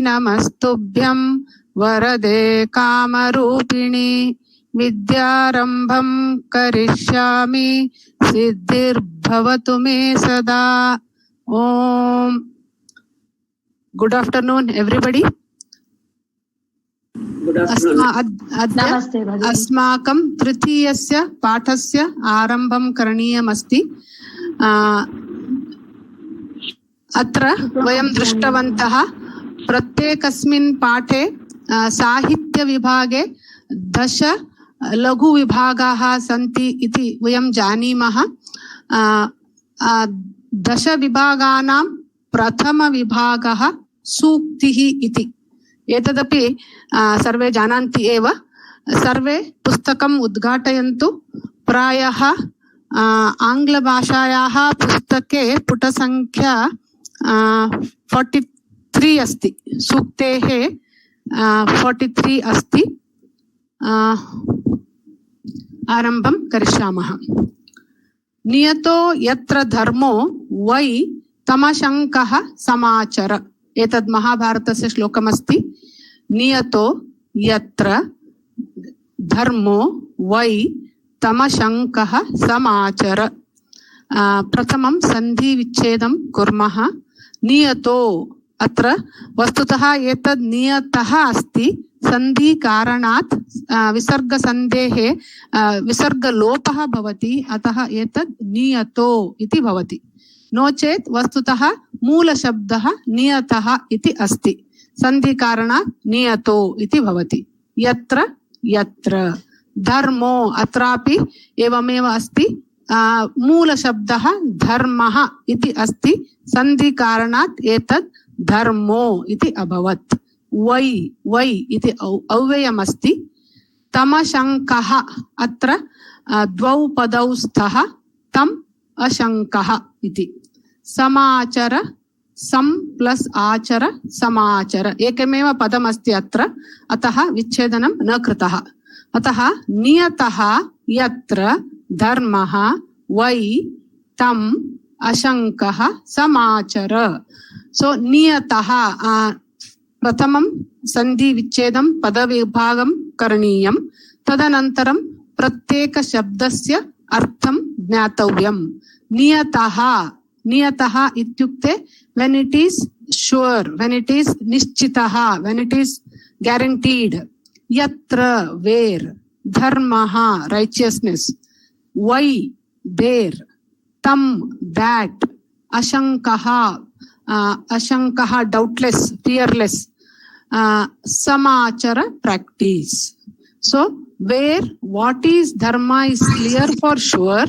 नमस्तुभ्यं वरदे कामरूपिणि विद्यारम्भं करिष्यामि सिद्धिर्भवतु मे सदा. Om. Good afternoon, everybody. Good afternoon. नमस्ते भगिनी. अस्माकं तृतीयस्य पाठस्य आरम्भं करणीयमस्ति. अत्र वयं दृष्टवन्तः प्रत्येकस्मिन् पाठे साहित्यविभागे 10 लघुविभागाः सन्ति इति वयं जानीमः. 10 विभागानां प्रथमविभागः सूक्तिः इति. एतदपि सर्वे जानन्ति एव. सर्वे पुस्तकम् उद्घाटयन्तु. प्रायः आङ्ग्लभाषायाः पुस्तके पुटसङ्ख्या 43 अस्ति. सूक्तेः 43 अस्ति. आरम्भं करिष्यामः. नियतो यत्र धर्मो वै तमशङ्कः समाचर. एतद् महाभारतस्य श्लोकमस्ति. नियतो यत्र धर्मो वै तमशङ्कः समाचर. प्रथमं सन्धि विच्छेदं कुर्मः. नियतो अत्र वस्तुतः एतद् नियतः अस्ति. सन्धि कारणात् विसर्गसन्धेः विसर्गलोपः भवति. अतः एतद् नियतो इति भवति. नो चेत् वस्तुतः मूलशब्दः नियतः इति अस्ति. सन्धि कारणात् नियतो इति भवति. यत्र यत्र धर्मो अत्रापि एवमेव अस्ति. मूलशब्दः धर्मः इति अस्ति. सन्धि कारणात् एतद् धर्मो इति अभवत्. वै वै इति अव्ययमस्ति. तमशङ्कः अत्र द्वौ पदौ स्तः. तम् अशङ्कः इति. समाचर सम प्लस आचर समाचर एकमेव पदमस्ति अत्र. अतः विच्छेदनं न कृतः. अतः नियतः यत्र धर्मः वै तम् अशङ्कः समाचर. सो नियतः प्रथमं सन्धि विच्छेदं पदविभागं करणीयं. तदनन्तरं प्रत्येकशब्दस्य अर्थं ज्ञातव्यं. नियतः नियतः इत्युक्ते when it is sure, when it is निश्चितः, when it is guaranteed. यत्र where, धर्मः righteousness, why there, tam that, अशङ्कः अशङ्कः doubtless, fearless, समाचर practice. So where what is dharma is clear for sure,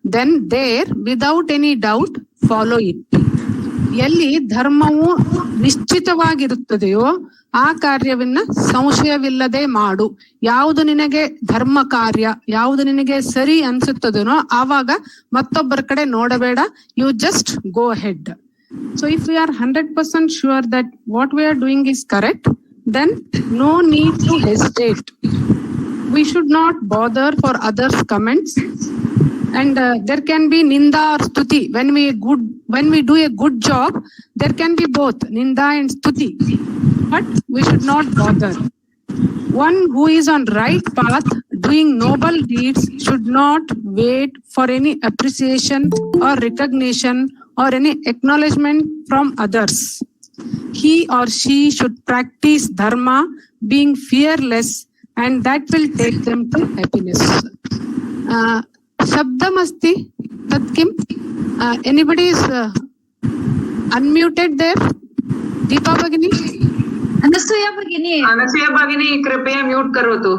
then there without any doubt follow it. ಎಲ್ಲಿ ಧರ್ಮವು ನಿಶ್ಚಿತವಾಗಿರುತ್ತದೆಯೋ ಆ ಕಾರ್ಯವನ್ನ ಸಂಶಯವಿಲ್ಲದೆ ಮಾಡು. ಯಾವುದು ನಿನಗೆ ಧರ್ಮ ಕಾರ್ಯ, ಯಾವುದು ನಿನಗೆ ಸರಿ ಅನ್ಸುತ್ತದನೋ ಆವಾಗ ಮತ್ತೊಬ್ಬರ ಕಡೆ ನೋಡಬೇಡ. You just go ahead. So if we are 100% sure that what we are doing is correct, then no need to hesitate. We should not bother for others' comments. And there can be ninda or stuti. When we do a good job, there can be both ninda and stuti. But we should not bother. One who is on right path, doing noble deeds, should not wait for any appreciation or recognition or any acknowledgement from others. He or she should practice dharma, being fearless, and that will take them to happiness. शब्दमस्ति तत् किम्? Anybody is unmuted there? Deepa भगिनी, अनसूया भगिनी कृपया mute करोतु.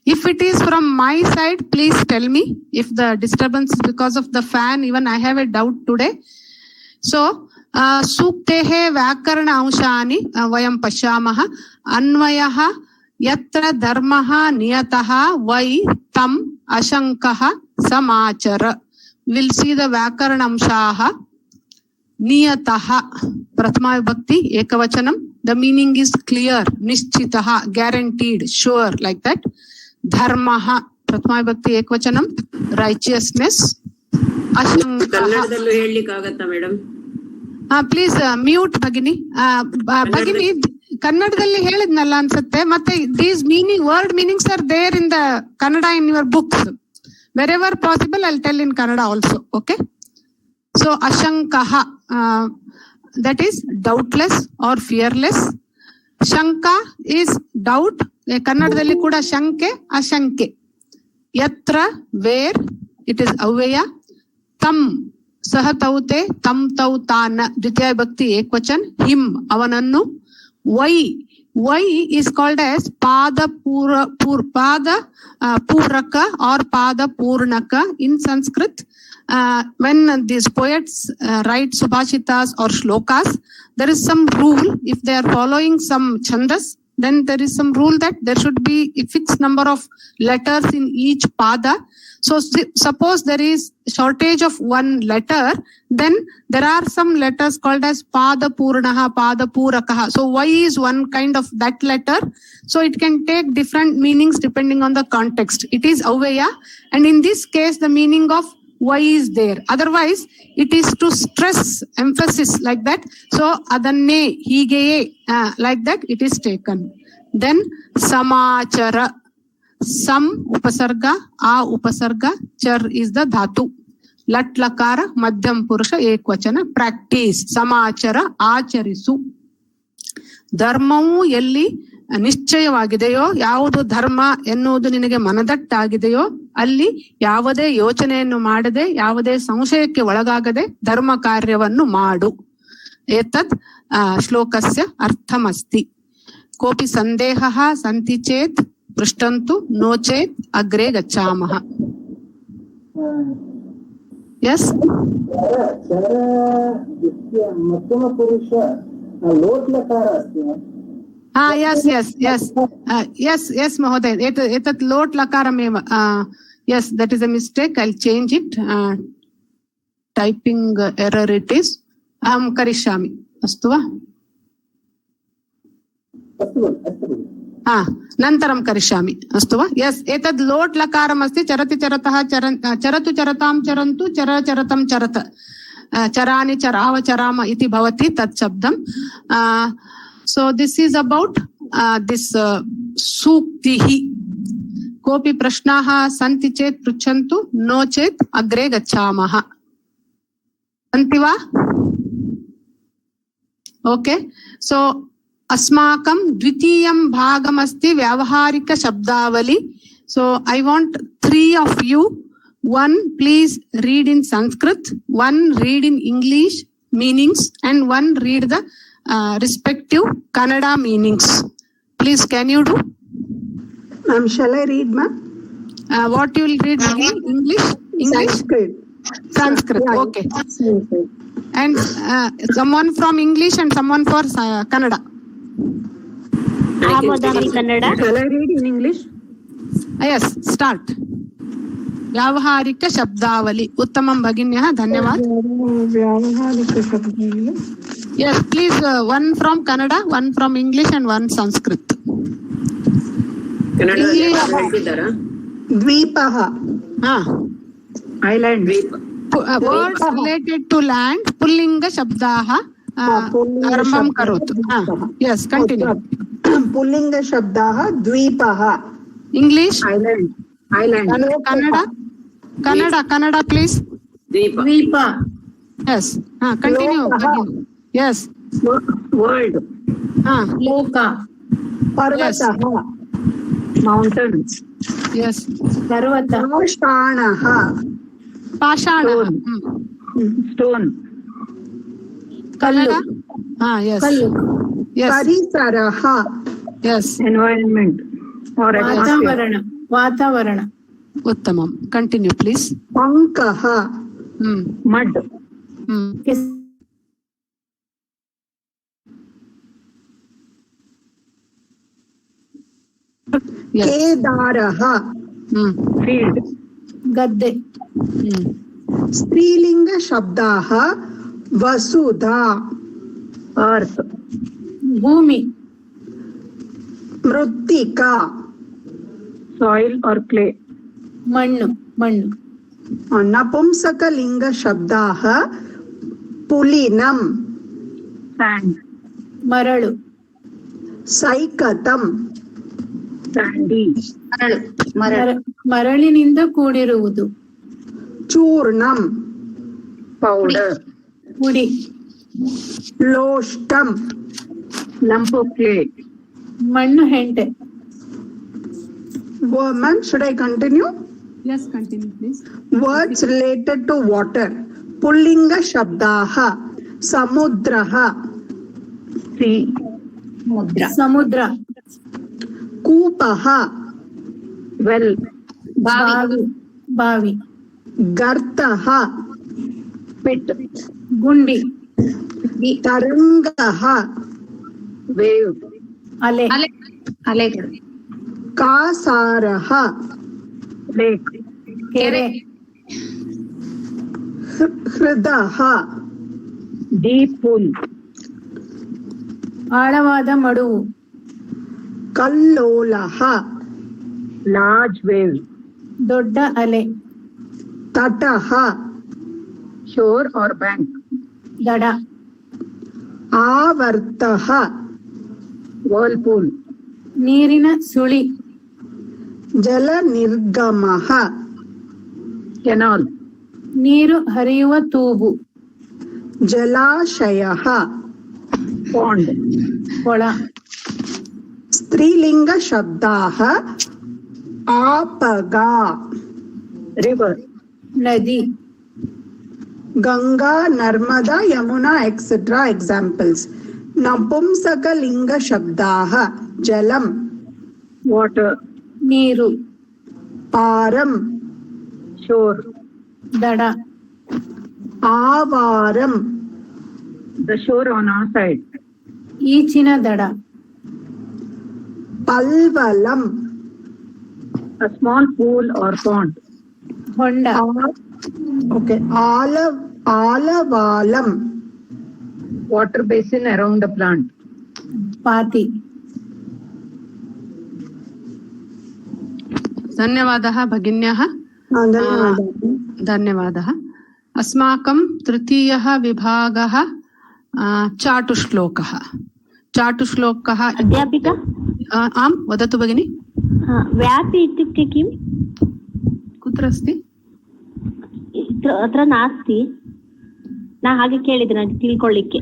If it is from my side, please tell me. If the disturbance is because of the fan, even I have a doubt today. So सूक्तेः व्याकरण अंशानि वयं पश्यामः. अन्वयः यत्र धर्मः नियतः वै तम् अशङ्कः समाचर. We'll see the व्याकरण अंशाः. नियतः प्रथमा विभक्ति एकवचनम. The meaning is clear, निश्चितः, guaranteed, sure, like that. धर्मः प्रथमा विभक्ति एकवचनम, righteousness. ಕನ್ನಡದಲ್ಲೂ ಹೇಳಲಿಕ್ಕೆ ಆಗುತ್ತಾ ಮೇಡಮ್? ಪ್ಲೀಸ್ ಮ್ಯೂಟ್ ಭಗಿನಿ. ಭಗಿನಿ ಕನ್ನಡದಲ್ಲಿ ಹೇಳಿದ್ನಲ್ಲ ಅನ್ಸುತ್ತೆ. ಮತ್ತೆ these word meanings are there in the Kannada in your books. Wherever possible, I'll tell in Kannada also. Okay. So ashankaha, that is doubtless or fearless. Shanka is doubt. Kannadalli kuda shanke, ashanke. Yatra, where, it is avyaya. Tam, sahataute, tam tautana, dvitiya bhakti ekvachan. Him, avanannu. Why is called as pada puraka or pada purnaka in Sanskrit. When these poets write subhashitas or shlokas, there is some rule. If they are following some chandas, then there is some rule that there should be a fixed number of letters in each pada. So suppose there is shortage of one letter, then there are some letters called as pada purnaha, pada purakaha. So y is one kind of that letter. So it can take different meanings depending on the context. It is avyaya, and in this case the meaning of y is there. Otherwise it is to stress, emphasis like that. So adanne higeye, like that it is taken. Then samachara. Sam upasarga, a upasarga, char is the dhatu. Lat lakara, madhyam purusha, ekvachana. Practice, samachara, ಆಚರಿಸು. ಧರ್ಮವು ಎಲ್ಲಿ ನಿಶ್ಚಯವಾಗಿದೆಯೋ, ಯಾವುದು ಧರ್ಮ ಎನ್ನುವುದು ನಿನಗೆ ಮನದಟ್ಟಾಗಿದೆಯೋ, ಅಲ್ಲಿ ಯಾವುದೇ ಯೋಚನೆಯನ್ನು ಮಾಡದೆ, ಯಾವುದೇ ಸಂಶಯಕ್ಕೆ ಒಳಗಾಗದೆ ಧರ್ಮ ಕಾರ್ಯವನ್ನು ಮಾಡು. ಏತದ್ ಶ್ಲೋಕಸ್ಯ ಅರ್ಥಮಸ್ತಿ. ಕೋಪಿ ಸಂದೇಹಃ ಸಂತಿ ಚೇತ್ ಪೃಷ್ಟಂತು ನೋ ಚೇತ್ ಅಗ್ರೆ ಗಚ್ಚಾಮಃ. ಎಸ್ ಮಧ್ಯಮ ಪುರುಷ ಲೋಟ್ ಲಕಾರ ಅಸ್ತಿ. Yes, Mahoday. Etat lot lakarameva. Yes, that is a mistake. I'll change it. Typing error it is. Aham karishami. Astu va? Nantaram karishami. Astu va? Yes, etat lot lakaram asti. Charati charatah charatu charatam charantu chara charatam charata. Charani charava charama iti bhavati tat shabdam. So this is about this suktihi. Kopi prashnaha santi chet pruchantu no chet agre gacchamaha. Santi va? Okay. So asmakam dvitiyam bhagam asti vyavaharika shabdavali. So I want 3 of you. One please read in Sanskrit, one read in English meanings, and one read the respective Kannada meanings. Please, can you do? Ma'am, shall I read, ma'am? What you will read? English? Sanskrit. Yeah, Okay. Sanskrit. And someone from English and someone for Kannada. Kannada. Shall I read in English? Yes, start. ವ್ಯಾವಹಾರಿಕ ಶಬ್ದಾವಲಿ. ಉತ್ತಮಂ ಭಗಿನ್ಯಃ, ಧನ್ಯವಾದ. ವ್ಯಾವಹಾರಿಕ ಶಬ್ದಾವಲಿ. Yes, please, one from Kannada, one from English and one Sanskrit. ದ್ವೀಪಃ. Island. Words related to land. Pullinga shabdaah arambam karotu. Yes, continue. ಪುಲ್ಲಿಂಗ ಶಬ್ದಾಃ ದ್ವೀಪಃ. English. Island. Kannada, please. Dvipa. Yes. Continue. Yes. World. Loka. ಪರ್ವತಃ. Mountains. Yes. Parvata. ಪಾಷಾಣಃ. Pashana. Stone. Kannada. Yes. Yes. ಪರಿಸರಃ. Yes. Environment or atmosphere. ವಾತಾವರಣ. Uttamam. Continue, please. ಅಂಕಃ. Mud. Yes. ಕೇದಾರಃ. Field. ಗದ್ದೆ. ಸ್ತ್ರೀಲಿಂಗ ಶಬ್ದಾಃ Vasudha. Earth. ಭೂಮಿ. ಮೃತ್ತಿಕಾ. Soil or clay. ಮಣ್ಣು. ನಪುಂಸಕಲಿಂಗ ಶಬ್ದಾಃ ಪುಲಿನಂ. sand, ಮರಳು, ಸೈಕತಂ sandy, ಮರಳಿನಿಂದ ಕೂಡಿರುವುದು, ಚೂರ್ಣಂ powder, ಹುಡಿ, ಲೋಷ್ಟಂ lump of clay, ಮಣ್ಣು ಹೆಂಟೆ. Ma'am, should I continue? Yes, continue, please. Words related to water. Pullinga shabdaha. Samudraha. sea, ಸಮುದ್ರ, Kupaha. well, ಬಾವಿ, Gartaha. pit, ಗುಂಡಿ, Tarangaha. wave, ಅಲೆ, Kasaraha. lake, ಕೆರೆ, Hridaha. deep pool, ಆಳವಾದ ಮಡುವು, Kallolaha. large wave, ದೊಡ್ಡ ಅಲೆ, Tataha. shore or bank, ದಡ, Avartaha. whirlpool, ನೀರಿನ ಸುಳಿ, Jala nirgamaha. canal, ನೀರು ಹರಿಯುವ ತೂಬು, Jalashayaha. pond, ಕೊಳ. Strilinga shabdaha. Apaga. river, ನದಿ, Ganga, Narmada, Yamuna, etc. Examples. Napumsaka linga shabdaha. Jalam. water, ನೀರು, Param. shore, ದಡ, Avaram. the shore on our side, ಈಚಿನ ದಡ, Palvalam. a small pool or pond, ಹೊಂಡ, Okay. Alavalam. water basin around the plant, ಪಾತಿ. धन्यवादः भगिन्यः. धन्यवादः. अस्माकं तृतीयः विभागः चाटुश्लोकः. चाटुश्लोकः अध्यापिका आं वदतु भगिनि. व्यापि इत्युक्ते किम्? कुत्र अस्ति? अत्र नास्ति. ನಾ ಹಾಗೆ ಕೇಳಿದೆ ನನಗೆ ತಿಳ್ಕೊಳ್ಳಿಕ್ಕೆ.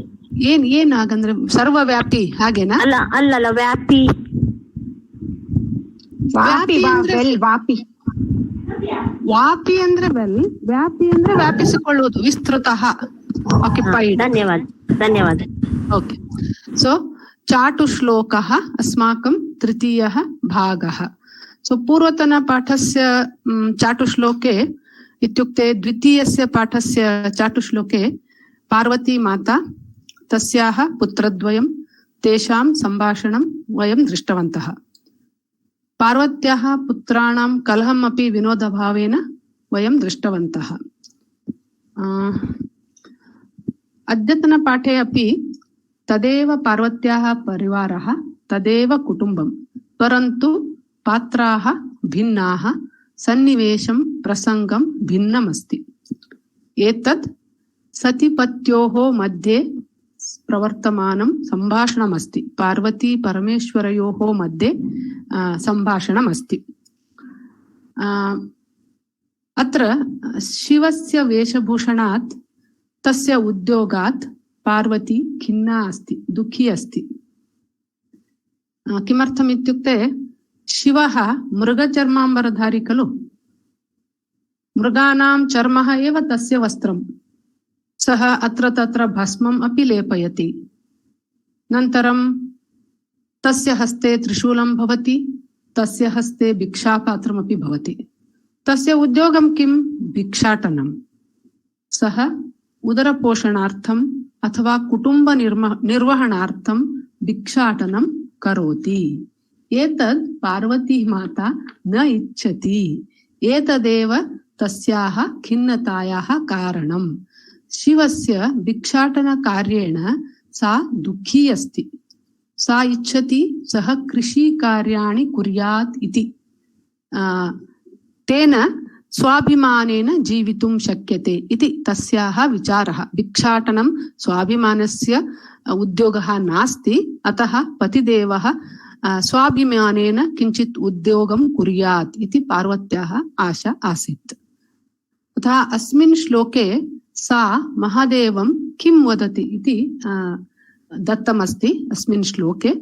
ಏನ್ ಹಾಗಂದ್ರೆ ಸರ್ವವ್ಯಾಪಿ ಹಾಗೇನಾ? ಅಲ್ಲ ವ್ಯಾಪಿ ವಾಪಿ ಅಂದ್ರೆ ವೆಲ್, ವ್ಯಾಪಿ ಅಂದ್ರೆ ವ್ಯಾಪಿಸಿಕೊಳ್ಳುವುದು, ವಿಸ್ತೃತ, ಆಕ್ಯುಪೈಡ್. ಧನ್ಯವಾದ. ಓಕೆ. ಸೊ चाटुश्लोकः अस्माकं तृतीयः भागः. सो पूर्वतनपाठस्य चाटुश्लोके इत्युक्ते द्वितीयस्य पाठस्य चाटुश्लोके पार्वती माता तस्याः पुत्रद्वयं तेषां सम्भाषणं वयं दृष्टवन्तः. पार्वत्याः पुत्राणां कलहम् अपि विनोदभावेन वयं दृष्टवन्तः. अद्यतनपाठे अपि तदेव पार्वत्याः परिवारः, तदेव कुटुम्बं, परन्तु पात्राः भिन्नाः, सन्निवेशं प्रसङ्गं भिन्नमस्ति. एतत् सतिपत्योः मध्ये प्रवर्तमानं सम्भाषणमस्ति. पार्वती परमेश्वरयोः मध्ये सम्भाषणमस्ति. अत्र शिवस्य वेशभूषणात्, तस्य उद्योगात् पार्वती खिन्ना अस्ति, दुःखी अस्ति. किमर्थम् इत्युक्ते शिवः मृगचर्माम्बरधारी खलु. मृगाणां चर्मः एव तस्य वस्त्रं. सः अत्र तत्र भस्मम् अपि लेपयति. नन्तरं तस्य हस्ते त्रिशूलं भवति, तस्य हस्ते भिक्षापात्रमपि भवति. तस्य उद्योगं किं? भिक्षाटनं. सः उदरपोषणार्थम् अथवा कुटुम्ब निर्वहणार्थं भिक्षाटनं करोति. एतद् पार्वती माता न इच्छति. एतदेव तस्याः खिन्नतायाः कारणम्. शिवस्य भिक्षाटनकार्येण सा दुःखी अस्ति. सा इच्छति सः कृषिकार्याणि कुर्यात् इति. तेन स्वाभिमानेन जीवितुं शक्यते इति तस्याः विचारः। भिक्षाटनं स्वाभिमानस्य उद्योगः नास्ति, अतः पतिदेवः स्वाभिमानेन किञ्चित् उद्योगं कुर्यात् इति पार्वत्याः आशा आसीत्। तथा अस्मिन् श्लोके सा महादेवं किं वदति इति दत्तमस्ति अस्मिन् श्लोके।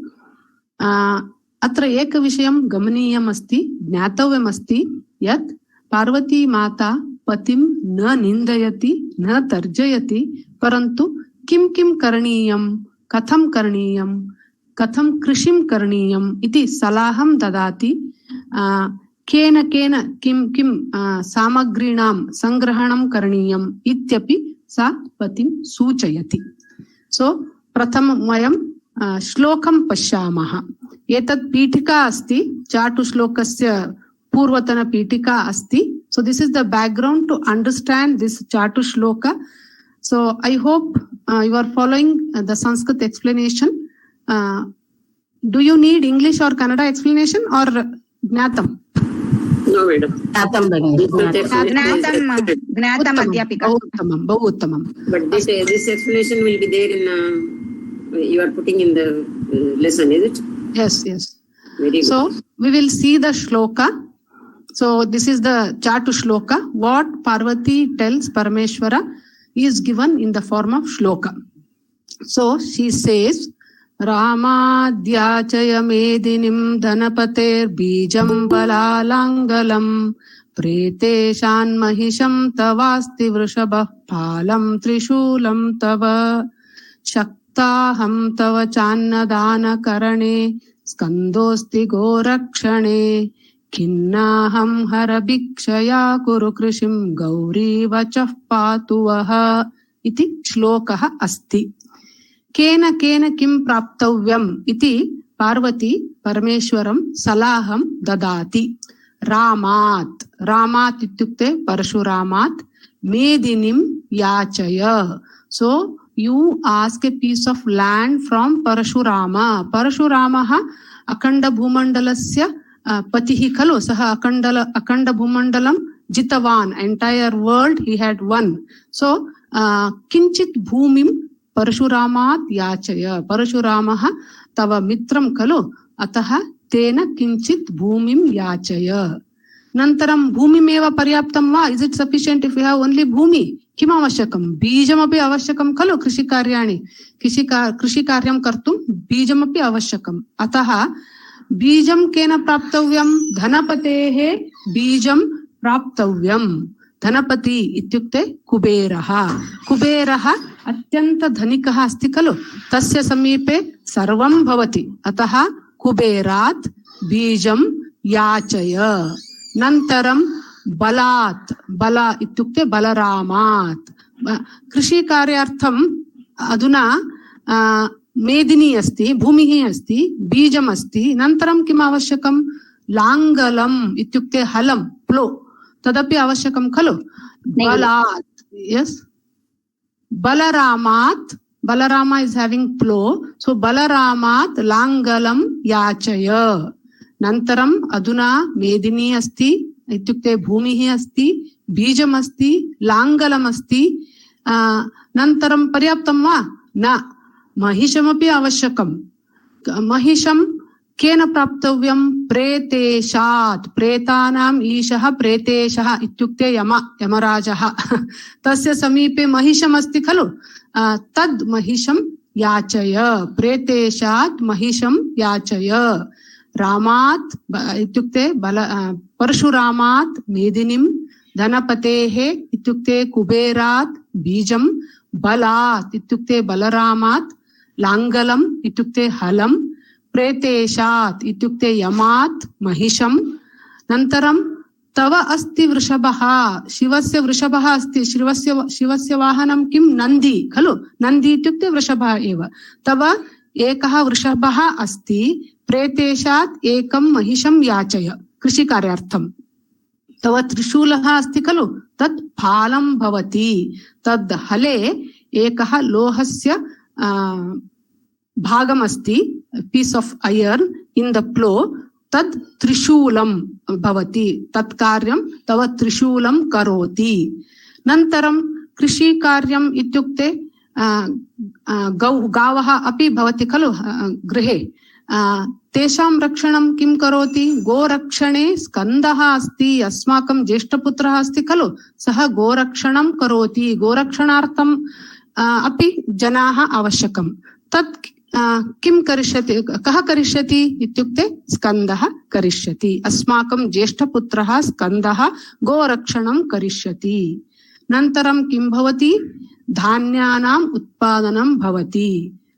अत्र एकविषयं गमनीयमस्ति, ज्ञातव्यमस्ति यत् पार्वती माता पतिं न निन्दयति, न तर्जयति, परन्तु किं किं करणीयं, कथं करणीयं, कथं कृषिं करणीयम् इति सलाहं ददाति। केन केन किं किं सामग्रीणां संग्रहणं करणीयम् इत्यपि सा पतिं सूचयति। सो प्रथमं वयं श्लोकं पश्यामः। एतत् पीठिका अस्ति, चाटुश्लोकस्य पूर्वतनपीठिका अस्ति। So this is the background to understand this Chatushloka. So I hope you are following the Sanskrit explanation. Do you need English or Kannada explanation or Gnatam? No, madam. Gnatam Adhyapika. Bahu uttamam. But this explanation will be there in you are putting in the lesson, is it? Yes, yes. Very good. So we will see the shloka. So this is the Chatushloka. What Parvati tells Parameshwara is given in the form of shloka. So she says, Ramadhyachaya medinim dhanapater bijam balalangalam preteshan mahisham tavasti vrishabah phalam trishulam tava shaktaham tava channadana karane skandosti gorakshane खिन्नाहं हरभिक्षया कुरु कृषिं गौरी वचः पातु वः इति श्लोकः अस्ति। केन केन किं प्राप्तव्यम् इति पार्वती परमेश्वरं सलाहं ददाति। रामात्, रामात् इत्युक्ते परशुरामात्, मेदिनीं याचय। सो you ask a piece of land from Parashurama. Parashuramaha Akanda Bhumandalasya Patihi Khalo, Saha Akanda Bhumandalam Jitavan, entire world he had won. So Kinchit Bhumim Parashuramat Yachaya. Parashuramaha Tava Mitram Khalo, Ataha Tena Kinchit Bhumim Yachaya. Nantaram Bhumimeva Paryaptam va. Is it sufficient if we have only Bhumi? Kim avashyakam? Bijamapi avashyakam khalo krishikaryani. Krishikaryam kartum bijamapi avashyakam. Ataha बीजम केन प्राप्तव्यम? धनपतेः बीजम प्राप्तव्यम. धनपति इत्युक्ते कुबेरः. कुबेरः अत्यंत धनिकः अस्ति खलु, तस्य समीपे सर्वं भवति. अतः कुबेरात् बीजं याचय. नन्तरं बलात्, बला इत्युक्ते बलरामात्. कृषिकार्यार्थम् अधुना मेदिनी अस्ति, भूमिः अस्ति, बीजम् अस्ति. नन्तरं किम् आवश्यकं? लाङ्गलम् इत्युक्ते हलं, प्लो, तदपि आवश्यकं खलु. बलात्, यस्, बलरामात्, बलरामा इस् हेविंग प्लो, सो बलरामात् लाङ्गलं याचय. नन्तरं अधुना मेदिनी अस्ति इत्युक्ते भूमिः अस्ति, बीजम् अस्ति, लाङ्गलम् अस्ति. नन्तरं पर्याप्तं वा? न, महिषमपि आवश्यकम्. महिषं केन प्राप्तव्यं? प्रेतेशात्. प्रेतानाम् ईशः प्रेतेशः इत्युक्ते यम, यमराजः. तस्य समीपे महिषम् अस्ति खलु, तद् महिषं याचय. प्रेतेशात् महिषं याचय. रामात् इत्युक्ते परशुरामात् मेदिनीं, धनपतेः इत्युक्ते कुबेरात् बीजं, बलात् इत्युक्ते बलरामात्, लाङ्गलम् इत्युक्ते हलं, प्रेतेशात् इत्युक्ते यमात् महिषं. नन्तरं तव अस्ति वृषभः. शिवस्य वृषभः अस्ति. शिवस्य वाहनं किं? नन्दी खलु. नन्दी इत्युक्ते वृषभः एव. तव एकः वृषभः अस्ति. प्रेतेशात् एकं महिषं याचय कृषिकार्यार्थं. तव त्रिशूलः अस्ति खलु, तत् फालं भवति. तद् हले एकः लोहस्य भागमस्ति, piece of iron in the plough. तद् त्रिशूलं भवति, तत् कार्यं तव त्रिशूलं करोति. नन्तरं कृषिकार्यम् इत्युक्ते गावः अपि भवति खलु गृहे, तेषां रक्षणं किं करोति? गोरक्षणे स्कन्दः अस्ति, अस्माकं ज्येष्ठपुत्रः अस्ति खलु, सः गोरक्षणं करोति. गोरक्षणार्थम् अपि जनाः आवश्यकं. तत् किं करिष्यति, कः करिष्यति इत्युक्ते स्कन्दः करिष्यति. अस्माकं ज्येष्ठपुत्रः स्कन्दः गोरक्षणं करिष्यति. नन्तरं किं भवति? धान्यानाम् उत्पादनं भवति.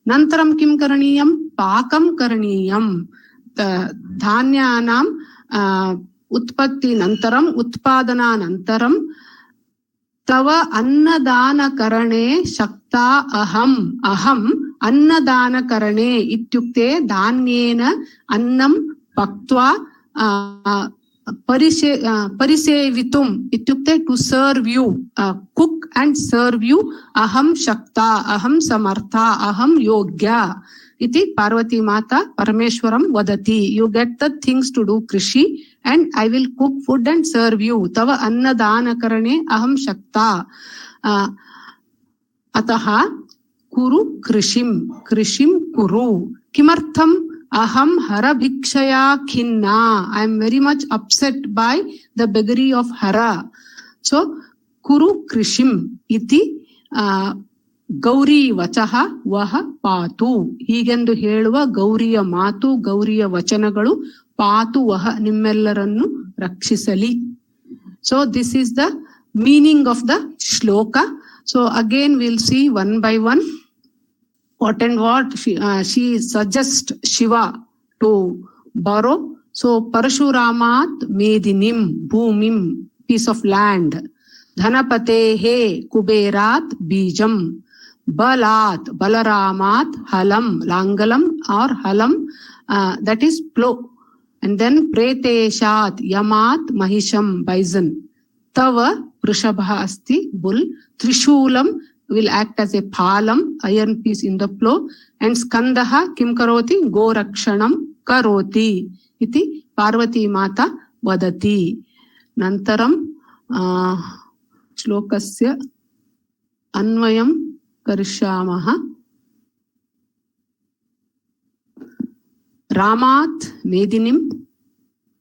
नन्तरं किं करणीयं? पाकं करणीयं. धान्यानाम् उत्पत्तिनन्तरम् उत्पादनानन्तरं तव अन्नदानकरणे शक्ता अहम्. अहम् अन्नदानकरणे इत्युक्ते धान्येन अन्नं पक्त्वा परिसेवितुम् इत्युक्ते to serve you, cook and serve you. अहं शक्ता, अहं समर्था, अहं योग्या इति पार्वती माता परमेश्वरं वदति. You get the things to do कृषि and I will cook food and serve you. Tava अन्नदानकरणे अहं शक्ता. अतः कुरु कृषिं, कृषिं कुरु. किमर्थम्? अहं हरभिक्षया खिन्ना. I am very much upset by the beggary of Hara. So कुरु कृषिं इति ಗೌರಿ ವಚಃ ವಹ ಪಾತು. ಹೀಗೆಂದು ಹೇಳುವ ಗೌರಿಯ ಮಾತು, ಗೌರಿಯ ವಚನಗಳು ಪಾತು ವಹ ನಿಮ್ಮೆಲ್ಲರನ್ನು ರಕ್ಷಿಸಲಿ. So this is the meaning of the shloka. So again will see one by one what and what she suggests Shiva to borrow. So Parashuramat Medinim, Bhumim, piece of land. Dhanapatehe Kuberat Bijam. Balat Balaramat Halam, Langalam or Halam, that is plow. And then Preteshat Yamat Mahisham, bison. Tava Vrishabha Asti, bull. Trishulam will act as a phalam, iron piece in the plow. And Skandaha Kim Karoti, Gorakshanam Karoti. Iti Parvati Mata Vadati. Nantaram Shlokasya Anvayam करिष्यामः. रामात् मेदिनीं.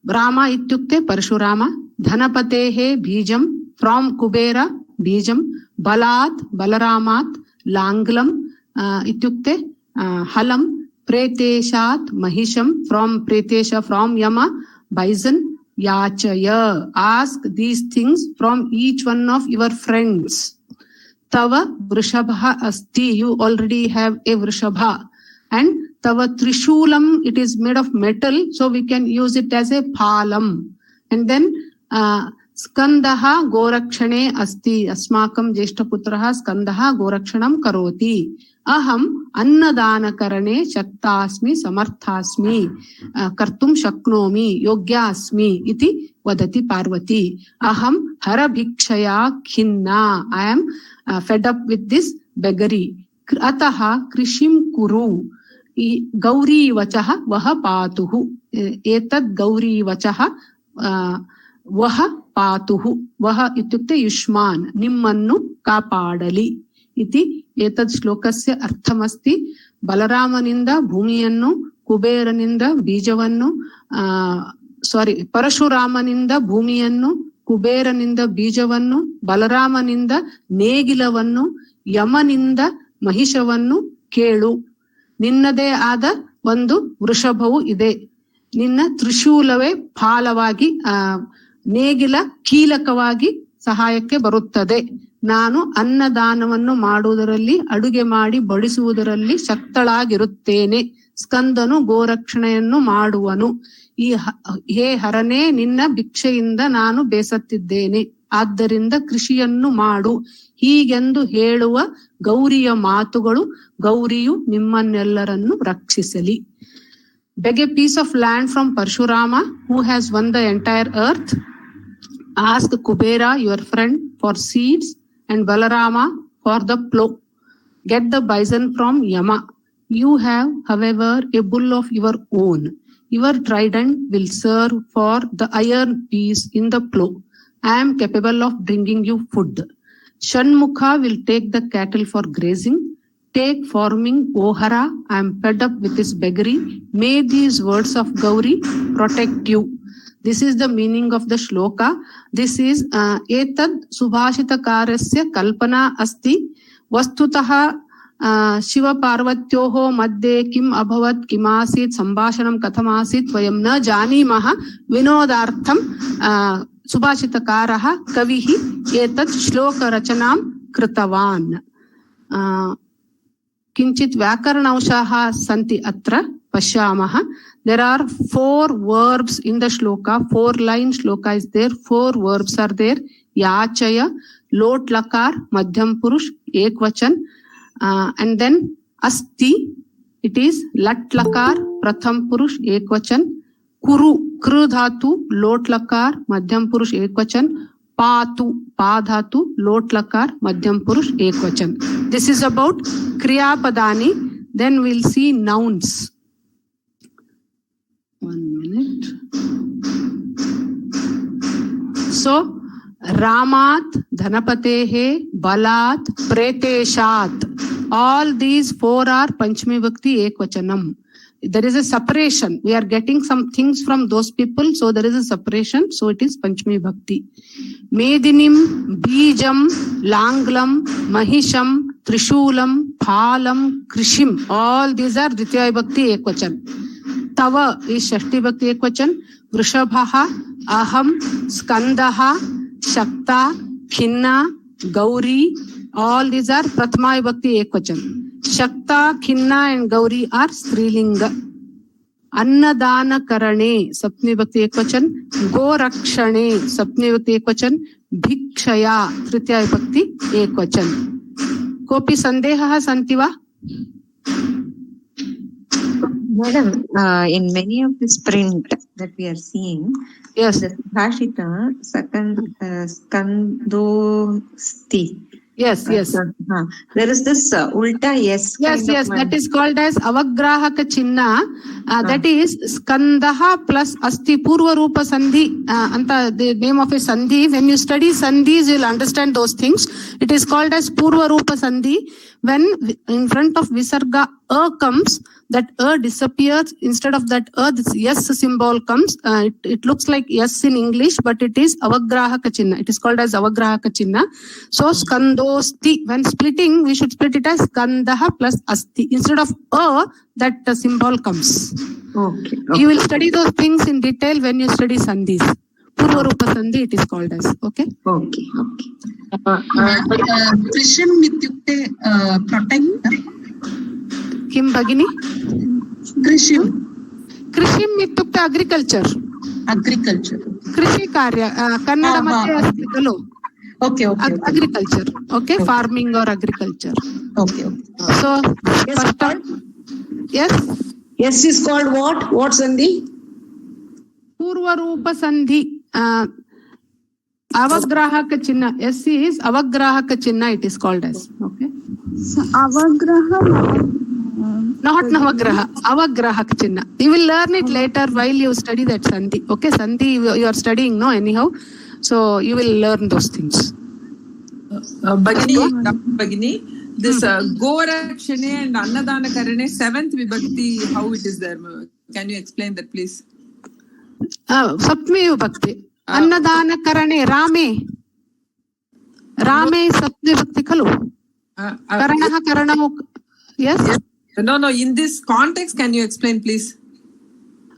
रामा इत्युक्ते परशुराम. धनपतेः बीजं from Kuber बीजं. बलात् बलरामात्. लांगलं इत्युक्ते हलं. प्रेतेशात् महिषं फ्रॉम प्रेतेश फ्रॉम यम. bison. याचय, ask these things from each one of your friends. Tava vrishabha asti, you already have a vrishabha. And tava trishulam, it is made of metal, so we can use it as a phalam. And then skandaha gorakshane asti, asmakam jeshtaputraha skandaha gorakshanam karoti. Aham annadanakarane shaktasmi samarthasmi kartum shaknomi yogyasmi iti vadati Parvati. Aham harabhikshaya khinna, I am fed up with this beggary. Ataha krishim kuru. Gauri vachaha vaha patuhu. Etad gauri vachaha vaha patuhu. Vaha ityukte yushman, nimmannu kapadali iti etad shlokasya arthamasti. ಬಲರಾಮನಿಂದ ಭೂಮಿಯನ್ನು, ಕುಬೇರನಿಂದ ಬೀಜವನ್ನು, ಪರಶುರಾಮನಿಂದ ಭೂಮಿಯನ್ನು, ಕುಬೇರನಿಂದ ಬೀಜವನ್ನು, ಬಲರಾಮನಿಂದ ನೇಗಿಲವನ್ನು, ಯಮನಿಂದ ಮಹಿಷವನ್ನು ಕೇಳು. ನಿನ್ನದೇ ಆದ ಒಂದು ವೃಷಭವು ಇದೆ. ನಿನ್ನ ತ್ರಿಶೂಲವೇ ಫಾಲವಾಗಿ, ನೇಗಿಲ ಕೀಲಕವಾಗಿ ಸಹಾಯಕ್ಕೆ ಬರುತ್ತದೆ. ನಾನು ಅನ್ನದಾನವನ್ನು ಮಾಡುವುದರಲ್ಲಿ, ಅಡುಗೆ ಮಾಡಿ ಬಡಿಸುವುದರಲ್ಲಿ ಶಕ್ತಳಾಗಿರುತ್ತೇನೆ. ಸ್ಕಂದನು ಗೋರಕ್ಷಣೆಯನ್ನು ಮಾಡುವನು. ಹೇ ಹರನೇ, ನಿನ್ನ ಭಿಕ್ಷೆಯಿಂದ ನಾನು ಬೇಸತ್ತಿದ್ದೇನೆ, ಆದ್ದರಿಂದ ಕೃಷಿಯನ್ನು ಮಾಡು. ಹೀಗೆಂದು ಹೇಳುವ ಗೌರಿಯ ಮಾತುಗಳು ಗೌರಿಯು ನಿಮ್ಮನ್ನೆಲ್ಲರನ್ನು ರಕ್ಷಿಸಲಿ. Beg a piece of land from Parshurama, who has won the entire earth. Ask Kubera, your friend, for seeds, and Balarama for the plow. Get the bison from Yama. You have, however, a bull of your own. Your trident will serve for the iron piece in the plow. I am capable of bringing you food. Shanmukha will take the cattle for grazing. Take farming, O Hara. I am fed up with this beggary. May these words of Gauri protect you. This is the meaning of the shloka. This is etad subhashitakarasya kalpana asti. Vastutaha Shiva Parvatyoho madde kim abhavat kimasit sambhashanam kathamasit vayam na janimaha vinodartham subhashitakaraha kavihi etad shloka rachanam kritavan. Kinchit Vyakaranavshaha santi atra pashyamaha. There are 4 verbs in the shloka. 4-line shloka is there. 4 verbs are there. Yachaya, lot lakar, madhyam purush, ekvachan. And then asti, it is lat lakar, pratham purush, ekvachan. Kuru, kru dhatu, lot lakar, madhyam purush, ekvachan. Patu, pa dhatu, lot lakar, madhyam purush, ekvachan. This is about kriya padani. Then we'll see nouns. 1 minute. So, Ramat, Dhanapatehe, Balat, Preteshat. All these 4 are Panchami Bhakti Ekvachanam. There is a separation. We are getting some things from those people, so there is a separation. So it is Panchami Bhakti. Medinim, Bijam, Langlam, Mahisham, Trishulam, Phalam, Krishim. All these are Dvitiya Bhakti Ekvachan. Tava is Shashti Bhakti Ekvachan. Vrishabhaha, Aham, Skandaha, Shakta, Khinna, Gauri. All these are Prathama Bhakti Ekvachan. Shakta, Khinna and Gauri are Strilinga. Annadana Karane, Saptami Bhakti Ekvachan. Gorakshane, Saptami Bhakti Ekvachan. Bhikshaya, Tritiya Bhakti Ekvachan. Kopi Sandeha Santiva? Madam, in many of this print that we are seeing, Yes. the Bhashita Skandosti. Yes. There is this ulta yes. Yes, that is called as Avagrahaka Chinna. That is Skandaha plus Asti Purva Rupa Sandhi. Anta, the name of a Sandhi. When you study Sandhis, you will understand those things. It is called as Purva Rupa Sandhi. When in front of Visarga comes, that disappears. Instead of that this yes symbol comes. It looks like yes in English, but it is Avagrahaka Chinna. It is called as Avagrahaka Chinna. So Skandosti, when splitting, we should split it as Skandaha plus Asti. Instead of that symbol comes. Okay. You will study those things in detail when you study Sandhis. Purva Rupa Sandhi it is called as. Okay. Okay. Krishim ityukte protect. Kim Bhagini? Krishim ityukte agriculture. Krishi Karya. Kannada madhye asti khalo. Okay. Agriculture. Okay. Farming or agriculture. Okay. So, first time. Yes. Yes is called what? What Sandhi? Purva Rupa Sandhi. Avagrahaka Chinna. S is Avagrahaka Chinna it is called as. Okay. So, Avagraha. Not Navagraha. Avagrahaka Chinna. You will learn it later while you study that Sandhi. Okay. Sandhi you are studying, no? Anyhow. So you will learn those things. Bhagini, this Gorakshane and Annadana Karane, 7th Vibhakti, how it is there? Can you explain that, please? Saptami Vibhakti. Annadana Karane, Rame is Saptami Vibhakti khalu. Karanaha Karanamu. Yes? No. In this context, can you explain, please?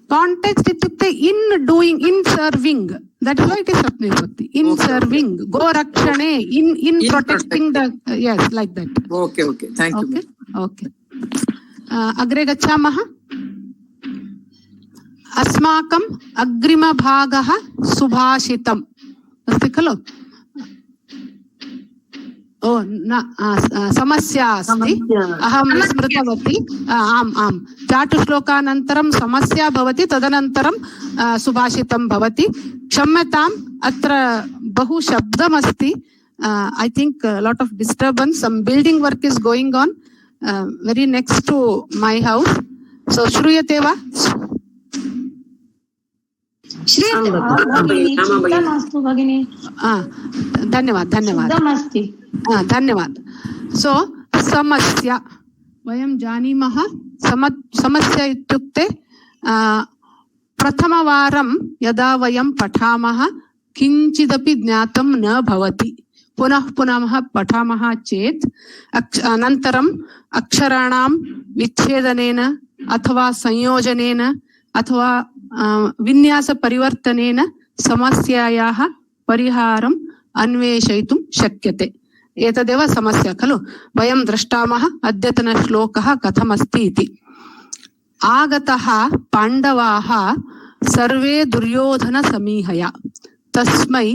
Context ityukte in doing, in serving. That is why it is Saptami Vibhakti. In serving. Gorakshane, in protecting the, yes, like that. Okay. Thank you. Okay. Agre gachamaha. Asmakam agrima bhagaha subhashitam. Asti khalo? Samasya asti. Aham vismritavati. Am. Chatu shlokanantaram samasya bhavati tadanantaram subhashitam bhavati. Kshamyatam atra bahu shabdam asti. I think a lot of disturbance. Some building work is going on very next to my house. So, Shruyate va? भगिनी मास्तु भगिनी धन्यवाद धन्यवाद सो समस्या वयं जानीमः समस्या इत्युक्ते प्रथमवारं यदा वयं पठामः किञ्चिदपि ज्ञातं न भवति पुनः पुनः पठामः चेत् अनन्तरम् अक्षराणां विच्छेदनेन अथवा संयोजनेन अथवा विन्यासपरिवर्तनेन समस्यायाः परिहारम् अन्वेषयितुं शक्यते एतदेव समस्या खलु वयं द्रष्टामः अद्यतनश्लोकः कथमस्ति इति आगतः पाण्डवाः सर्वे दुर्योधनसमीहया तस्मै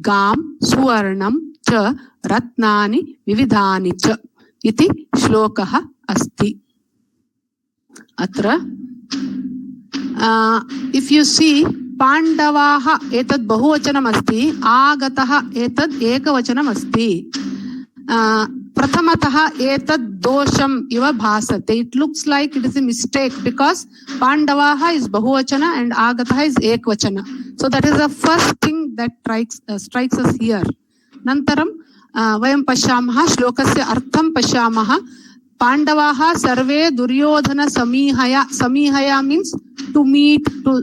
गां सुवर्णं च रत्नानि विविधानि च इति श्लोकः अस्ति अत्र इफ यू सी पाण्डवाः एतद् बहुवचनमस्ति आगतः एतद् एकवचनमस्ति प्रथमतः एतद् दोषम् इव भासते it looks like it is a mistake because पाण्डवाः इज बहुवचन एंड आगतः इज एकवचन so that is the first thing that strikes us here नन्तरं वयं पश्यामः श्लोकस्य अर्थं पश्यामः पाण्डवाः सर्वे दुर्योधन समीहया मीन्स टू मीट टू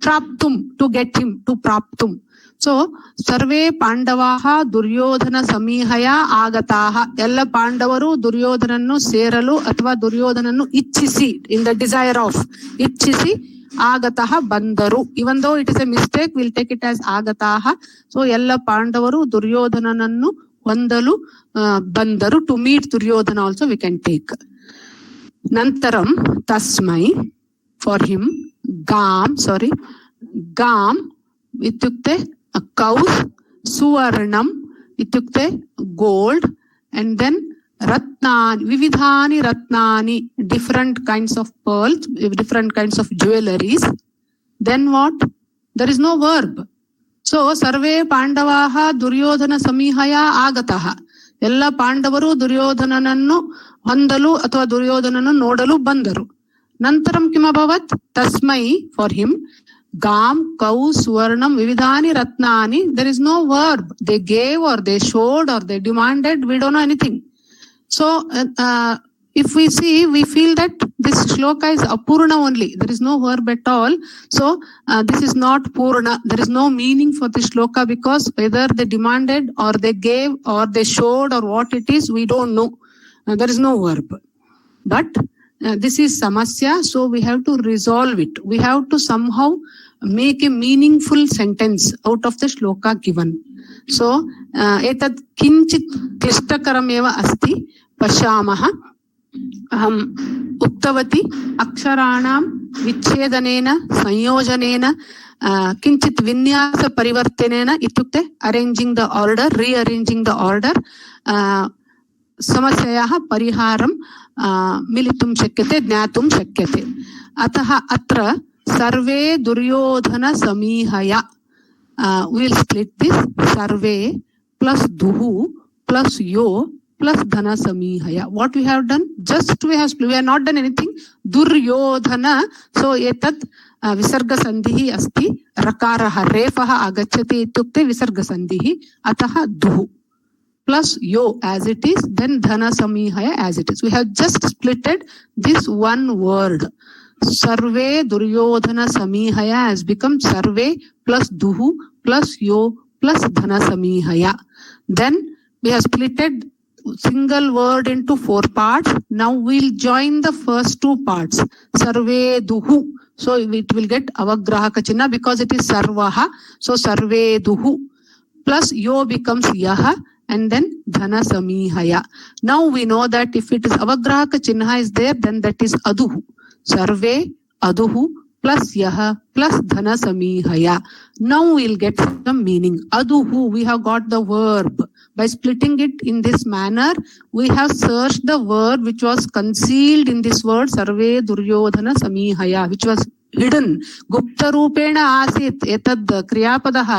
प्राप्तुं टू गेट हिम टू प्राप्तुं सो सर्वे पाण्डवाः दुर्योधन समीहया आगताः ಎಲ್ಲ ಪಾಂಡವರು ದುರ್ಯೋಧನನ್ನು ಸೇರಲು ಅಥವಾ ದುರ್ಯೋಧನನ್ನು ಇಚ್ಛಿಸಿ ಇನ್ ದ ಡಿಸೈರ್ ಆಫ್ ಇಚ್ಛಿಸಿ ಆಗತಃ ಬಂದರು even though it is a mistake will take it as ಆಗತಾಹ ಸೊ ಎಲ್ಲ ಪಾಂಡವರು ದುರ್ಯೋಧನನನ್ನು ಹೊಂದಲು ಬಂದರು to meet Duryodhana also we can take ನಂತರಂ ತಸ್ಮೈ ಫಾರ್ ಹಿಮ್ गाम इत्युक्ते कौस् सुवर्णम इत्युक्ते गोल्ड एंड देन रत्नानि विविधानि रत्नानि different kinds of pearls different kinds of jewelries then what there is no verb so सर्वे पाण्डवाः दुर्योधन समीहया आगतः ಎಲ್ಲ ಪಾಂಡವರು ದುರ್ಯೋಧನನನ್ನು ಹೊಂದಲು ಅಥವಾ ದುರ್ಯೋಧನನನ್ನು ನೋಡಲು ಬಂದರು ನಂತರಂ ಕಿಮಭವತ್ ತಸ್ಮೈ ಫಾರ್ ಹಿಮ್ गाम कौ सुवर्णम विविधानि रत्नानि there is no verb they gave or they showed or they demanded we don't know anything so if we see we feel that this shloka is apurna only there is no verb at all so this is not purna there is no meaning for this shloka because whether they demanded or they gave or they showed or what it is we don't know there is no verb but this is samasya so we have to resolve it we have to somehow make a meaningful sentence out of the shloka given so etat kinchit klishtakram eva asti pashamah aham uktavati aksharanam vichchedanena sanyojanena kinchit vinyasa parivartanena ityukte arranging the order rearranging the order समस्यायाः परिहारं मिलितुं शक्यते ज्ञातुं शक्यते अतः अत्र सर्वे दुर्योधन समीहया will split this सर्वे प्लस दुहु प्लस यो प्लस धन समीहया what we have done just we have not done anything Duryodhana so एतत् विसर्ग संधिः अस्ति रकारः रेफः आगच्छति इत्युक्ते विसर्ग संधिः अतः दुहु plus yo as it is then dhana samihaya as it is we have just splitted this one word sarve duryodhana samihaya has become sarve plus duhu plus yo plus dhana samihaya then we have splitted single word into 4 parts now we'll join the first 2 parts sarve duhu so it will get avagrahaka chinna because it is sarvaha so sarve duhu plus yo becomes yaha and then dhana samihaya now we know that if it is avagrahaka chinha is there then that is aduhu sarve aduhu plus yaha plus dhana samihaya now we'll get some meaning aduhu we have got the verb by splitting it in this manner we have searched the verb which was concealed in this word sarve duryodhana samihaya which was hidden गुप्त रूपेण आसीत् एतद् क्रियापदः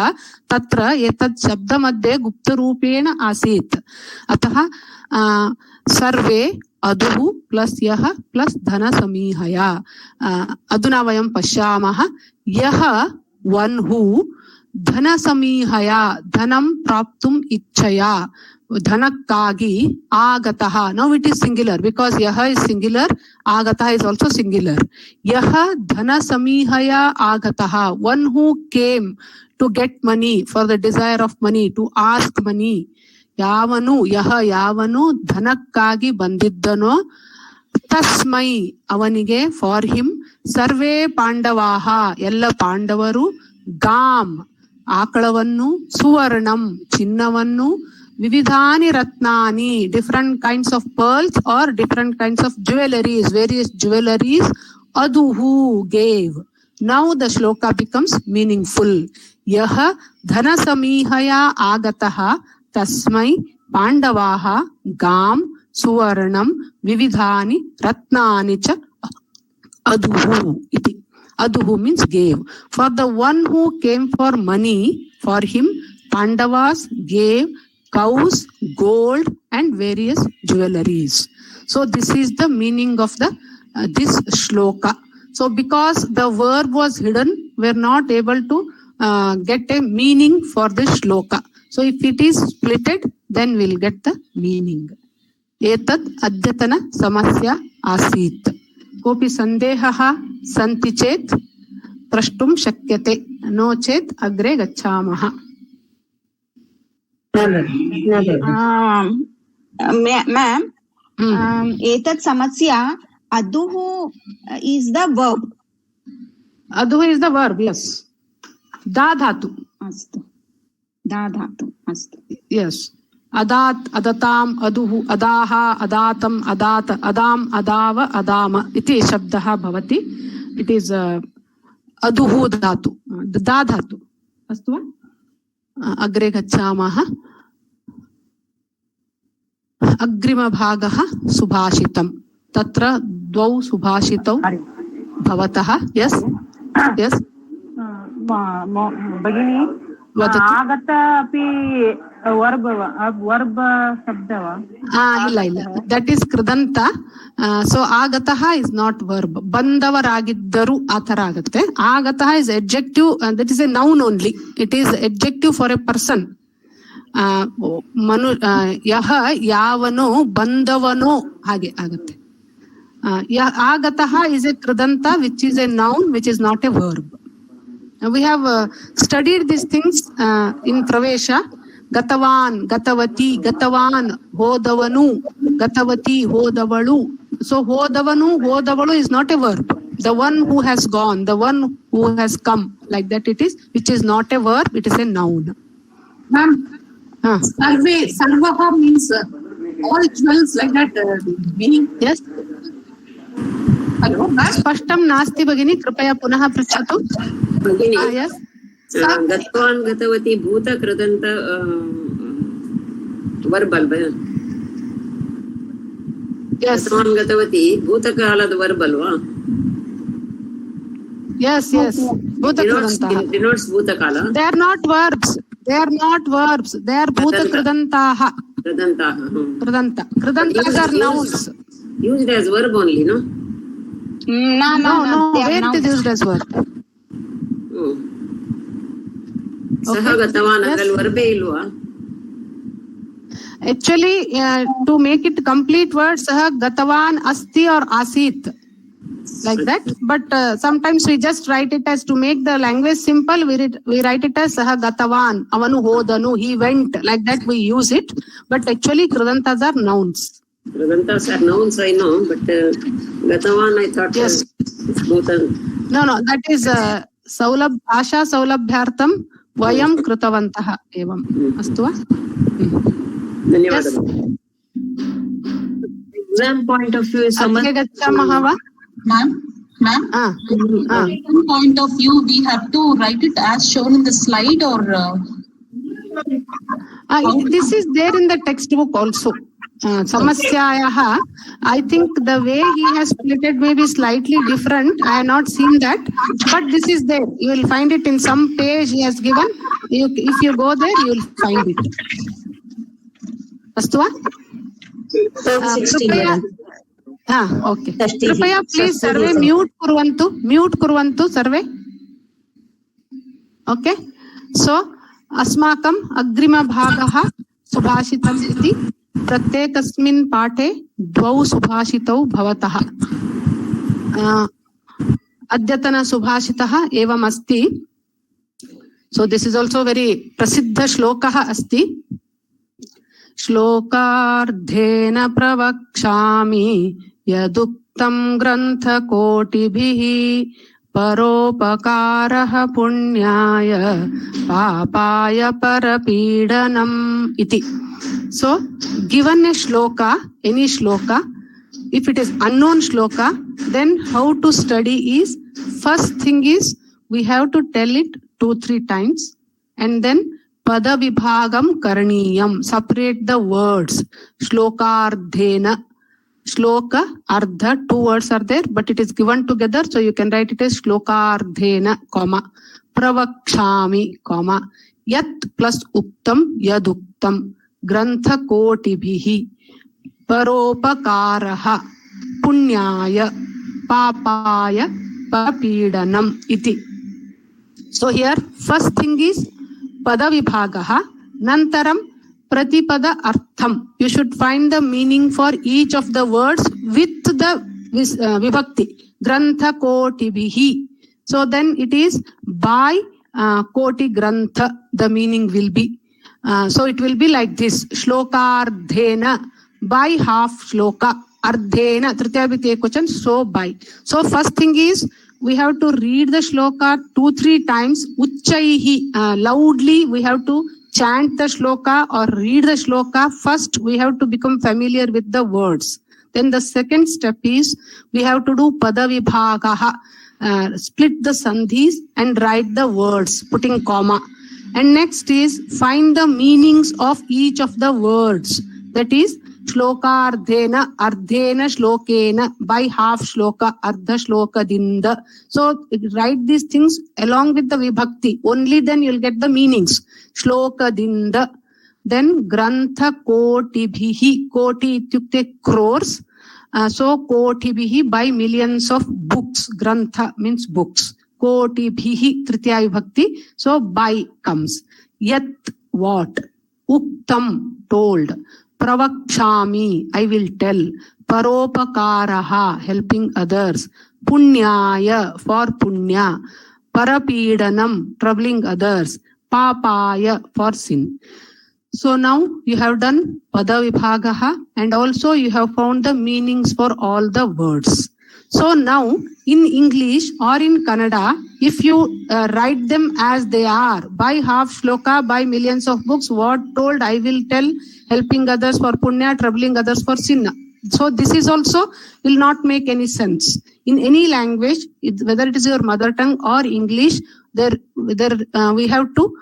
तत्र एतद् शब्द मध्ये गुप्त रूपेण आसीत् अतः सर्वे अदुः प्लस यः प्लस धन समीहया अधुना वयं पश्यामः यः one who dhana samihaya, dhanam praptum ichchaya, dhanakagi agataha. Now it is singular because yaha is singular, agataha is also singular. Yaha dhana samihaya agataha, one who came to get money, for the desire of money, to ask money. Yavanu, yaha yavanu dhanakagi bandiddano, tasmai avanige, for him, sarve pandavaha, ella pandavaru, gam akalavannu, suvarnam chinnavannu, vividhani ratnani, different kinds of pearls or different kinds of jewelries, various jewelries, aduhu gave. Now the shloka becomes meaningful. Yaha dhana samihaya agataha tasmai pandavaha gam suvarnam vividhani ratnani cha aduhu iti. Aduhu means gave. For the one who came for money, for him Pandavas gave cows, gold and various jewelries. So this is the meaning of the this shloka. So because the verb was hidden, we are not able to get a meaning for this shloka. So if it is splitted, then we'll get the meaning. Etat adyatana samasya asit. Kopi sandehaha santi chet prashtum shakyate. No chet agre gacchamaha. Ma'am, etat samasya, aduhu is the verb. Aduhu is the verb, yes. Da dhatu. Astu. Da dhatu. Astu. Yes. Adat, adatam, aduhu, adaha, adatam, adata, adam, adava, adama. Iti shabdaha bhavati. It is aduhu dhatu. Da dhatu. Astu va? Agre gacchamaha. Agrima bhagaha subhashitam. Tatra dvau subhashitau bhavataha. Yes? Yes? Bhagini, agata api verb shabdava. Illa. That is kridanta. So agataha is not verb. Bandavaragiddaru athara agate. Agataha is adjective, that is a noun only. It is adjective for a person. Yaha yavano bandavano hage agate. Agataha is a kridanta which is a noun which is not a verb. We have studied these things in Pravesha. Gatavan, Gatavati, Gatavan, Hodavanu, Gatavati, Hodavalu. So Hodavanu, Hodavalu is not a verb. The one who has gone, the one who has come, like that it is, which is not a verb, it is a noun. Ma'am, Sarvaha means all jewels, like that meaning. Yes. Hello, Spashtam nasti bhagini, kripaya punaha pruchatu. Bhagini, Yes. Gatvan gatavati bhuta kridanta verbal. Yes. Gatvan gatavati bhuta kalada verbal va. Yes. Bhuta kridanta. Denotes bhuta kala. They are not verbs. They are bhuta kridantaha. Kridanta. Kridantas are nouns. Used as verb only, no? No. Where it is used as verb? Saha gatavan adral verbe ilva. Actually, to make it complete word, saha gatavan asti or asit, like that. But sometimes we just write it as, to make the language simple, we write it as saha gatavan, avanu hodanu, he went, like that we use it. But actually, kridantas are nouns. Kridantas are nouns, I know, but gatavan I thought yes. both are. No, that is Asha Saulabhyartam Vayam Krutavantaha Evam. Astu va? Yes. Exam point of view is Ma'am, from point of view, we have to write it as shown in the slide, or this is there in the textbook also. Samasyayaha, I think the way he has split it may be slightly different. I have not seen that, but this is there. You will find it in some page he has given. If you go there, you will find it. Astu va? Okay. Kripaya please survey mute kurvantu sarve. Okay, so अस्माकम् अग्रिमभागः सुभाषितम् इति प्रत्येकस्मिन् पाठे द्वौ सुभाषितौ भवतः। अद्यतन सुभाषितः एवम् अस्ति. So this is also very प्रसिद्ध श्लोकः अस्ति. श्लोकार्धेन प्रवक्ष्यामि यदुक्तं ग्रन्थकोटिभिः परोपकारः पुण्याय पापाय परपीडनम् इति. So given a shloka, any shloka, if it is unknown shloka, then how to study is, first thing is we have to tell it 2-3 times, and then pada vibhagam karaniyam, separate the words. Shlokardhena, shloka, ardha, 2 words are there, but it is given together, so you can write it as shlokardhena, comma, pravakshami, comma, yat plus uktam, yaduktam, grantha kotibhihi, paropakaraha, punyaya, papaya, papidanam, iti. So here, first thing is pada vibhagaha, nantaram pratipada artham. You should find the meaning for each of the words with the vibhakti. Grantha kotibhihi. So then it is by koti grantha, the meaning will be. So it will be like this. Shlokardhena, by half shloka. Ardhena, tritiya vibhakti ekvachan, so by. So first thing is, we have to read the shloka 2-3 times. Uchchaihi, loudly we have to chant the shloka or read the shloka. First, we have to become familiar with the words. Then the second step is, we have to do pada vibhagaha, split the sandhis and write the words, putting comma. And next is, find the meanings of each of the words. That is, Shlokardhena, ardhena, shlokena, by half shloka, ardha shloka dinda. So write these things along with the vibhakti. Only then you'll get the meanings. Shloka dinda. Then grantha kotibhihi. Koti ityukte crores. So kotibhihi, by millions of books. Grantha means books. Kotibhihi, tritiya vibhakti. So by comes. Yat, what? Uktam, told. Pravakshami, I will tell. Paropakaraha, helping others. Punyaya, for punya. Parapidanam, troubling others. Papaya, for sin. So now you have done pada vibhagaha, and also you have found the meanings for all the words. So now in English or in Kannada, if you write them as they are, by half shloka, by millions of books, what told, I will tell, helping others for punya, troubling others for sin. So this is also will not make any sense. In any language, whether it is your mother tongue or English, we have to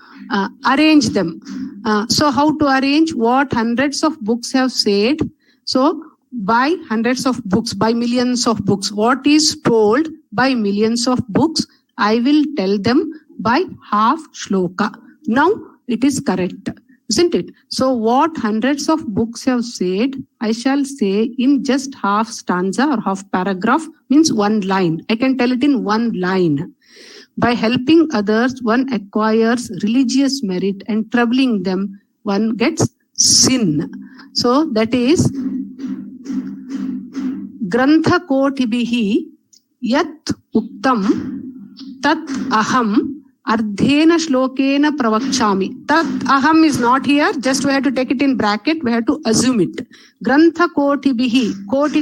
arrange them. So how to arrange? What hundreds of books have said. So by hundreds of books, by millions of books, what is told by millions of books, I will tell them by half shloka. Now it is correct, isn't it? So what hundreds of books have said, I shall say in just half stanza or half paragraph, means one line. I can tell it in one line. By helping others, one acquires religious merit, and troubling them, one gets sin. So that is Grantha kotibhihi yat uktam tat aham ardhena shlokena pravakshami. Tat aham is not here, just we have to take it in bracket, we have to assume it. Grantha kotibhihi, koti,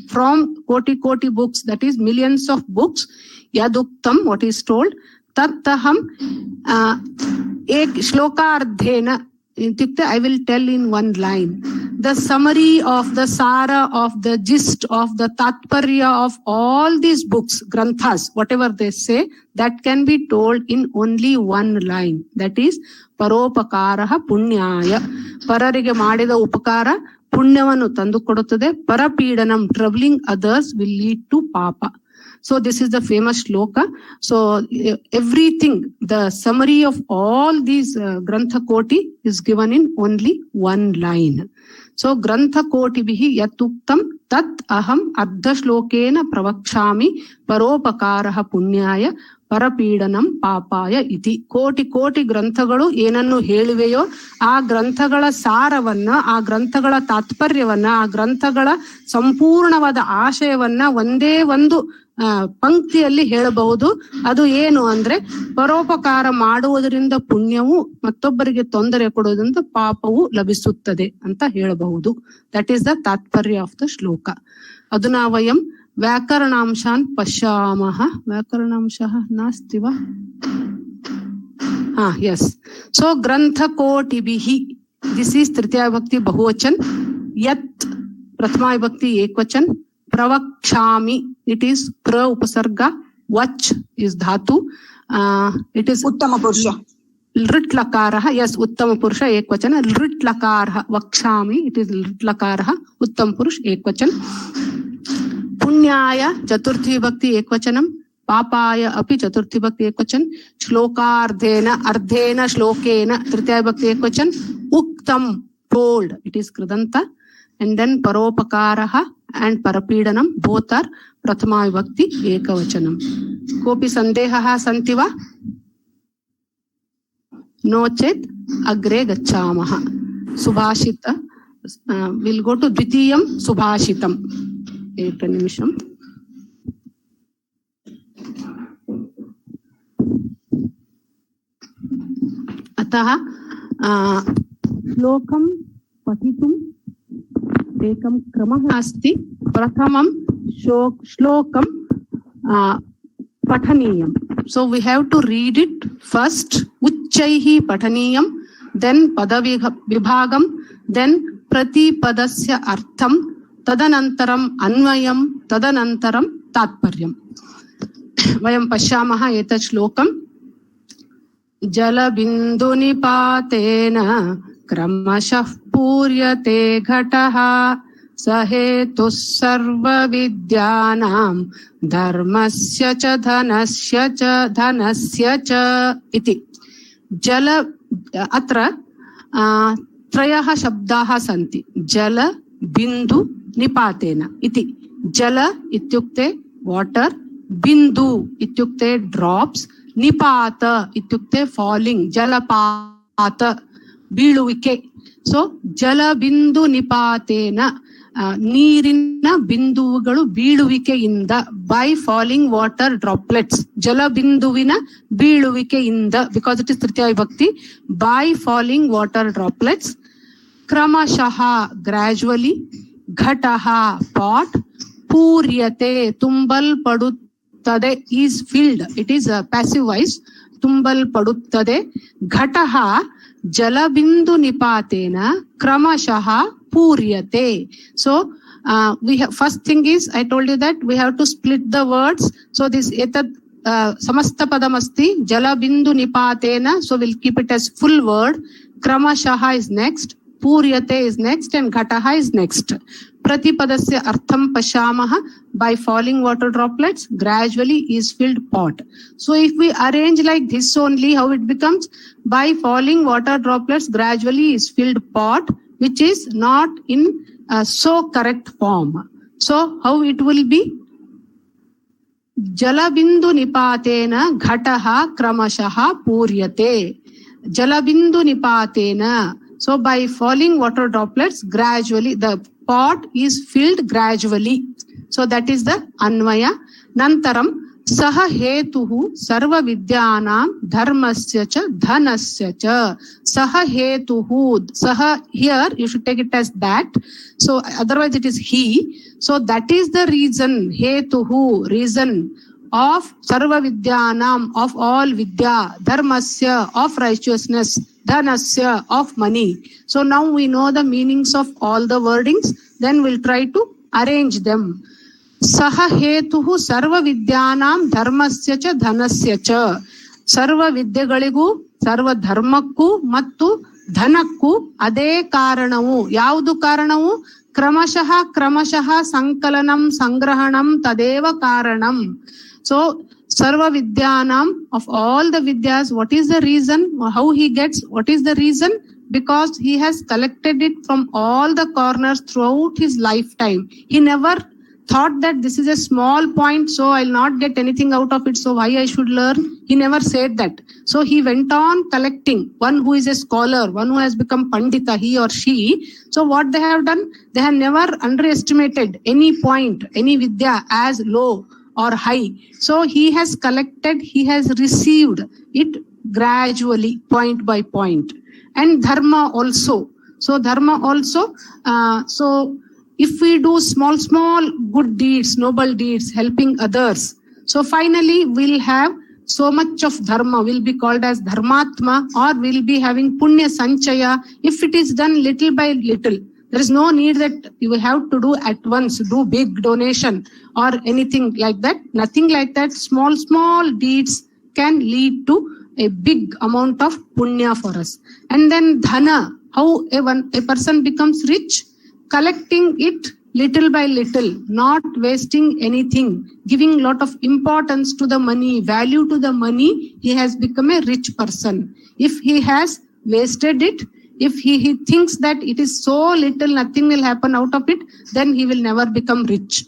from koti books, that is millions of books. Yaduktam, what is told, tat aham ek shloka ardhena, I will tell in one line. The summary of the sara of the gist of the tatparya of all these books, granthas, whatever they say, that can be told in only one line. That is paropakaraha punyaya. Pararige madida upakara punyavannu tandu koduತ್ತದೆ. Parapidanam, troubling others, will lead to papa. So this is the famous shloka. So everything, the summary of all these Grantha Koti is given in only one line. So Grantha Koti bihi yatuktam tat aham ardha shlokena pravakshami paropakaraha punyaya ಪರಪೀಡನಂ ಪಾಪಾಯ ಇತಿ. ಕೋಟಿ ಕೋಟಿ ಗ್ರಂಥಗಳು ಏನನ್ನು ಹೇಳಿವೆಯೋ ಆ ಗ್ರಂಥಗಳ ಸಾರವನ್ನ, ಆ ಗ್ರಂಥಗಳ ತಾತ್ಪರ್ಯವನ್ನ, ಆ ಗ್ರಂಥಗಳ ಸಂಪೂರ್ಣವಾದ ಆಶಯವನ್ನ ಒಂದೇ ಒಂದು ಪಂಕ್ತಿಯಲ್ಲಿ ಹೇಳಬಹುದು. ಅದು ಏನು ಅಂದ್ರೆ, ಪರೋಪಕಾರ ಮಾಡುವುದರಿಂದ ಪುಣ್ಯವು, ಮತ್ತೊಬ್ಬರಿಗೆ ತೊಂದರೆ ಕೊಡುವುದರಿಂದ ಪಾಪವು ಲಭಿಸುತ್ತದೆ ಅಂತ ಹೇಳಬಹುದು. ದಟ್ ಈಸ್ ದ ತಾತ್ಪರ್ಯ ಆಫ್ ದ ಶ್ಲೋಕ. ಅಧುನಾ ವಯಂ ವ್ಯಾಕರಣಾಂಶಾನ್ ಪಶ್ಯಾಮಃ. ವ್ಯಾಕರಣಾಂಶಃ ನಾಸ್ತಿ ವಾ? ಎಸ್. ಸೊ ಗ್ರಂಥಕೋಟಿಭಿಃ, ದಿಸ್ ಈಸ್ ತೃತೀಯ ವಿಭಕ್ತಿ ಬಹುವಚನ್. ಯತ್ ಪ್ರಥಮಾ ವಿಭಕ್ತಿ ಏಕವಚನ್. ಪ್ರವಕ್ಷ್ಯಾಮಿ, it is pra upasarga. Vach is dhatu. It is uttama purusha. Lrit lakarah. Yes, uttama purusha ekvachana. Lrit lakarah vakshami, it is lrit lakarah. Uttam purush ekvachan. Punyaya chaturthi vibhakti ekvachanam. Papaya api chaturthi vibhakti ekvachan. Shlokardhena ardhena shlokena tritiya vibhakti ekvachan. Uktam, told, it is kridanta. And then paropakaraha and parapidanam, both are prathama vibhakti ekavachanam. Kopi sandehaha santi va? No chet agre gacchamaha. Subhashita. We'll go to dvitiyam subhashitam. Eka nimisham. Ataha श्लोकं पठितुं एकं क्रमः अस्ति. प्रथमं श्लोकं पठनीयं. So we have to read it first. उच्चैः पठनीयं, then पदविभागं, then प्रतिपदस्य अर्थं, तदनन्तरम् अन्वयं, तदनन्तरं तात्पर्यं. वयं पश्यामः एतत् श्लोकं. जलबिन्दुनिपातेन क्रमशः पूर्यते घटः, स हेतुः सर्वविद्यानां धर्मस्य च धनस्य च इति. जल अत्र त्रयः शब्दाः सन्ति. जल, बिन्दु, निपातेन इति. जल इत्युक्ते वाटर्, बिन्दु इत्युक्ते ड्राप्स्, निपात इत्युक्ते फालिंग, जलपात ಬೀಳುವಿಕೆ. ಸೊ ಜಲಬಿಂದು ನಿಪಾತೇನ, ನೀರಿನ ಬಿಂದುಗಳು ಬೀಳುವಿಕೆಯಿಂದ, ಬೈ ಫಾಲಿಂಗ್ ವಾಟರ್ ಡ್ರಾಪ್ಲೆಟ್ಸ್, ಜಲಬಿಂದುವಿನ ಬೀಳುವಿಕೆಯಿಂದ, ಬಿಕಾಸ್ ಇಟ್ ಇಸ್ ತೃತೀಯ ವಿಭಕ್ತಿ, ಬೈ ಫಾಲಿಂಗ್ ವಾಟರ್ ಡ್ರಾಪ್ಲೆಟ್ಸ್. ಕ್ರಮಶಃ ಗ್ರಾಜುವಲಿ, ಘಟಃ ಪಾಟ್, ಪೂರ್ಯತೆ ತುಂಬಲ್ಪಡುತ್ತದೆ, is filled, it is passive voice, ತುಂಬಲ್ಪಡುತ್ತದೆ. ಘಟಃ ಜಲಬಿಂದು ನಿಪಾತೇನ ಕ್ರಮಶಃ ಪೂರ್ಯತೆ. So we have, first thing is I told you that we have to split the words. So this etat samasta padam asti, jalabindu nipatena, so we'll keep it as full word. Kramashah is next, puryate is next, and ghataha is next. Pratipadasya artham pashamah, by falling water droplets gradually is filled pot. So if we arrange like this only, how it becomes? By falling water droplets gradually is filled pot, which is not in so correct form. So how it will be? Jalabindu nipatena ghataha kramashah puryate. Jalabindu nipatena. So by falling water droplets gradually, the pot is filled gradually. So that is the Anvaya. Nantaram Saha Hetuhu Sarva Vidyanam Dharmasya cha Dhanasya cha. Saha Hetuhu. Saha, here you should take it as that. So otherwise it is he. So that is the reason, Hetuhu, reason of Sarva Vidyanam, of all Vidya, Dharmasya, of righteousness, Dhanasya, of money. So now we know the meanings of all the wordings. Then we'll try to arrange them. Saha hetuhu sarva vidyanam dharmasya cha dhanasya cha. Sarva vidyagaligu, sarva dharmakku mattu dhanakku ಅದೇ ಕಾರಣವು. ಯಾವುದು ಕಾರಣವು? ಕ್ರಮಶಃ ಸಂಕಲನಂ ಸಂಗ್ರಹಣಂ ತದೇವ ಕಾರಣಂ. So sarva vidyanam, of all the vidyas, what is the reason? How he gets? What is the reason? Because he has collected it from all the corners throughout his lifetime. He never thought that this is a small point, so I'll not get anything out of it, so why I should learn? He never said that. So he went on collecting. One who is a scholar, one who has become Pandita, he or she. So what they have done? They have never underestimated any point, any Vidya as low or high. So he has collected, he has received it gradually, point by point. And Dharma also. So Dharma also, so if we do small good deeds, noble deeds, helping others, so finally we'll have so much of Dharma, will be called as Dharmatma, or will be having Punya Sanchaya, if it is done little by little. There is no need that you have to do at once, do big donation or anything like that. Nothing like that. Small deeds can lead to a big amount of punya for us. And then dhana, how a person becomes rich? Collecting it little by little, not wasting anything, giving lot of importance to the money, value to the money, he has become a rich person. If he has wasted it, if he thinks that it is so little, nothing will happen out of it, then he will never become rich.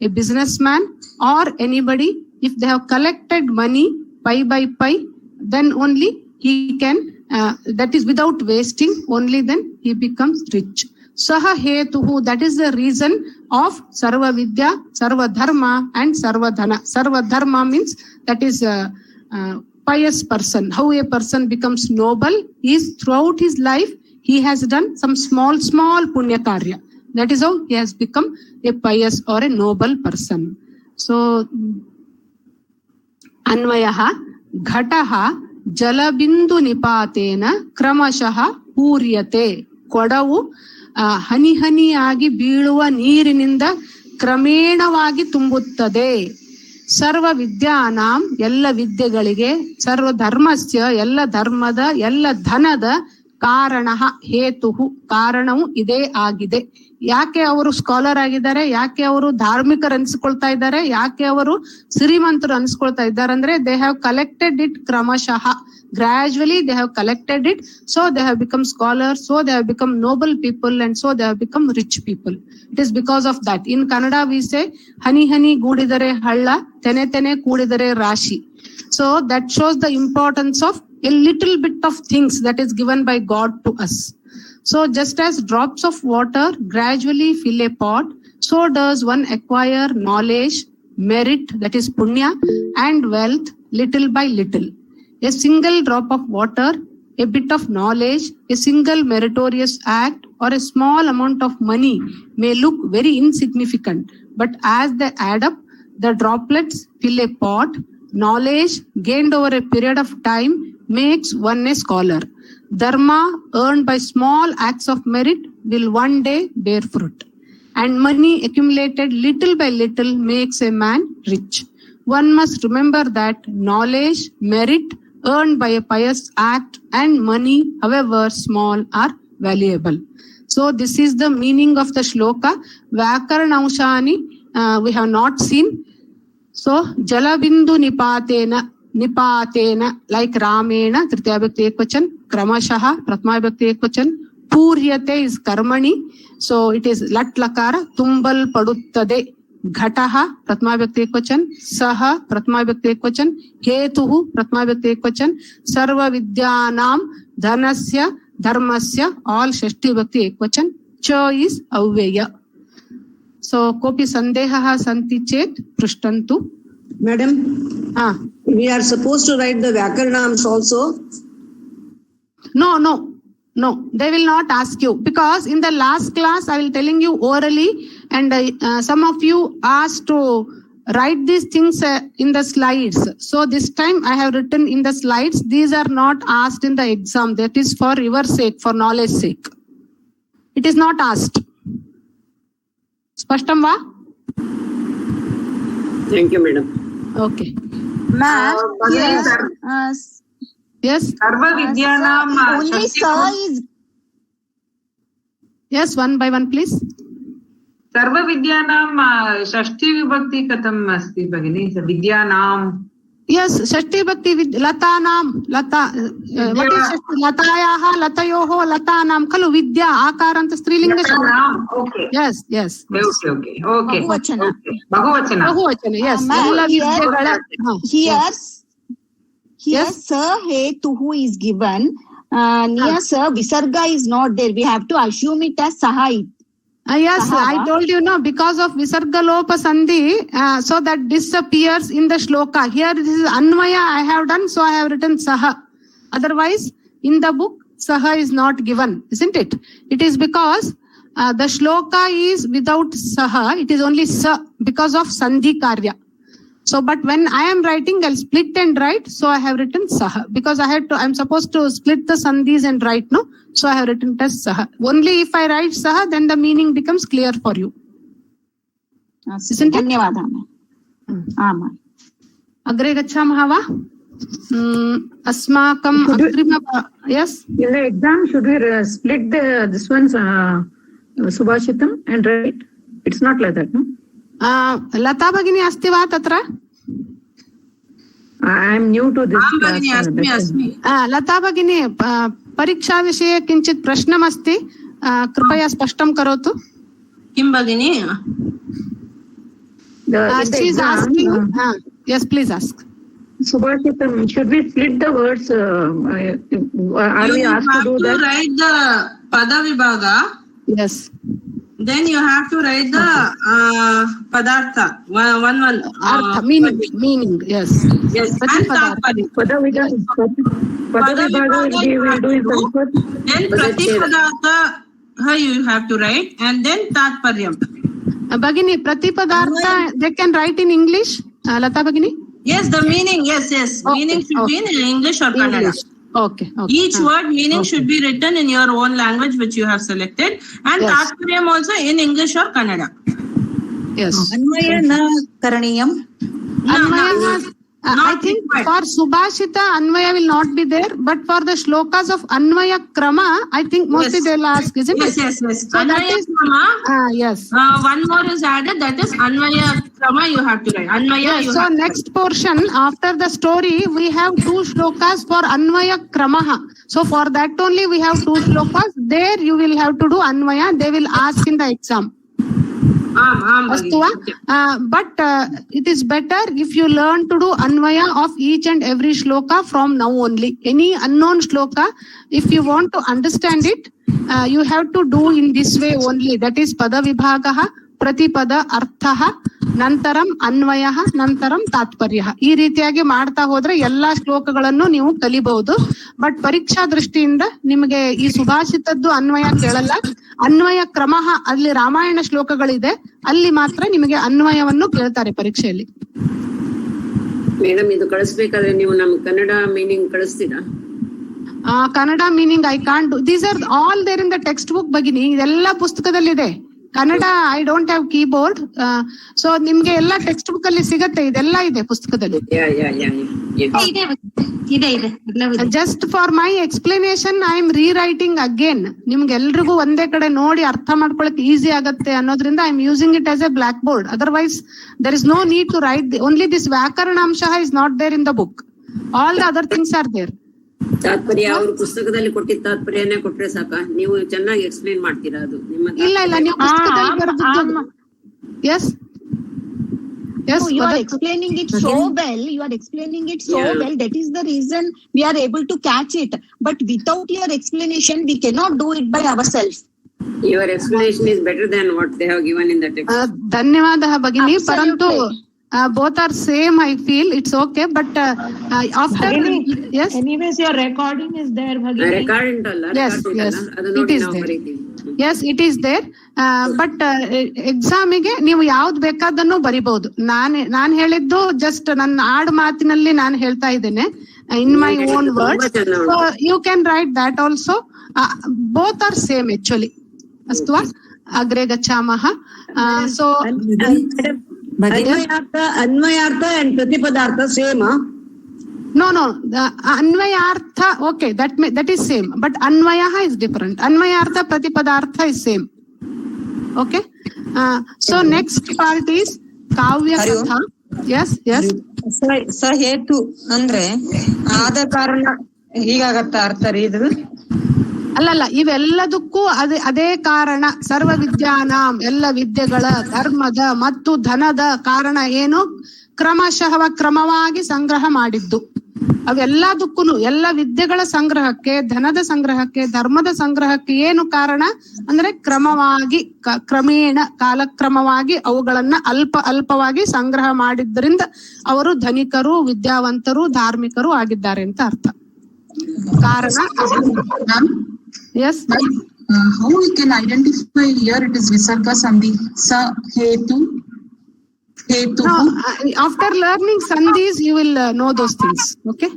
A businessman or anybody, if they have collected money pie by pie, then only he can, that is without wasting, only then he becomes rich. Saha hetuhu, that is the reason of Sarva Vidya, Sarva Dharma and Sarva Dhana. Sarva Dharma means that is a pious person. How a person becomes noble is throughout his life he has done some small punya karya. That is how he has become a pious or a noble person. So Anvayaha Ghataha Jalabindu Nipatena Kramashaha Puryate. Kodavu ಹನಿ ಬೀಳುವ ನೀರಿನಿಂದ ಕ್ರಮೇಣವಾಗಿ ತುಂಬುತ್ತದೆ. ಸರ್ವ ವಿದ್ಯಾನಾಂ, ಎಲ್ಲ ವಿದ್ಯೆಗಳಿಗೆ, ಸರ್ವ ಧರ್ಮಸ್ಯ, ಎಲ್ಲ ಧರ್ಮದ, ಎಲ್ಲ ಧನದ ಕಾರಣ ಹೇತುಹು, ಕಾರಣವು ಇದೇ ಆಗಿದೆ. ಯಾಕೆ ಅವರು ಸ್ಕಾಲರ್ ಆಗಿದ್ದಾರೆ, ಯಾಕೆ ಅವರು ಧಾರ್ಮಿಕರು ಅನ್ಸ್ಕೊಳ್ತಾ ಇದ್ದಾರೆ, ಯಾಕೆ ಅವರು ಶ್ರೀಮಂತರು ಅನ್ಸ್ಕೊಳ್ತಾ ಇದ್ದಾರೆ ಅಂದ್ರೆ ದೇ ಹ್ಯಾವ್ ಕಲೆಕ್ಟೆಡ್ ಇಟ್ ಕ್ರಮಶಃ. Gradually they have collected it, so they have become scholars, so they have become noble people, and so they have become rich people. It is because of that. In Kannada we say hani goodidare halla, tene koodidare rashi. So that shows the importance of a little bit of things that is given by God to us. So just as drops of water gradually fill a pot, so does one acquire knowledge, merit, that is punya, and wealth little by little. A single drop of water, a bit of knowledge, a single meritorious act, or a small amount of money may look very insignificant, but as they add up, the droplets fill a pot. Knowledge gained over a period of time makes one a scholar. Dharma earned by small acts of merit will one day bear fruit. And money accumulated little by little makes a man rich. One must remember that knowledge, merit, earned by a pious act, and money, however small, are valuable. So this is the meaning of the shloka. Vyakaranaanshani we have not seen. So Jalabindu Nipatena, like Ramena, Tritiya Vibhakti Ekvachan, Kramashaha, Prathama Vibhakti Ekvachan, Puryate is Karmani, so it is Lat Lakara, Tumbal Paduttade. Ghataha Prathama Vibhakti Ekvachan, Saha Prathama Vibhakti Ekvachan, Hetuhu Prathama Vibhakti Ekvachan, Sarva Vidyanam Dhanasya Dharmasya, all Shashti Vibhakti Ekvachan, Cha is Avveya. So Kopi Sandehaha Santi Chet Prishtantu. Madam, we are supposed to write the Vyakarnams also. No, they will not ask you, because in the last class I will telling you orally, and some of you asked to write these things in the slides. So this time I have written in the slides. These are not asked in the exam. That is for your sake, for knowledge sake. It is not asked. Spashtam va? Thank you, madam. Okay. Ma'am, Yes. Sarva Vidyanam. only sir is. Yes, one by one, please. Sarva Vidyanam Shashti Vibhakti Katham Asti Bhagini. Vidyanam. Yes, Shashti Bhakti with Latanam, Lata, what is Shashti? Latayaha, Latayoho, Latanam, Kalu Vidya, Akaranta Strilinga. Okay. Yes, yes. Okay. Bahuvachana. Bahuvachana. Yes. Here, Sir Hetuhu is given. Near Sir Visarga is not there. We have to assume it as Sahai. Yes, I told you, no, because of Visarga Lopa Sandhi, so that disappears in the shloka. Here, this is Anvaya I have done, so I have written Saha. Otherwise, in the book, Saha is not given, isn't it? It is because the shloka is without Saha, it is only Sa, because of Sandhi Karya. So, but when I am writing, I'll split and write, so I have written Saha. Because I'm supposed to split the Sandhis and write, no? So I have written it as Saha. Only if I write Saha, then the meaning becomes clear for you. Isn't it? Agre gachamah va? Asmakam agrima. Yes? In the exam, should we split this one's Subhashitam and write? It's not like that, no? Lata Bhagini asti va tatra? I am new to this class. Ask me. Lata Bhagini, Pariksha Vishaye kinchit prashnam asti. Kripaya spashtam karotu. Kim Bhagini? She is asking. Yes, please ask. Subhashitam, should we split the words? Are we asked to do that? You have to write the Pada Vibhaga. Yes. Then you have to write the Padartha. One. Artha, meaning, yes. Yes. Pada Vibhaga we will do in Sanskrit. Then Pratipadartha you have to write, and then Tatparyam. Bhagini, Pratipadartha, they can write in English? Lata Bhagini? Yes, the meaning, yes. Okay, meaning should be in English or Kannada. Okay. Each word meaning should be written in your own language which you have selected, and Tatparyam also in English or Kannada. Yes. Anvaya na karaniyam. I think for Subhashita, Anvaya will not be there, but for the shlokas of Anvaya Krama, I think mostly they'll ask, isn't it? Yes. So Anvaya Krama. Yes. One more is added, that is Anvaya Krama you have to write. Anvaya you so have next portion, after the story, we have 2 shlokas for Anvaya Kramaha. So for that only we have 2 shlokas. There you will have to do Anvaya. They will ask in the exam. But it is better if you learn to do Anvaya of each and every shloka from now only. Any unknown shloka, if you want to understand it, you have to do in this way only. That is Pada Vibhagaha, Pratipada Arthaha, Nantaram Anvayaha, Nantaram Tatparyaha. ಈ ರೀತಿಯಾಗಿ ಮಾಡ್ತಾ ಹೋದ್ರೆ ಎಲ್ಲಾ ಶ್ಲೋಕಗಳನ್ನು ನೀವು ಕಲಿಬಹುದು. But ಪರೀಕ್ಷಾ ದೃಷ್ಟಿಯಿಂದ ನಿಮಗೆ ಈ ಸುಭಾಷಿತದ್ದು ಅನ್ವಯ ಕೇಳಲ್ಲ. ಅನ್ವಯ ಕ್ರಮ ಅಲ್ಲಿ ರಾಮಾಯಣ ಶ್ಲೋಕಗಳಿದೆ, ಅಲ್ಲಿ ಮಾತ್ರ ನಿಮಗೆ ಅನ್ವಯವನ್ನು ಕೇಳ್ತಾರೆ ಪರೀಕ್ಷೆಯಲ್ಲಿ. ಮೇಡಮ್, ಇದು ಕಳಿಸ್ಬೇಕಾದ್ರೆ ನೀವು ನಮ್ಗೆ ಕನ್ನಡ ಮೀನಿಂಗ್ ಕಳಿಸ್ತೀರಾ? Kannada meaning I can't do. These are all there in the text book Bhagini. ಇದೆಲ್ಲ ಪುಸ್ತಕದಲ್ಲಿದೆ. Kannada I don't have keyboard, so ನಿಮ್ಗೆ ಎಲ್ಲ ಟೆಕ್ಸ್ಟ್ ಬುಕ್ ಅಲ್ಲಿ ಸಿಗತ್ತೆ. ಇದೆಲ್ಲ ಇದೆ ಪುಸ್ತಕದಲ್ಲಿ. Just for my explanation I am rewriting again. ನಿಮ್ಗೆಲ್ರಿಗೂ ಒಂದೇ ಕಡೆ ನೋಡಿ ಅರ್ಥ ಮಾಡ್ಕೊಳಕ್ ಈಸಿ ಆಗತ್ತೆ ಅನ್ನೋದ್ರಿಂದ I am using it as a black board. Otherwise there is no need to write. Only this ವ್ಯಾಕರಣಾಂಶ is not there in the book. All the other things are there. ತಾತ್ಪರ್ಯ ಅವರು ಪುಸ್ತಕದಲ್ಲಿ ಕೊಟ್ಟಿದ್ದ ತಾತ್ಪರ್ಯನೇ ಕೊಟ್ರೆ ಸಾಕ? ನೀವು ಚೆನ್ನಾಗಿ ಎಕ್ಸ್ಪ್ಲೇನ್ ಮಾಡ್ತೀರಾ? ಅದು ನಿಮ್ಮ ಇಲ್ಲ ನೀವು ಪುಸ್ತಕದಲ್ಲಿ ಬರೆದಿದ್ದು. Yes, you are explaining it so well. That is the reason we are able to catch it. But without your explanation, we cannot do it by ourselves. Your explanation is better than what they have given in the text. ಧನ್ಯವಾದ Bhagini. Parantu both are same, I feel. It's okay, but after yes, anyways your recording is there, Bhagini. Recording alla. Yes, ಅದು ನೋಡಿ it is ನಾವು there. ಬರೀತೀವಿ. Yes, it is there. But ಎಕ್ಸಾಮಿಗೆ ನೀವು ಯಾವ್ದು ಬೇಕಾದನ್ನು ಬರಿಬಹುದು. ನಾನು ಹೇಳಿದ್ದು just ನನ್ನ add ಮಾತಿನಲ್ಲಿ ನಾನು ಹೇಳ್ತಾ ಇದ್ದೇನೆ, in my own words. So you can write that also. Both are same actually. ಅಸ್ತುವಾ ಅಗ್ರೆ ಗಚ್ಚಾಮಃ. So Anvayartha and Pratipadartha same, huh? No, the Anvayartha, okay, that is same, but Anvayaha is different. Anvayartha, Pratipadartha is same. Okay. So next part is Kavya Katha. Yes. ಸಹೇತು ಅಂದ್ರೆ ಆದ ಕಾರಣ ಹೀಗಾಗತ್ತ ಅರ್ಥ ರೀ ಇದು? ಅಲ್ಲಲ್ಲ, ಇವೆಲ್ಲದಕ್ಕೂ ಅದೇ ಕಾರಣ. ಸರ್ವ ವಿದ್ಯಾನಾಂ, ಎಲ್ಲ ವಿದ್ಯೆಗಳ, ಧರ್ಮದ ಮತ್ತು ಧನದ ಕಾರಣ ಏನು? ಕ್ರಮವಾಗಿ ಸಂಗ್ರಹ ಮಾಡಿದ್ದು. ಅವೆಲ್ಲದಕ್ಕೂ, ಎಲ್ಲ ವಿದ್ಯೆಗಳ ಸಂಗ್ರಹಕ್ಕೆ, ಧನದ ಸಂಗ್ರಹಕ್ಕೆ, ಧರ್ಮದ ಸಂಗ್ರಹಕ್ಕೆ ಏನು ಕಾರಣ ಅಂದ್ರೆ ಕ್ರಮವಾಗಿ, ಕ್ರಮೇಣ, ಕಾಲಕ್ರಮವಾಗಿ ಅವುಗಳನ್ನ ಅಲ್ಪವಾಗಿ ಸಂಗ್ರಹ ಮಾಡಿದ್ರಿಂದ ಅವರು ಧನಿಕರು, ವಿದ್ಯಾವಂತರು, ಧಾರ್ಮಿಕರು ಆಗಿದ್ದಾರೆ ಅಂತ ಅರ್ಥ. ಕಾರಣ. Yes. How we can identify here it is Visarga Sandhi? Sa Hetu. No, after learning Sandhis, you will know those things. Okay?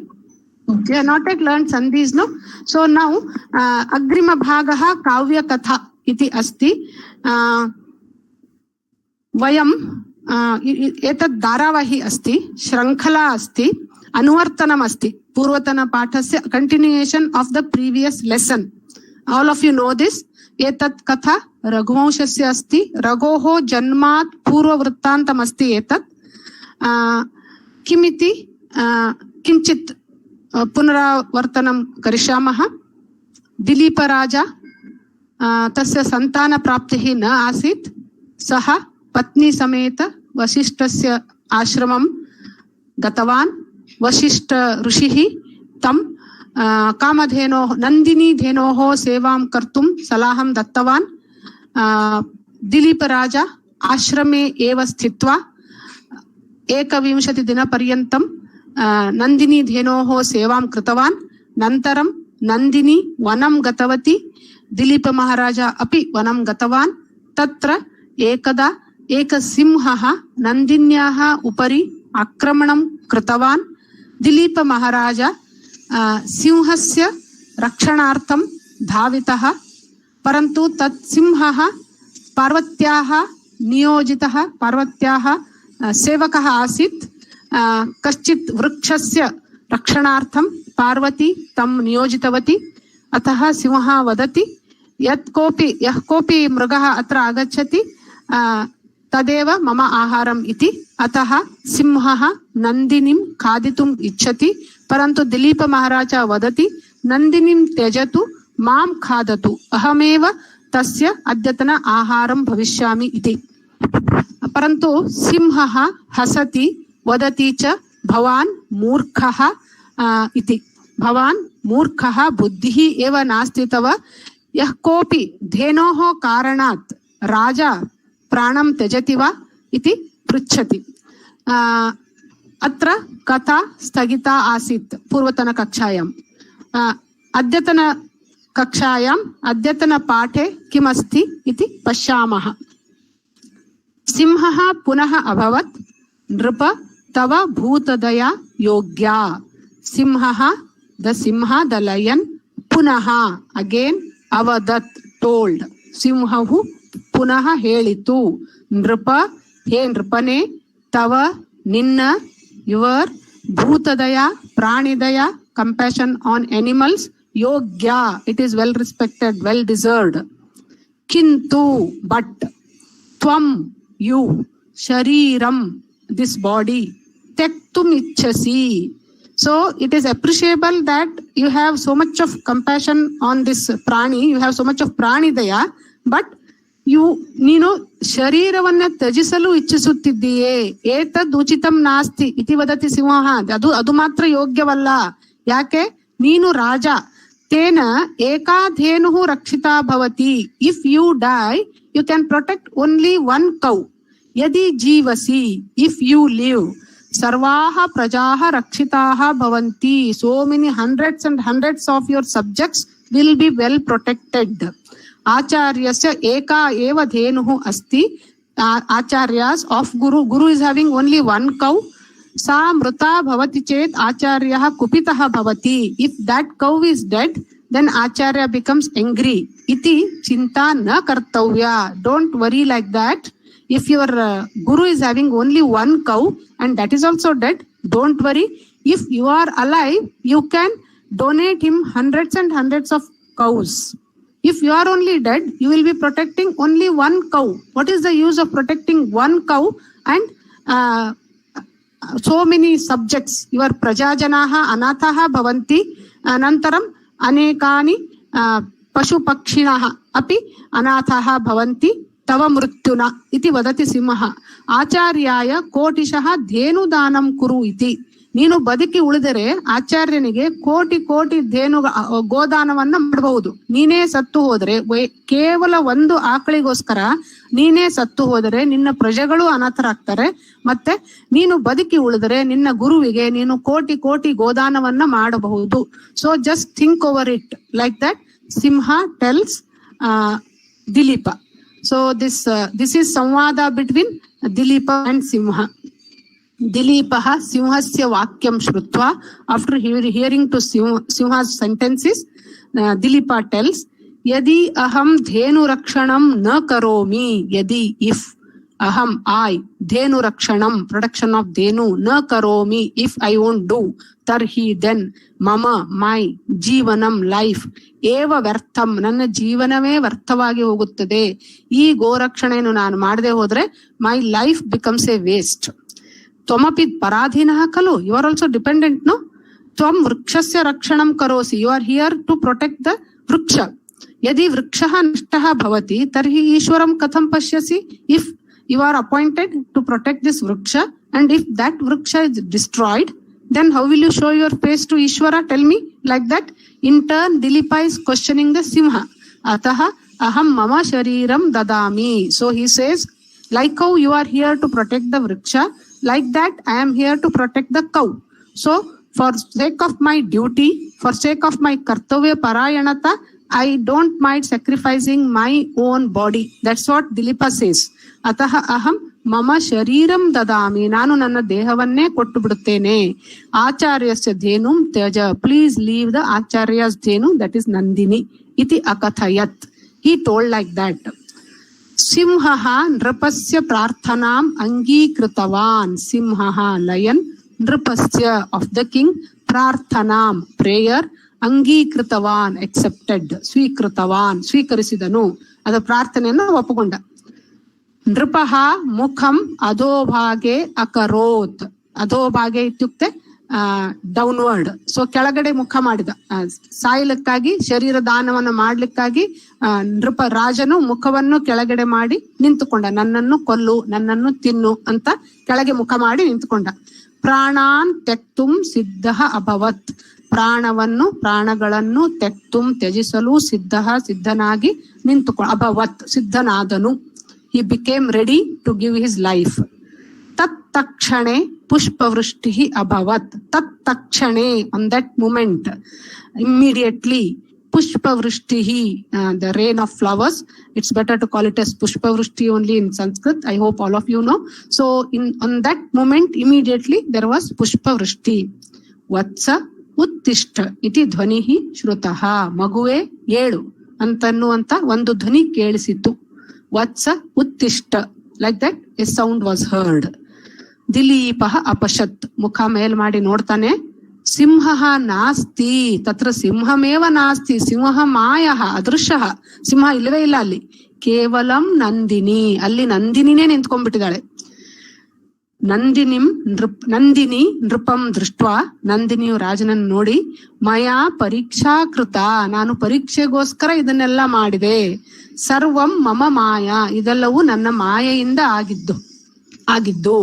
We have not yet learned Sandhis, no? So now, Agrima Bhagaha Kavya Katha iti asti. Vayam, etad Daravahi asti, Shrankhala asti, Anuvartanam asti. Purvatana Pathasya, continuation of the previous lesson. All of you know this. Etat katha Raghuvamshasya asti. Raghoho janmat purva vrittantam asti etat. Kimiti kinchit punaravartanam karishamaha. Dilipa Raja tasya santana praptihi na asit. Saha patni sameta Vasishtasya ashramam gatavan. Vashishta Rushihi tam ಕಾಮಧೇನೋ Nandini ಧೇನೋಹೋ ಸೇವಾಂ ಕರ್ತುಂ ಸಲಾಹಂ ದತ್ತವಾನ್. Dilip ರಾಜ ಆಶ್ರಮೇ ಏವ ಸ್ಥಿತ್ವಾ 21 ದಿನ ಪರ್ಯಂತಂ ನಂದಿನಿ ಧೇನೋಹೋ ಸೇವಾಂ ಕೃತವಾನ್. ನಂತರಂ ನಂದಿನಿ ವನಂ ಗತವತಿ. ದಿಲೀಪ ಮಹಾರಾಜ ಅಪಿ ವನಂ ಗತವಾನ್. ತತ್ರ ಏಕದಾ ಏಕಸಿಂಹಃ ನಂದಿನ್ಯಾಃ ಉಪರಿ ಆಕ್ರಮಣಂ ಕೃತವಾನ್. ದಿಲೀಪ ಮಹಾರಾಜ ಸಿಂಹಸ್ಯ ರಕ್ಷಣಾರ್ಥಂ धावितः, परन्तु तत् सिंहः पार्वत्याः नियोजितः, पार्वत्याः सेवकः आसीत्. कश्चित् वृक्षस्य रक्षणार्थं पार्वती तं नियोजितवती. अतः सिंहः वदति यः कोऽपि मृगः अत्र आगच्छति तदेव मम आहारम् इति. अतः सिंहः नन्दिनीं खादितुम् इच्छति, परन्तु दिलीप महाराज वदति नन्दिनीं त्यजतु, मां खादतु, अहमेव तस्य अद्यतन आहारं भविष्यामि इति. परन्तु सिंहः हसति, वदति च भवान् मूर्खः इति. भवान् मूर्खः, बुद्धिः एव नास्ति तव. यः कोऽपि धेनोः कारणात् राजा प्राणं त्यजति वा इति पृच्छति. अत्र कथा स्थगिता आसीत् पूर्वतनकक्षायाम्. अद्यतनकक्षायाम् अद्यतनपाठे किमस्ति इति पश्यामः. सिंहः पुनः अभवत्, नृप तव भूतदया योग्या. सिंहः, द सिंह, द लयन्, पुनः अगेन अवदत्, टोल्ड. सिंहವು ಪುನಃ ಹೇಳಿತು, ನೃಪ, ಹೇ ನೃಪನೇ, ತವ, ನಿನ್ನ, ಯುವರ್, ಭೂತದಯ, ಪ್ರಾಣಿದಯ, ಕಂಪ್ಯಾಷನ್ ಆನ್ ಅನಿಮಲ್ಸ್, ಯೋಗ್ಯ, it is well respected, well deserved. ಕಿಂತು, ಬಟ್, ತ್ವಂ, ಯು, ಶರೀರಂ, ದಿಸ್ ಬಾಡಿ, ತ್ಯಕ್ತುಂ ಇಚ್ಛಸಿ. So it is appreciable that you have so much of compassion on this prani, you have so much of pranidaya, but ನೀನು ಶರೀರವನ್ನ ತ್ಯಜಿಸಲು ಇಚ್ಛಿಸುತ್ತಿದ್ದೀಯೇ. ಏತದ್ ಉಚಿತಂ ನಾಸ್ತಿ ಇತಿ ವದತಿ ಸಿಂಹಃ. ಅದು ಮಾತ್ರ ಯೋಗ್ಯವಲ್ಲ. ಯಾಕೆ? ನೀನು ರಾಜ. ತೇನ ಏಕಾಧೇನುಃ ರಕ್ಷಿತಾ ಭವತಿ. If you die, you can protect only one cow. ಯದಿ ಜೀವಸಿ, ಇಫ್ ಯು ಲಿವ್, ಸರ್ವಾಃ ಪ್ರಜಾಃ ರಕ್ಷಿತಾಃ ಭವಂತಿ. So many hundreds and hundreds of your subjects will be well protected. आचार्यस्य एका एव धेनुः अस्ति. आचार्यास् of guru is having only one cow. सा मृता भवति चेत् आचार्यः कुपितः भवति. If that cow is dead, then acharya becomes angry. इति चिन्ता न कर्तव्या. Don't worry like that. If your guru is having only one cow and that is also dead, don't worry. If you are alive, you can donate him hundreds and hundreds of cows. If you are only dead, you will be protecting only one cow. What is the use of protecting one cow and so many subjects. Your prajajanaha anathaha bhavanti. Anantaram anekani pashu pakshinaha api anathaha bhavanti tava mrutyuna iti vadati simha. Acharyaya kotishah dhenu danam kuru iti. ನೀನು ಬದುಕಿ ಉಳಿದರೆ ಆಚಾರ್ಯನಿಗೆ ಕೋಟಿ ಕೋಟಿ ಧೇನು ಗೋದಾನವನ್ನ ಮಾಡಬಹುದು. ನೀನೇ ಸತ್ತು ಹೋದರೆ, ಕೇವಲ ಒಂದು ಆಕಳಿಗೋಸ್ಕರ ನೀನೇ ಸತ್ತು ಹೋದರೆ ನಿನ್ನ ಪ್ರಜೆಗಳು ಅನಾಥರಾಗ್ತಾರೆ. ಮತ್ತೆ ನೀನು ಬದುಕಿ ಉಳಿದರೆ ನಿನ್ನ ಗುರುವಿಗೆ ನೀನು ಕೋಟಿ ಕೋಟಿ ಗೋದಾನವನ್ನ ಮಾಡಬಹುದು. So just think over it like that Simha tells Dilipa. So this is ಸಂವಾದ ಬಿಟ್ವೀನ್ ದಿಲೀಪ ಅಂಡ್ ಸಿಂಹ. ದಿಲೀಪಃ ಸಿಂಹಸ್ಯ ವಾಕ್ಯಂ ಶ್ರುತ್ವಾ, after hearing to Simha's sentences, Dilipa tells, yadi aham dhenu rakshanam na karomi, yadi if aham I dhenu rakshanam production of dhenu na karomi if I won't do, tarhi then mama my jeevanam life eva ವ್ಯರ್ಥಂ ನನ್ನ ಜೀವನವೇ ವ್ಯರ್ಥವಾಗಿ ಹೋಗುತ್ತದೆ. ಈ ಗೋರಕ್ಷಣೆಯನ್ನು ನಾನು ಮಾಡದೆ ಹೋದ್ರೆ my life becomes a waste. ತ್ವಮಪಿ ಪರಾಧೀನಃ ಖಲು, you are also dependent. No ತ್ವಂ ವೃಕ್ಷಸ್ಯ ರಕ್ಷಣಂ ಕರೋಸಿ, you are here to protect the ವೃಕ್ಷ. ಯದಿ ವೃಕ್ಷಃ ನಷ್ಟಃ ಭವತಿ ತರ್ಹಿ ಈಶ್ವರಂ ಕಥಂ ಪಶ್ಯಸಿ. If you are appointed to protect this ವೃಕ್ಷ ಅಂಡ್ ಇಫ್ ದಟ್ ವೃಕ್ಷ is destroyed, then how will you show your face to Ishvara? Tell me. Like that, in turn Dilipa is questioning the Simha. Atah aham mama shariram dadami. So he says, like how you are here to protect the vriksha, like that I am here to protect the cow. So for sake of my duty, for sake of my kartavya parayanata, I don't mind sacrificing my own body. That's what Dilipa says. Atah aham mama shariram dadami. Nanu nanna dehavanne kottu biduttene. Acharyasya dhenum tyaja. Please leave the Acharya's dhenu, that is Nandini. Iti akathayat. He told like that. Simhaha nrapasya prarthanam angikritavaನ್. Simhaha lion, nrapasya of the king, prarthanam prayer, angikritavaನ್ accepted, ಸ್ವೀಕೃತವಾನ್ ಸ್ವೀಕರಿಸಿದನು, ಅದ ಪ್ರಾರ್ಥನೆಯನ್ನು ಒಪ್ಪುಕೊಂಡ. ನೃಪಃ ಮುಖಂ ಅಧೋಭಾಗೆ ಅಕರೋತ್. ಅಧೋಭಾಗೆ ಇತ್ಯುಕ್ತೆ downward. So ಕೆಳಗಡೆ ಮುಖ ಮಾಡಿದ. ಸಾಯಲಿಕ್ಕಾಗಿ, ಶರೀರ ದಾನವನ್ನು ಮಾಡ್ಲಿಕ್ಕಾಗಿ ನೃಪ ರಾಜನು ಮುಖವನ್ನು ಕೆಳಗಡೆ ಮಾಡಿ ನಿಂತುಕೊಂಡ. ನನ್ನನ್ನು ಕೊಲ್ಲು, ನನ್ನನ್ನು ತಿನ್ನು ಅಂತ ಕೆಳಗೆ ಮುಖ ಮಾಡಿ ನಿಂತುಕೊಂಡ. ಪ್ರಾಣಾನ್ ತೆಕ್ತುಂ ಸಿದ್ಧ ಅಭವತ್. ಪ್ರಾಣಗಳನ್ನು ತೆಕ್ತುಂ ತ್ಯಜಿಸಲು ಸಿದ್ಧನಾಗಿ ಅಭವತ್ ಸಿದ್ಧನಾದನು. He became ready to give his life. ತಕ್ಷಣೆ ಪುಷ್ಪವೃಷ್ಟಿ ಅಭವತ್. ತಕ್ಷಣೆ, on that moment, immediately, pushpavrushti, the rain of flowers. It's better to call it as pushpavrushti only in Sanskrit. I hope all of you know. So on that moment, immediately there was pushpavrushti. Vatsa uttishta iti ಧ್ವನಿಹಿ ಶ್ರುತಃ. ಮಗುವೆ ಏಳು ಅಂತನ್ನುವಂತ ಒಂದು ಧ್ವನಿ ಕೇಳಿಸಿತು. ವತ್ಸ ಉತ್ತಿಷ್ಟ, like that a sound was heard. ದಿಲೀಪಃ ಅಪಶತ್. ಮುಖ ಮೇಲ್ ಮಾಡಿ ನೋಡ್ತಾನೆ. ಸಿಂಹಃ ನಾಸ್ತಿ ತತ್ರ. ಸಿಂಹಮೇವ ನಾಸ್ತಿ. ಸಿಂಹ ಮಾಯಃ ಅದೃಶ್ಯಃ. ಸಿಂಹ ಇಲ್ಲವೇ ಇಲ್ಲ ಅಲ್ಲಿ. ಕೇವಲಂ ನಂದಿನಿ. ಅಲ್ಲಿ ನಂದಿನಿನೇ ನಿಂತ್ಕೊಂಡ್ಬಿಟ್ಟಿದ್ದಾಳೆ. ನಂದಿನಿ ನೃಪಂ ದೃಷ್ಟ್ವಾ. ನಂದಿನಿಯು ರಾಜನನ್ನು ನೋಡಿ, ಮಯಾ ಪರೀಕ್ಷಾ ಕೃತ. ನಾನು ಪರೀಕ್ಷೆಗೋಸ್ಕರ ಇದನ್ನೆಲ್ಲ ಮಾಡಿದೆ. ಸರ್ವಂ ಮಮ ಮಾಯಾ. ಇದೆಲ್ಲವೂ ನನ್ನ ಮಾಯೆಯಿಂದ ಆಗಿದ್ದು.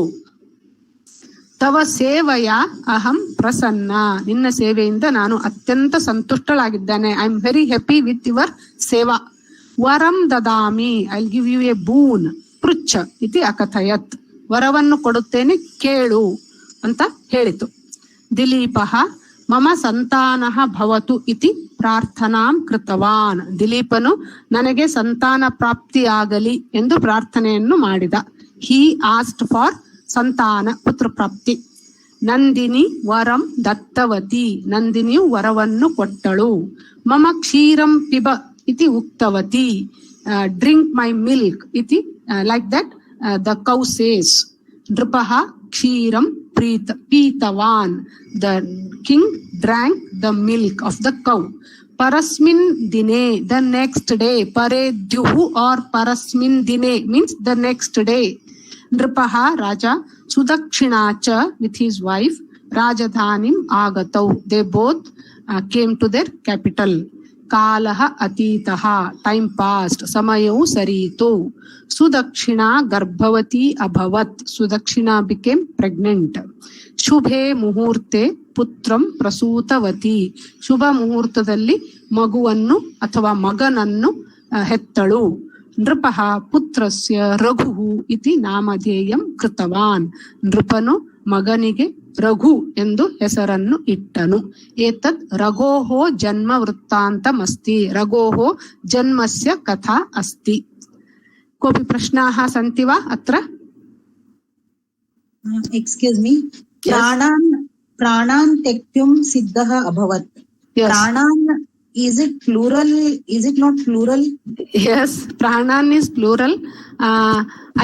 ತವ ಸೇವೆಯ ಅಹಂ ಪ್ರಸನ್ನ. ನಿನ್ನ ಸೇವೆಯಿಂದ ನಾನು ಅತ್ಯಂತ ಸಂತುಷ್ಟಳಾಗಿದ್ದೇನೆ. I am very happy with your ಸೇವಾ. ವರಂ ದದಾಮಿ. I will give you a boon. ಪೃಚ್ಛ ಇತಿ ಅಕಥಯತ್. ವರವನ್ನು ಕೊಡುತ್ತೇನೆ, ಕೇಳು ಅಂತ ಹೇಳಿತು. ದಿಲೀಪಃ ಮಮ ಸಂತಾನಃ ಭವತು ಇತಿ ಪ್ರಾರ್ಥನಾಂ ಕೃತವಾನ್. ದಿಲೀಪನು ನನಗೆ ಸಂತಾನ ಪ್ರಾಪ್ತಿಯಾಗಲಿ ಎಂದು ಪ್ರಾರ್ಥನೆಯನ್ನು ಮಾಡಿದ. ಹಿ ಆಸ್ಕ್ಡ್ ಫಾರ್ ಸಂತಾನ, ಪುತ್ರ ಪ್ರಾಪ್ತಿ. ನಂದಿನಿ ವರಂ ದತ್ತವತಿ. ನಂದಿನಿಯು ವರವನ್ನು ಕೊಟ್ಟಳು. ಮಮ ಕ್ಷೀರಂ ಪಿಬ ಇತಿ ಉಕ್ತವತಿ. ಡ್ರಿಂಕ್ ಮೈ ಮಿಲ್ಕ್ ಇತಿ, like that the cow says. Nripaha kshiram pitavan. The king drank the milk of the cow. Parasmin dine, the next day. Pare dyuhu or parasmin dine means the next day. Nripaha Raja Sudakshina cha with his wife Rajadhanim Agatau. They both came to their capital. Kalaha atitaha, time passed. Samayu sarito. Sudakshina garbhavati abhavat. Sudakshina became pregnant. Shubhe muhurte putram prasutavati. Shubha muhurtadalli maguvannu ಅಥವಾ ಮಗನನ್ನು ಹೆತ್ತಳು. ನೃಪಃ ಪುತ್ರಸ್ಯ ರಘು ಇತಿ ನಾಮಧೇಯಂ ಕೃತವಾನ್. ನೃಪನು ಮಗನಿಗೆ ರಘು ಎಂದು ಹೆಸರನ್ನು ಇಟ್ಟನು. ಏತದ್ ರಘೋಹೋ ಜನ್ಮ ವೃತ್ತಾಂತಮಸ್ತಿ. ರಘೋಹೋ ಜನ್ಮಸ್ಯ ಕಥಾ ಅಸ್ತಿ. ಕೋಪಿ ಪ್ರಶ್ನಾಃ ಸಂತಿ ವಾ ಅತ್ರ? Excuse me. Pranan tektyum siddhah abhavat. Pranan, is it plural? Is it not plural? Yes, pranan is plural.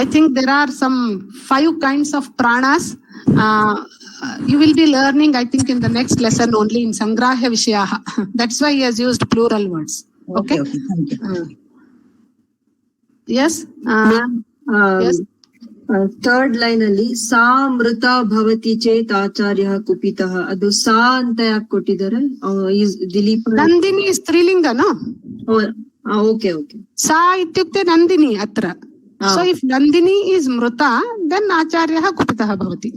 I think there are some 5 kinds of pranas. You will be learning, I think, in the next lesson only in Sangrahya Vishayaha. That's why he has used plural words. Okay, thank you. Yes. Yes. Third line ಅಲ್ಲಿ ಸಾ ಮೃತ ಭವತಿ ಚೇತ್ ಆಚಾರ್ಯ ಕುಪಿತಃ, ಅದು ಸಾ ಅಂತ ಯಾಕೆ ಕೊಟ್ಟಿದ್ದಾರೆ? ದಿಲೀಪ್ ನಂದಿನಿ ಸ್ತ್ರೀಲಿಂಗನೋ? Okay okay. ಸಾ ಇತ್ಯುಕ್ತೆ ನಂದಿನಿ ಅತ್ರ. ಸೊ ಇಫ್ ನಂದಿನಿ ಇಸ್ ಮೃತ ದೆನ್ ಆಚಾರ್ಯ ಕುಪಿತಃ ಭವತಿ.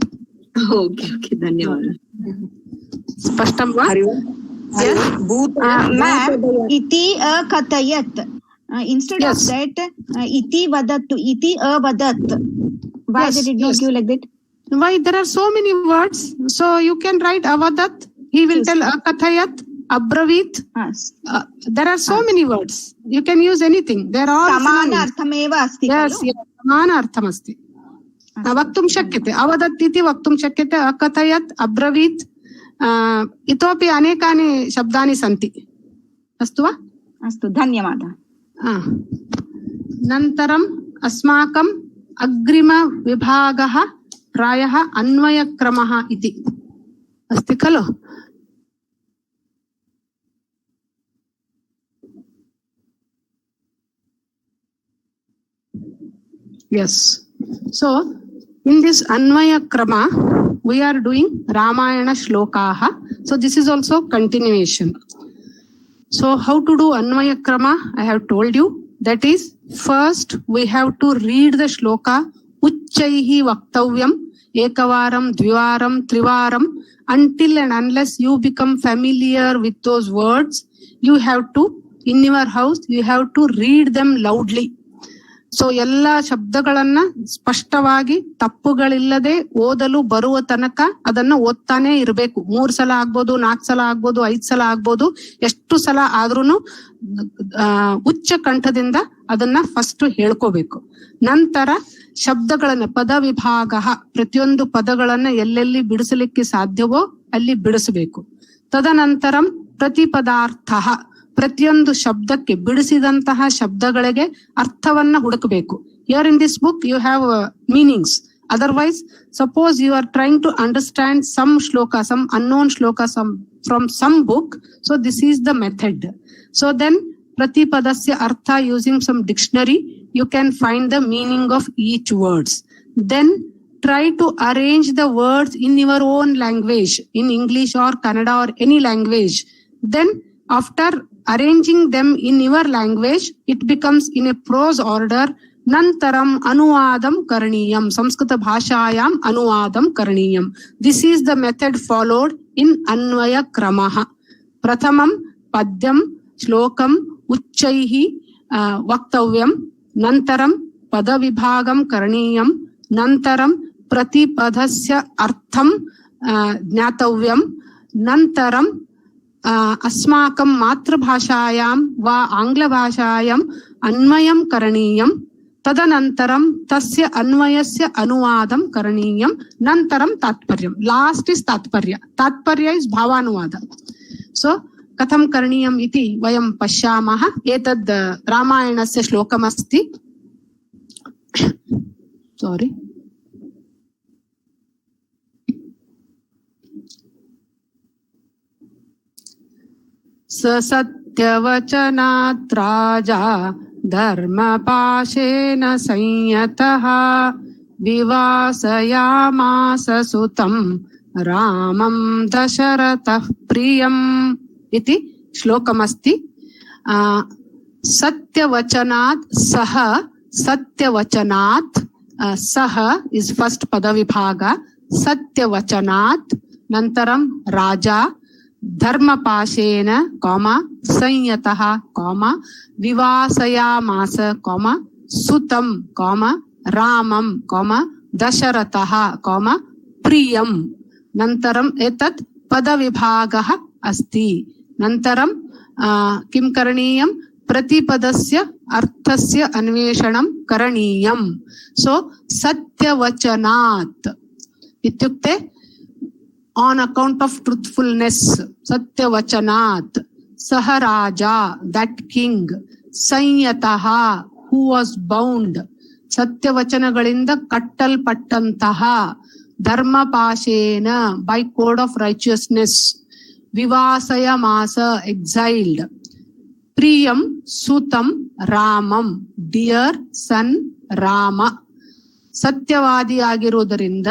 ಓಕೆ ಓಕೆ, ಧನ್ಯವಾದ. ಸ್ಪಷ್ಟಂ ವಾ? ಇತಿ ಅಕಥಯತ್. Instead of that, iti vadattu, iti avadat. Why they did not give like that? Why? There are so many words. So you can write avadat. He will tell akathayat, abravit. There are so many words. You can use anything. There are samana arthameva asti. Yes, samana artham asti. Vaktum shakyate. Avadat iti vaktum shakyate. Akathayat, abravit. Itopi anekani shabdani santi. Astu va? Astu. Dhanyavada. ನಂತರಂ ಅಸ್ಮಾಕಂ ಅಗ್ರಿಮ ವಿಭಾಗಃ ಪ್ರಾಯಃ ಅನ್ವಯಕ್ರಮಃ ಇತಿ ಅಸ್ತಿ ಖಲು? Yes. So in this Anvayakrama, we are doing Ramayana shlokaha. So this is also continuation. So how to do Anvayakrama? I have told you. That is, first we have to read the shloka Uchchaihi Vaktavyam Ekavaram Dvivaram Trivaram. Until and unless you become familiar with those words, you have to, in your house, you have to read them loudly. So ಎಲ್ಲ ಶಬ್ದಗಳನ್ನ ಸ್ಪಷ್ಟವಾಗಿ ತಪ್ಪುಗಳಿಲ್ಲದೆ ಓದಲು ಬರುವ ತನಕ ಅದನ್ನ ಓದ್ತಾನೆ ಇರಬೇಕು. 3 ಸಲ ಆಗ್ಬೋದು, 4 ಸಲ ಆಗ್ಬೋದು, 5 ಸಲ ಆಗ್ಬೋದು. ಎಷ್ಟು ಸಲ ಆದ್ರೂನು ಉಚ್ಚ ಕಂಠದಿಂದ ಅದನ್ನ ಫಸ್ಟ್ ಹೇಳ್ಕೋಬೇಕು. ನಂತರ ಶಬ್ದಗಳನ್ನ ಪದ ವಿಭಾಗ, ಪ್ರತಿಯೊಂದು ಪದಗಳನ್ನ ಎಲ್ಲೆಲ್ಲಿ ಬಿಡಿಸಲಿಕ್ಕೆ ಸಾಧ್ಯವೋ ಅಲ್ಲಿ ಬಿಡಿಸಬೇಕು. ತದನಂತರಂ ಪ್ರತಿಪದಾರ್ಥ, ಪ್ರತಿಯೊಂದು ಶಬ್ದಕ್ಕೆ ಬಿಡಿಸಿದಂತಹ ಶಬ್ದಗಳಿಗೆ ಅರ್ಥವನ್ನ ಹುಡುಕಬೇಕು. Here in this book you have meanings. Otherwise, suppose you are trying to understand some shloka, some unknown shloka, from some book. So this is the method. So then pratipadasya artha, using some dictionary, you can find the meaning of each words. Then try to arrange the words in your own language, in English or Kannada or any language. Then after arranging them in your language, it becomes in a prose order. Nantaram anuvadam karaniyam. Samskrita bhashayam anuvadam karaniyam. This is the method followed in Anvaya Kramaha. Prathamam padyam shlokam uchchaihi vaktavyam. Nantaram padavibhagam karaniyam. Nantaram pratipadasya artham jnatavyam. Nantaram अस्माकं मातृभाषायां वा आंग्लभाषायां अन्वयं करणीयं. तदनन्तरं तस्य अन्वयस्य अनुवादं करणीयं. नन्तरं तात्पर्यं. Last is तात्पर्य. तात्पर्य इज भावानुवाद. सो कथं करणीयम् इति वयं पश्यामः. एतद् रामायणस्य श्लोकमस्ति. सॉरी, स सत्यवचनात् राजा धर्मपाशेन संयतः विवासयामास सुतं रामं दशरथः प्रियम् इति श्लोकमस्ति. सत्यवचनात् सह, सत्यवचनात् सह इस् फस्ट् पदविभाग, सत्यवचनात् नन्तरं राजा धर्मपाशेन कॉमा संयतः कॉमा विवासयामास कॉमा सुतं कॉमा रामं कॉमा दशरथः कॉमा प्रियं. नन्तरम् एतत् पदविभागः अस्ति. नन्तरं किं करणीयं? प्रतिपदस्य अर्थस्य अन्वेषणं करणीयम्. सो सत्यवचनात् इत्युक्ते on account of truthfulness, satyavachanat, sah raja, that king, sanyataha, who was bound, satyavachanagalinda kattalpattantaha, dharmapashena, by code of righteousness, vivasayamasa, exiled, priyam sutam ramam, dear son Rama, satyavadi ಆಗಿರುವುದರಿಂದ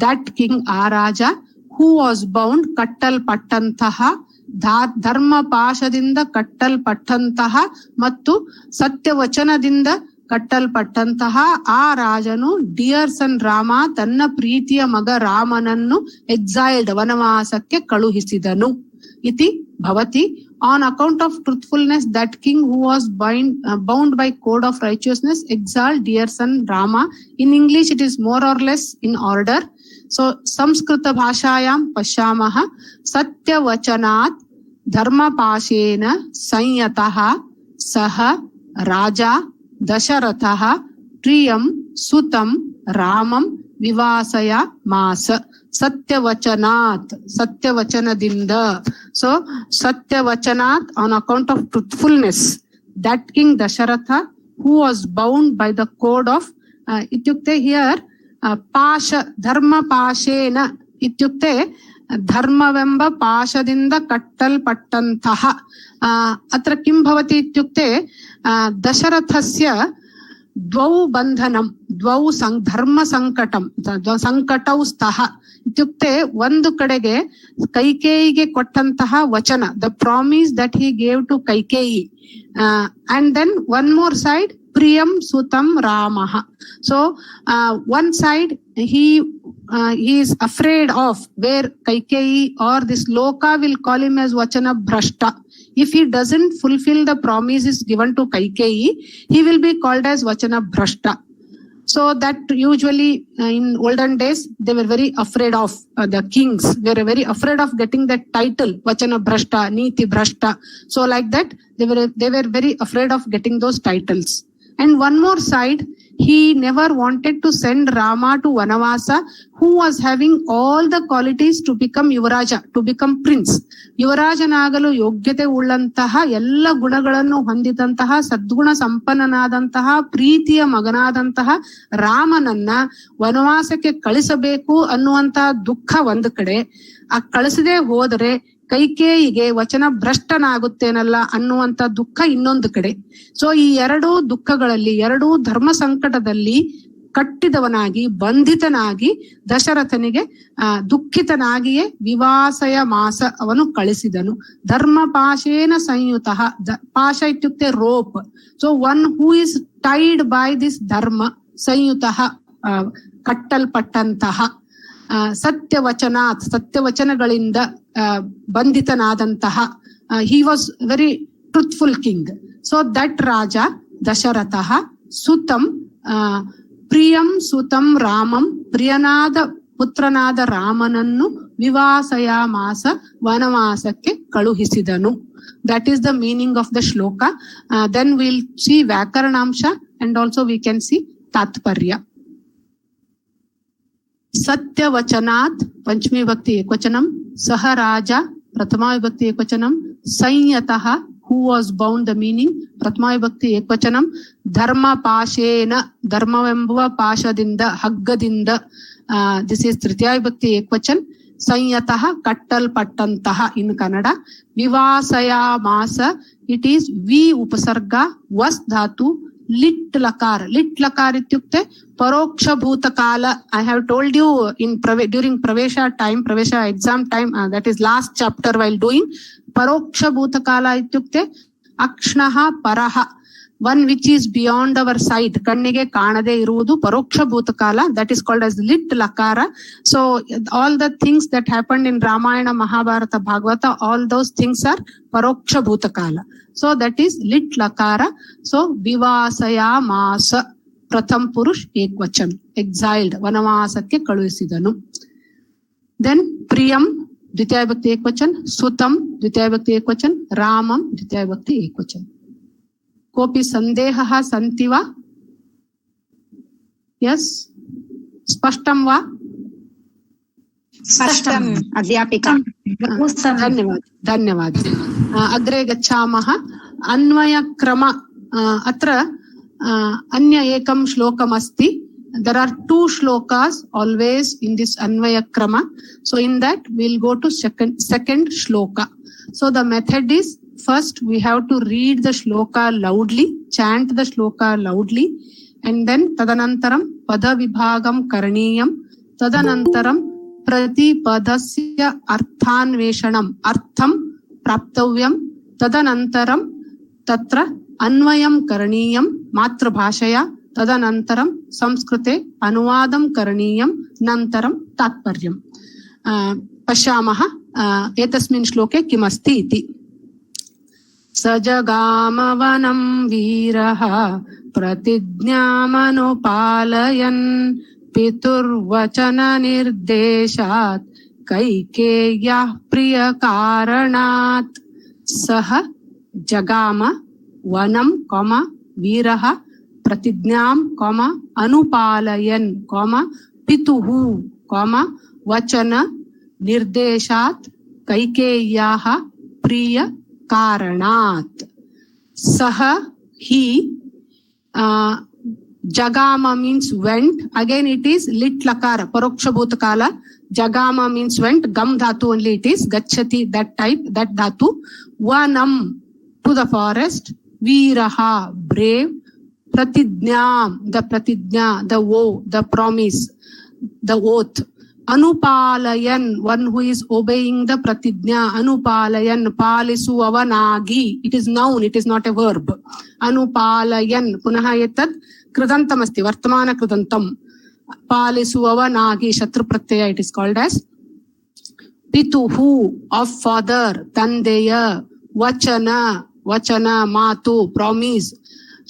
that king ಆ ರಾಜ who was bound ಕಟ್ಟಲ್ಪಟ್ಟಂತಹ, ಧರ್ಮಪಾಶದಿಂದ ಕಟ್ಟಲ್ಪಟ್ಟಂತಹ ಮತ್ತು ಸತ್ಯವಚನದಿಂದ ಕಟ್ಟಲ್ಪಟ್ಟಂತಹ ಆ ರಾಜನು dear ಸನ್ ರಾಮ, ತನ್ನ ಪ್ರೀತಿಯ ಮಗ ರಾಮನನ್ನು ಎಕ್ಸೈಲ್ಡ್, ವನವಾಸಕ್ಕೆ ಕಳುಹಿಸಿದನು. ಇತಿ ಭವತಿ. On account of truthfulness, that king who was bound by code of righteousness exiled dear son Rama. In English it is more or less in order. So Samskrita bhashayam pashyamaha satyavachanat dharmapashena sanyataha saha raja dasharatha priyam sutam ramam vivasaya masa. Satyavachanat, satyavachanadinda. So satyavachanat, on account of truthfulness, that king Dasharatha who was bound by the code of ityukte here pasha, dharma pashena ityukte ಧರ್ಮವೆಂಬ ಪಾಶದಿಂದ ಕಟ್ಟಲ್ಪಟ್ಟಂತಹ. ಅತ್ರ ಕಿಂ ಭವತಿ ಇತ್ಯುಕ್ತೆ ದಶರಥಸ್ಯ ದ್ವೌ ಬಂಧನಂ, ದ್ವೌ ಧರ್ಮ ಸಂಕಟಂ, ಸಂಕಟೌ ಸ್ತಃ ಇತ್ಯುಕ್ತೆ ಒಂದು ಕಡೆಗೆ ಕೈಕೇಯಿಗೆ ಕೊಟ್ಟಂತಹ ವಚನ, the promise that he gave to Kaikeyi, and then one more side ಪ್ರಿಯಂ ಸುತಂ ರಾಮಃ. So one side he is afraid of where Kaikeyi or this Loka will call him as Vachana Bhrashta. If he doesn't fulfill the promises given to Kaikeyi, he will be called as Vachana Bhrashta. So that usually in olden days they were very afraid of, the kings were very afraid of getting that title Vachana Bhrashta, Niti Bhrashta. So like that they were very afraid of getting those titles. And one more side, he never wanted to send Rama to Vanavasa, who was having all the qualities to become Yuvaraja, to become prince. ಯುವರಾಜನಾಗಲು ಯೋಗ್ಯತೆ ಉಳ್ಳಂತಹ ಎಲ್ಲ ಗುಣಗಳನ್ನು ಹೊಂದಿದಂತಹ ಸದ್ಗುಣ ಸಂಪನ್ನನಾದಂತಹ ಪ್ರೀತಿಯ ಮಗನಾದಂತಹ ರಾಮನನ್ನ ವನವಾಸಕ್ಕೆ ಕಳಿಸಬೇಕು ಅನ್ನುವಂತಹ ದುಃಖ ಒಂದು ಕಡೆ, ಆ ಕಳಿಸದೆ ಹೋದರೆ ಕೈಕೇಯಿಗೆ ವಚನ ಭ್ರಷ್ಟನಾಗುತ್ತೇನಲ್ಲ ಅನ್ನುವಂತ ದುಃಖ ಇನ್ನೊಂದು ಕಡೆ. ಸೊ ಈ ಎರಡೂ ದುಃಖಗಳಲ್ಲಿ, ಎರಡೂ ಧರ್ಮ ಸಂಕಟದಲ್ಲಿ ಕಟ್ಟಿದವನಾಗಿ ಬಂಧಿತನಾಗಿ ದಶರಥನಿಗೆ ದುಃಖಿತನಾಗಿಯೇ ವಿವಾಸಯ ಮಾಸ ಅವನು ಕಳಿಸಿದನು. ಧರ್ಮ ಪಾಶೇನ ಸಂಯುತ, ಪಾಶ ಇತ್ಯುಕ್ತೆ rope. So one who is tied by this dharma, ಸಂಯುತ ಕಟ್ಟಲ್ಪಟ್ಟಂತಹ, ಸತ್ಯವಚನಾತ್ ಸತ್ಯವಚನಗಳಿಂದ ಬಂಧಿತನಾದಂತಹ, he was very truthful king. So that raja ದಶರಥಃ ಸುತಂ ಪ್ರಿಯಂ ಸುತಂ ರಾಮಂ, ಪ್ರಿಯನಾದ ಪುತ್ರನಾದ ರಾಮನನ್ನು ವಿವಾಸಯಾಮಾಸ ವನವಾಸಕ್ಕೆ ಕಳುಹಿಸಿದನು. That is the meaning of the shloka. Then we'll see ವ್ಯಾಕರಣಾಂಶ and also we can see ತಾತ್ಪರ್ಯ. ಸತ್ಯವಚನಾತ್ ಪಂಚಮಿ ವಿಭಕ್ತಿ ಏಕವಚನಂ, ಸಹ ರಾಜ ಪ್ರಥಮಾ ವಿಭಕ್ತಿ ಏಕವಚನಂ, ಸಂಯತಃ who was bound, the meaning ಪ್ರಥಮಾ ವಿಭಕ್ತಿ ಏಕವಚನಂ, ಧರ್ಮ ಪಾಶೇನ ಧರ್ಮವೆಂಬುವ ಪಾಶದಿಂದ ಹಗ್ಗದಿಂದ, ದಿಸ್ ಇಸ್ ತೃತೀಯ ವಿಭಕ್ತಿ ಏಕವಚನ್, ಸಂಯತಃ ಕಟ್ಟಲ್ಪಟ್ಟಂತಹ ಇನ್ ಕನ್ನಡ, ವಿವಾಸಯಾಮಾಸ ಇಟ್ ಈಸ್ ವಿ ಉಪಸರ್ಗ ವಸ್ ಧಾತು lit lakar. Lit lakar ityukte paroksha bhuta kala. I have told you during pravesha time, pravesha exam time, that is last chapter while doing paroksha bhuta kala ityukte akshnaha paraha, one which is beyond our sight, kannige kaanade iruvudu paroksha bhuta kala, that is called as lit lakara. So all the things that happened in Ramayana, Mahabharata, Bhagavata, all those things are paroksha bhuta kala. So that is lit lakara. So vivasaya masa, pratham purush ekvachan, exiled, vanavasakke kaluhisidanu. Then priyam dvitiya vibhakti ekvachan, sutam dvitiya vibhakti ekvachan, ramam dvitiya vibhakti ekvachan. कोऽपि सन्देहः सन्ति वा? Yes, स्पष्टं वा? स्पष्टम् अध्यापिका। धन्यवादः। अग्रे गच्छामः। अन्वयक्रम, अत्र अन्य एकं श्लोकम् अस्ति. There are two shlokas always in this Anvayakrama. So in that we'll go to second shloka. So the method is, first we have to read the shloka loudly, chant the shloka loudly, and then tadanantaram pada vibhagam karaniyam, tadanantaram pratipadasya arthanveshanam, artham praptavyam, tadanantaram tatra अन्वयं करणीयं मातृभाषया, तदनन्तरं संस्कृते अनुवादं करणीयं, नन्तरं तात्पर्यं। पश्यामः एतस्मिन् श्लोके किमस्ति इति। स जगामवनं वीरः प्रतिज्ञामनुपालयन् पितुर्वचननिर्देशात् कैकेय्याः प्रियकारणात्। सः जगाम वनं वीरः प्रतिज्ञां अनुपालयन् पितुः वचन निर्देशात् कैकेय्याः प्रिय कारणात्। सः he jagama means went. Again it is lit lakara, paroksha bhutakala. Jagama means went. Gam dhatu only it is. Gachati, that type, that dhatu. Vanam, to the forest. Veeraha, brave. Pratidnyam, the pratidnya, the vow, the promise, the oath. Anupalayan, one who is obeying the pratidnya. Anupalayan, palisu avanagi. It is noun, it is not a verb. Anupalayan, punaha etad kridantam asti, vartamana kridantam. Palisu avanagi, shatru pratyaya, it is called as. Pituhu, of father, tandeya. Vachana, matu, promise.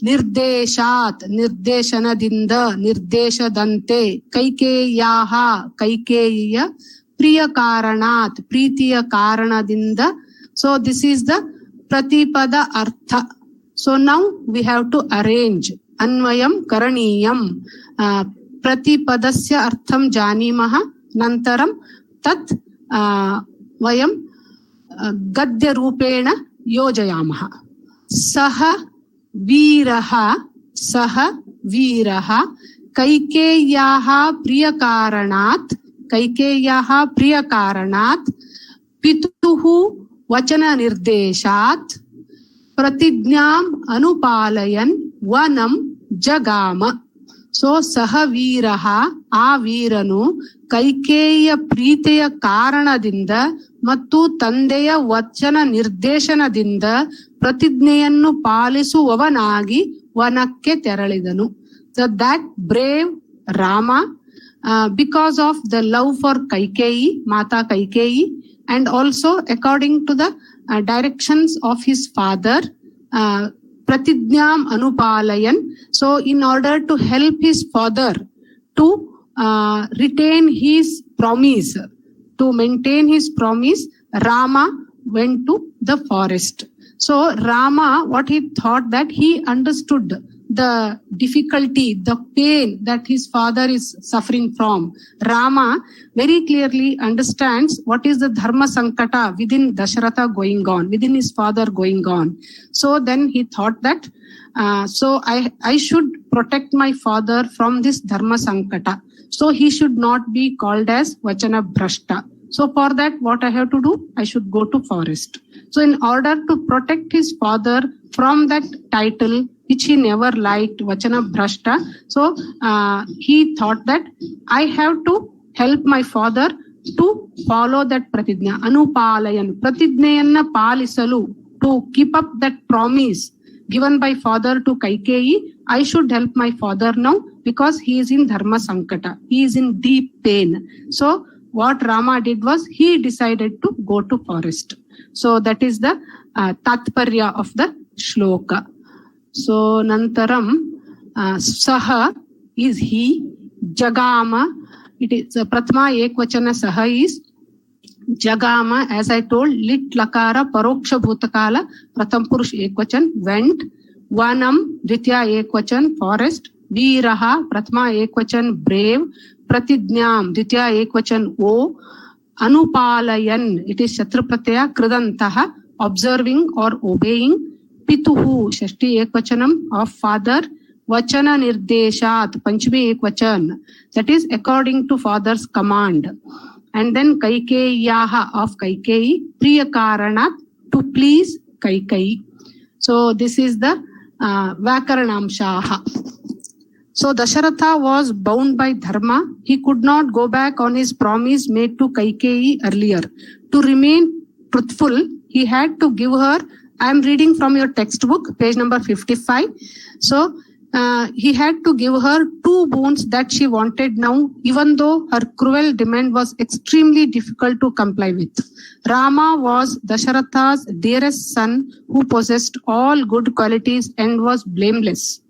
Nirdeshat, nirdeshanadinda, nirdeshadante, kaikeyaha, kaikeya, priyakaranat, pritiya karanadinda. So this is the pratipada artha. So now we have to arrange. Anvayam karaniyam. Pratipadasya artham janimaha. Nantaram tat vayam gadya rupena yojayamaha. Saha वीरः कैकेय्याः प्रियकारणात् पितुः वचननिर्देशात् प्रतिज्ञाम् अनुपालयन् वनं जगाम. So सह वीरः, आ वीरनु कैकेय्य प्रीತಿಯ ಕಾರಣದಿಂದ ಮತ್ತು ತಂದೆಯ ವಚನ ನಿರ್ದೇಶನದಿಂದ ಪ್ರತಿಜ್ಞೆಯನ್ನು ಪಾಲಿಸುವವನಾಗಿ ವನಕ್ಕೆ ತೆರಳಿದನು. So that brave Rama, because of the love for Kaikeyi, Mata Kaikeyi, and also according to the directions of his father, Pratidnyam Anupalayan. So in order to help his father to retain his promise, to maintain his promise, Rama went to the forest. So Rama, what he thought, that he understood the difficulty, the pain that his father is suffering from. Rama very clearly understands what is the dharma sankata within Dasharatha going on, within his father going on. So then he thought that, so I should protect my father from this dharma sankata. So he should not be called as Vachana Brashta. So for that, what I have to do? I should go to forest. So in order to protect his father from that title, which he never liked, Vachana Bhrashta. So he thought that I have to help my father to follow that pratijna, anupalayan, pratijneyanna palisalu, to keep up that promise given by father to Kaikeyi. I should help my father now because he is in dharma sankata, he is in deep pain. So what Rama did was he decided to go to forest. So that is the tatparya of the shloka. So nantaram saha is he, jagama, it is prathama ekvachana saha is jagama, as I told, lit lakara paroksha bhutakala pratham purush ekvachan, went, vanam dvitiya ekvachan, forest, veeraha prathama ekvachan, brave, pratijnyam dvitiya ekvachan, o, anupalayan, it is shatrupratya kridantaha, observing or obeying, pituhu shashti ekvachanam, of father, vachana nirdeshat panchami ekvachan, that is according to father's command. And then Kaikeyaha, of Kaikeyi, priyakaranat, to please Kaikeyi. So this is the Vakaranamshaha. So Dasharatha was bound by dharma. He could not go back on his promise made to Kaikeyi earlier. To remain truthful, he had to give her, I am reading from your textbook, page number 55. So he had to give her 2 boons that she wanted now, even though her cruel demand was extremely difficult to comply with. Rama was Dasharatha's dearest son, who possessed all good qualities and was blameless.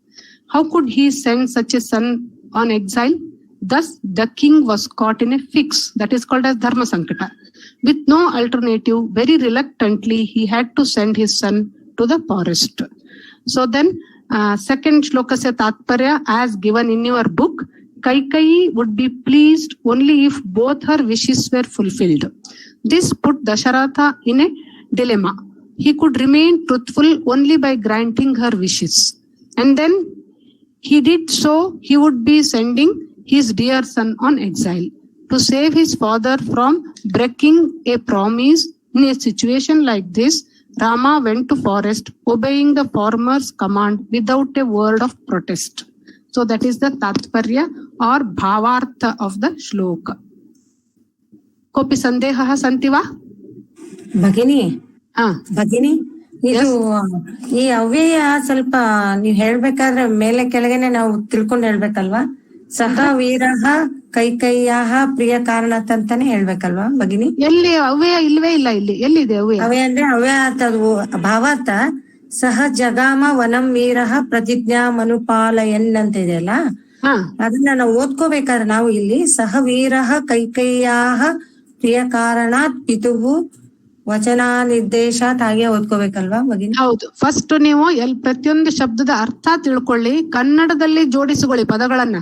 How could he send such a son on exile? Thus, the king was caught in a fix, that is called as Dharma Sankata. With no alternative, very reluctantly, he had to send his son to the forest. So then, second shlokasya tatparya, as given in your book, Kaikeyi would be pleased only if both her wishes were fulfilled. This put Dasharatha in a dilemma. He could remain truthful only by granting her wishes. And then he did so, he would be sending his dear son on exile. To save his father from breaking a promise in a situation like this, Rama went to forest, obeying the farmer's command without a word of protest. So that is the tatparya or bhavartha of the shloka. Kopi sandehaha santi va? ಭಗಿನಿ ಭಗಿನಿ ಇದು ಈ ಅವ್ಯಯ ಸ್ವಲ್ಪ ನೀವ್ ಹೇಳ್ಬೇಕಾದ್ರೆ ಮೇಲೆ ಕೆಳಗೆನೆ ನಾವು ತಿಳ್ಕೊಂಡು ಹೇಳ್ಬೇಕಲ್ವಾ? ಸಹ ವೀರಃ ಕೈಕಯ್ಯಾಹ ಪ್ರಿಯ ಕಾರಣತ್ ಅಂತಾನೆ ಹೇಳ್ಬೇಕಲ್ವಾ ಭಗಿನಿ? ಎಲ್ಲಿ ಅವ್ಯಯ ಇಲ್ವೇ ಇಲ್ಲ, ಇಲ್ಲಿ ಎಲ್ಲಿದೆ ಅವ್ಯಯ? ಅವ್ಯಯ ಅಂದ್ರೆ ಅವ್ಯಯಾರ್ಥ, ಭಾವಾರ್ಥ ಸಹ ಜಗಾಮ ವನಂ ವೀರಃ ಪ್ರತಿಜ್ಞಾ ಮನುಪಾಲಯನ್ ಅಂತ ಇದೆಯಲ್ಲ, ಅದನ್ನ ನಾವು ಓದ್ಕೋಬೇಕಾದ್ರೆ ನಾವು ಇಲ್ಲಿ ಸಹ ವೀರಃ ಕೈಕಯ್ಯಾಹ ಪ್ರಿಯ ಕಾರಣಾತ್ ಪಿತುಹು ವಚನ ನಿರ್ದೇಶಾತ್ ಹಾಗೆ ಓದ್ಕೋಬೇಕಲ್ವಾ ಭಗಿನಿ? ಹೌದು. ಫಸ್ಟ್ ನೀವು ಪ್ರತಿಯೊಂದು ಶಬ್ದದ ಅರ್ಥ ತಿಳ್ಕೊಳ್ಳಿ, ಕನ್ನಡದಲ್ಲಿ ಜೋಡಿಸಿಕೊಳ್ಳಿ ಪದಗಳನ್ನ.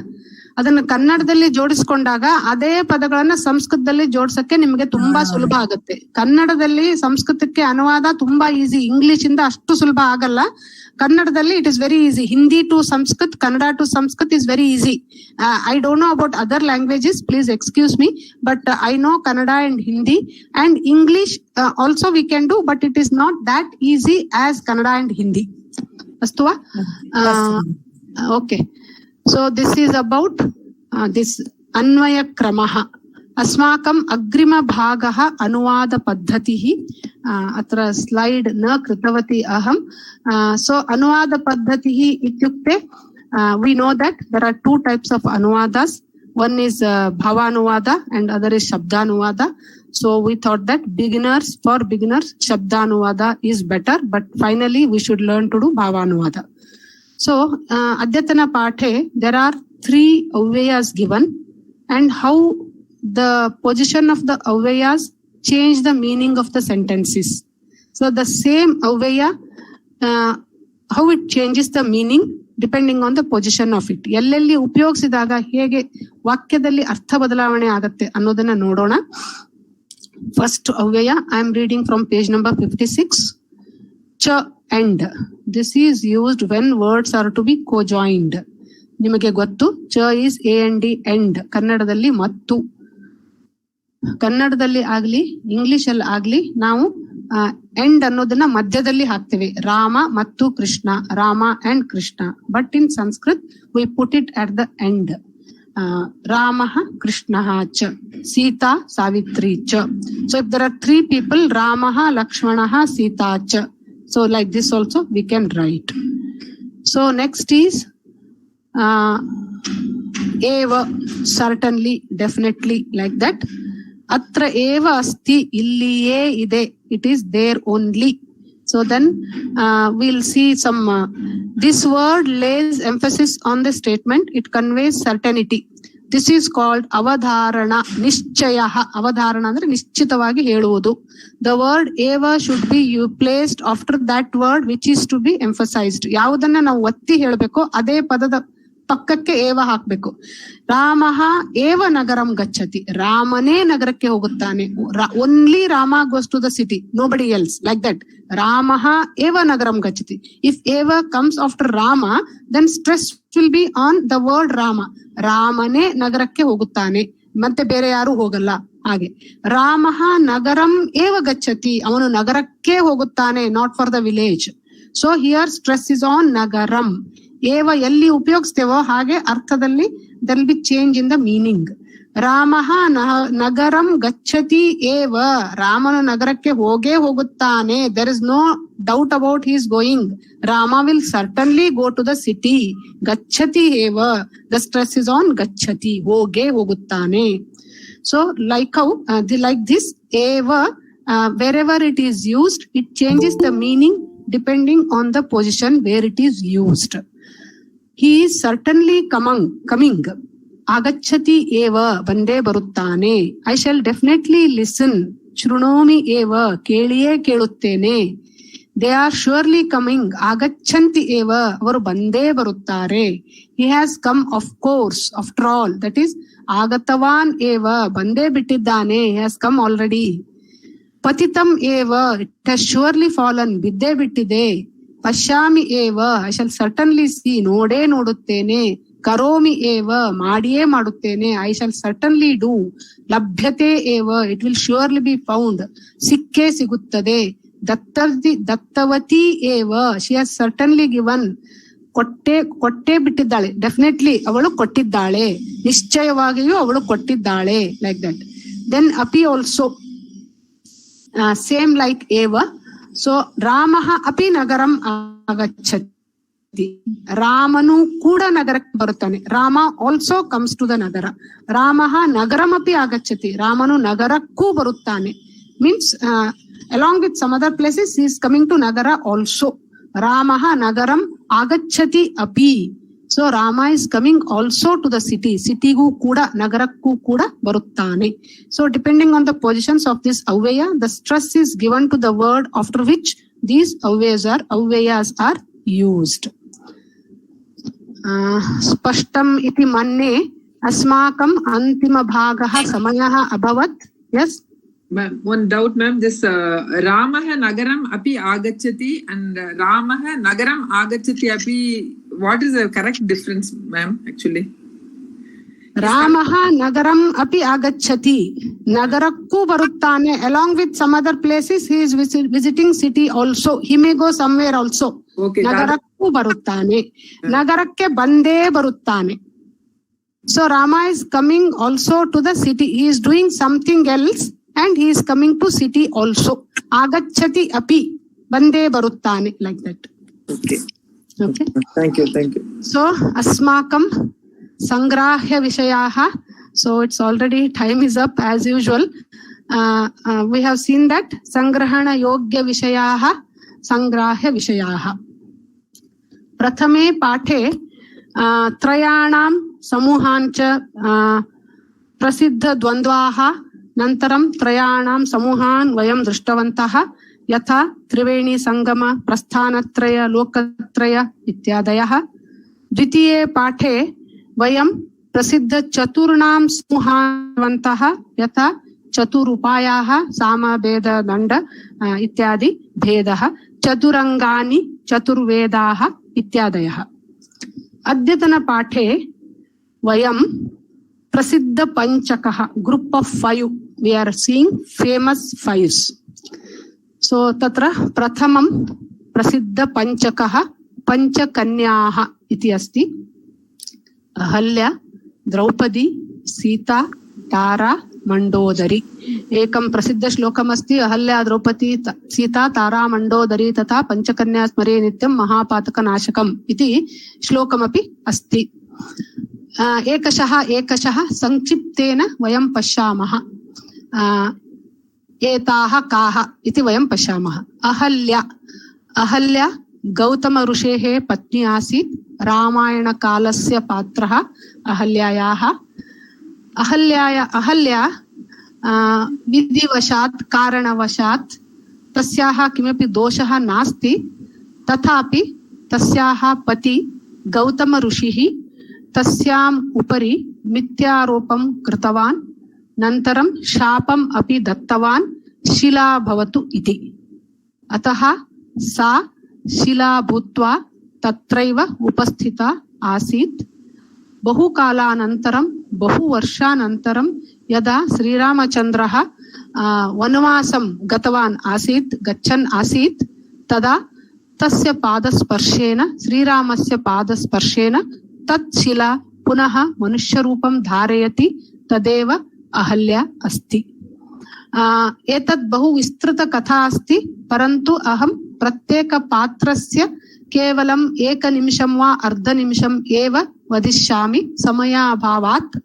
ಅದನ್ನ ಕನ್ನಡದಲ್ಲಿ ಜೋಡಿಸ್ಕೊಂಡಾಗ ಅದೇ ಪದಗಳನ್ನ ಸಂಸ್ಕೃತದಲ್ಲಿ ಜೋಡ್ಸಕ್ಕೆ ನಿಮ್ಗೆ ತುಂಬಾ ಸುಲಭ ಆಗುತ್ತೆ. ಕನ್ನಡದಲ್ಲಿ ಸಂಸ್ಕೃತಕ್ಕೆ ಅನುವಾದ ತುಂಬಾ ಈಸಿ, ಇಂಗ್ಲಿಷ್ ಇಂದ ಅಷ್ಟು ಸುಲಭ ಆಗಲ್ಲ. ಕನ್ನಡದಲ್ಲಿ it is very easy. Hindi to Sanskrit, Kannada to Sanskrit is very easy. I don't know about other languages, please excuse me, but I know Kannada and Hindi and English also we can do, but it is not that easy as Kannada and Hindi. Astu va? Okay. So this is about this Anvaya Kramaha. Asmakam Agrima Bhagaha Anuvada Paddhatihi. Atra slide na kritavati aham. So Anuvada Paddhatihi ityukte, we know that there are 2 types of anuvadas. One is bhavanuvada and other is shabdanuvada. So we thought that for beginners shabdanuvada is better, but finally we should learn to do bhavanuvada. So adyatana pathe there are 3 avyayas given and how the position of the avyayas change the meaning of the sentences. So the same avyaya, how it changes the meaning depending on the position of it. ಎಲ್ಲೆಲ್ಲಿ ಉಪಯೋಗಿಸಿದಾಗ ಹೇಗೆ ವಾಕ್ಯದಲ್ಲಿ ಅರ್ಥ ಬದಲಾವಣೆ ಆಗತ್ತೆ ಅನ್ನೋದನ್ನ ನೋಡೋಣ. First ಅವ್ಯಯ, I am reading from page number 56. ಚ and. This is used when words are to be conjoined. ನಿಮಗೆ ಗೊತ್ತು, ಚ ಈಸ್ AND ಎಂಡ್. ಕನ್ನಡದಲ್ಲಿ ಮತ್ತು. ಕನ್ನಡದಲ್ಲಿ ಆಗ್ಲಿ ಇಂಗ್ಲಿಷ್ ಅಲ್ಲಿ ಆಗ್ಲಿ ನಾವು ಎಂಡ್ ಅನ್ನೋದನ್ನ ಮಧ್ಯದಲ್ಲಿ ಹಾಕ್ತೇವೆ, ರಾಮ ಮತ್ತು Krishna, Rama and Krishna. But in Sanskrit we put it at the end. Ramah Krishnaha cha, Sita Savitri cha. So if there are 3 people, Ramah, Lakshmanaha, Sita cha. So like this also we can write. So next is eva, certainly, definitely, like that. Atra eva asti, illiye ide, it is there only. So then we'll see some, this word lays emphasis on the statement. It conveys certainty. This is called avadharana, nishchayaha. Avadharana andre nischitavagi heluvudu. The word eva should be placed after that word which is to be emphasized. Yavudanna ನಾವು ಒತ್ತಿ ಹೇಳಬೇಕೋ ಅದೇ ಪದದ ಪಕ್ಕಕ್ಕೆ ಏವ ಹಾಕ್ಬೇಕು. ರಾಮಃ ಏವ ನಗರಂ ಗಚ್ಚತಿ, ರಾಮನೇ ನಗರಕ್ಕೆ ಹೋಗುತ್ತಾನೆ. Only Rama goes to the city, nobody else, like that. ರಾಮಃ ಏವ ನಗರಂ ಗಚ್ಚತಿ. ಇಫ್ ಏವ comes after Rama, then stress will be on the word Rama. ರಾಮನೇ ನಗರಕ್ಕೆ ಹೋಗುತ್ತಾನೆ, ಮತ್ತೆ ಬೇರೆ ಯಾರು ಹೋಗಲ್ಲ. ಹಾಗೆ ರಾಮಃ ನಗರಂ ಏವ ಗಚ್ಚತಿ, ಅವನು ನಗರಕ್ಕೆ ಹೋಗುತ್ತಾನೆ, not for the village. So here stress is on ನಗರಂ. ಏವ ಎಲ್ಲಿ ಉಪಯೋಗಿಸ್ತೇವೋ ಹಾಗೆ ಅರ್ಥದಲ್ಲಿ there will be change in the meaning. ರಾಮಃ ನಗರಂ ಗಚ್ಚತಿ ಏವ, ರಾಮನು ನಗರಕ್ಕೆ ಹೋಗೇ ಹೋಗುತ್ತಾನೆ. There is no doubt about he is going. Rama will certainly go to the city. ಗಚ್ಚತಿ ಏವ, the stress is on ಗಚ್ಚತಿ, ಹೋಗೇ ಹೋಗುತ್ತಾನೆ. So like how like this eva, wherever it is used, it changes the meaning depending on the position where it is used. He is certainly coming. Agachati eva, bande baruttane. I shall definitely listen. Shrunomi eva, keliye keluttene. They are surely coming. Agachanti eva, avaru bande baruttare. He has come, of course, after all. That is agatavan eva, bande bittiddane. He has come already. Patitam eva, it has surely fallen. Bidde bittide. ಪಶ್ಯಾಮಿ ಏವ, I shall certainly C, ನೋಡೇ ನೋಡುತ್ತೇನೆ. ಕರೋಮಿ ಏವ, ಮಾಡಿಯೇ ಮಾಡುತ್ತೇನೆ. I shall certainly do. ಲಭ್ಯತೆ ಏವ, it will surely be found, ಸಿಕ್ಕೇ ಸಿಗುತ್ತದೆ. ದತ್ತವತಿ ಏವ, ಶಿ ಹ್ಯಾಸ್ ಸರ್ಟನ್ಲಿ ಗಿವನ್, ಕೊಟ್ಟೇ ಬಿಟ್ಟಿದ್ದಾಳೆ. ಡೆಫಿನೆಟ್ಲಿ ಅವಳು ಕೊಟ್ಟಿದ್ದಾಳೆ, ನಿಶ್ಚಯವಾಗಿಯೂ ಅವಳು ಕೊಟ್ಟಿದ್ದಾಳೆ, ಲೈಕ್ ದಟ್. ದೆನ್ ಅಪಿ ಆಲ್ಸೋ ಸೇಮ್ ಲೈಕ್ ಏವ. ಸೊ ರಾಮಃ ಅಪಿ ನಗರಂ ಆಗಚ್ಚತಿ, ರಾಮನು ಕೂಡ ನಗರಕ್ಕೆ ಬರುತ್ತಾನೆ. Rama also comes to the ನಗರ. ರಾಮಃ ನಗರಂ ಅಪಿ ಆಗಚ್ಚತಿ, ರಾಮನು ನಗರಕ್ಕೂ ಬರುತ್ತಾನೆ. Means along with some other places he is coming to ನಗರ ಆಲ್ಸೋ. ರಾಮಃ ನಗರಂ ಆಗಚ್ಚತಿ ಅಪಿ. So Rama is coming also to the city. ಸಿಟಿಗೂ ಕೂಡ, ನಗರಕ್ಕೂ ಕೂಡ ಬರುತ್ತಾನೆ. So depending on the positions of this ಅವ್ಯಯ, the stress is given to the word after which these ಅವ್ಯಯas are used. ಸ್ಪಷ್ಟಂ ಇತಿ ಮನ್ಯೆ ಅಸ್ಮಾಕಂ ಅಂತಿಮ ಭಾಗಃ ಸಮಯಃ ಅಭವತ್. Yes. Ma'am, one doubt, ma'am. This Ramah Nagaram api agachati and Ramah Nagaram agachati api, what is the correct difference, ma'am, actually? Ramah Nagaram api agachati, Nagarakku baruttane. Along with some other places, he is visiting city also. He may go somewhere also. Okay. Nagarakku baruttane. Nagarakke bande baruttane. So Rama is coming also to the city. He is doing something else. And he is coming to city also. Agachati api, bande baruttane, like that. Okay. Okay. Thank you. So asmakam sangrahya vishayaha. So it's already, time is up as usual. We have seen that sangrahana yogya vishayaha, sangrahya vishayaha. Prathame pathe trayanam samuhancha prasiddha dvandvaha. ನಂತರಂ ತ್ರಯಾಣಾಂ ಸಮೂಹಾನ್ ವಯಂ ದೃಷ್ಟವಂತಃ ಯಥಾ ತ್ರಿವೇಣಿ ಸಂಗಮ, ಪ್ರಸ್ಥಾನತ್ರಯ, ಲೋಕತ್ರಯ ಇತ್ಯಾದಯಃ. ದ್ವಿತೀಯೇ ಪಾಠೆ ವಯಂ ಪ್ರಸಿದ್ಧ ಚತುರ್ಣಾಂ ಸಮೂಹಾನ್ವಂತಃ ಯಥಾ ಚತುರುಪಾಯಾಃ, ಸಾಮ ಭೇದ ದಂಡ ಇತ್ಯಾದಿ ಭೇದಃ, ಚತುರಂಗಾನಿ ಚತುರ್ವೇದಾಃ ಇತ್ಯಾದಯಃ. ಅದ್ಯತನ ಪಾಠೆ ವಯಂ Prasiddha Panchakaha, group of 5. We are seeing famous 5s. सो तत्र प्रथमं प्रसिद्धपञ्चकः पञ्चकन्याः इति अस्ति। अहल्या, द्रौपदी, सीता, तारा, मंडोदरी। एकं प्रसिद्धश्लोकमस्ति, अहल्या द्रौपदी सीता तारा मंडोदरी तथा पञ्चकन्या स्मरे नित्यं महापातकनाशकम् इति श्लोकमपि अस्ति। एकशः संक्षिप्तेन वयं पश्यामः। एताः काः इति वयं पश्यामः। अहल्या गौतम ऋषेः पत्नी आसीत्। रामायणकालस्य पात्रः अहल्यायाः। अहल्या विधिवशात् कारणवशात् तस्याः किमपि दोषः नास्ति, तथापि तस्याः पति गौतम ऋषिः तस्याम् उपरि मिथ्यारोपं कृतवान्, नन्तरं शापम् अपि दत्तवान्, शिला भवतु इति। अतः सा शिला भूत्वा तत्रैव उपस्थिता आसीत्। बहुकालानन्तरं बहुवर्षानन्तरं यदा श्रीरामचन्द्रः वनवासं गच्छन् आसीत् तदा तस्य पादस्पर्शेन, श्रीरामस्य पादस्पर्शेन तत् शिला पुनः मनुष्यरूपं धारयति। तदेव अहल्या अस्ति। एतत् बहु विस्तृतकथा अस्ति, परन्तु अहं प्रत्येकपात्रस्य केवलम् एकनिमिषं वा अर्धनिमिषम् एव वदिष्यामि।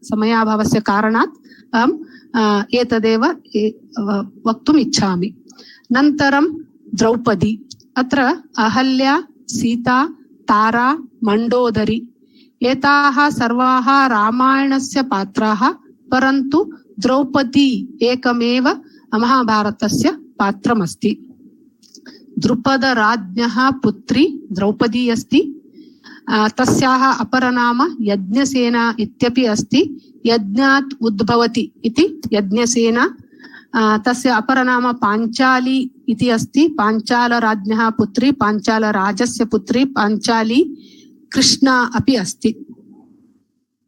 समयाभावस्य कारणात् अहम् एतदेव वक्तुम् इच्छामि। नन्तरं द्रौपदी। अत्र अहल्या, सीता, तारा, मंडोदरी एताः सर्वाः रामायणस्य पात्राः, परन्तु द्रौपदी एकमेव महाभारतस्य पात्रमस्ति। द्रुपदराज्ञः पुत्री द्रौपदी अस्ति। तस्याः अपरनाम यज्ञसेना इत्यपि अस्ति। यज्ञात् उद्भवति इति यज्ञसेना। तस्य अपरनाम पाञ्चाली इति अस्ति। पाञ्चालराज्ञः पुत्री, पाञ्चालराजस्य पुत्री पाञ्चाली कृष्णा अपि अस्ति।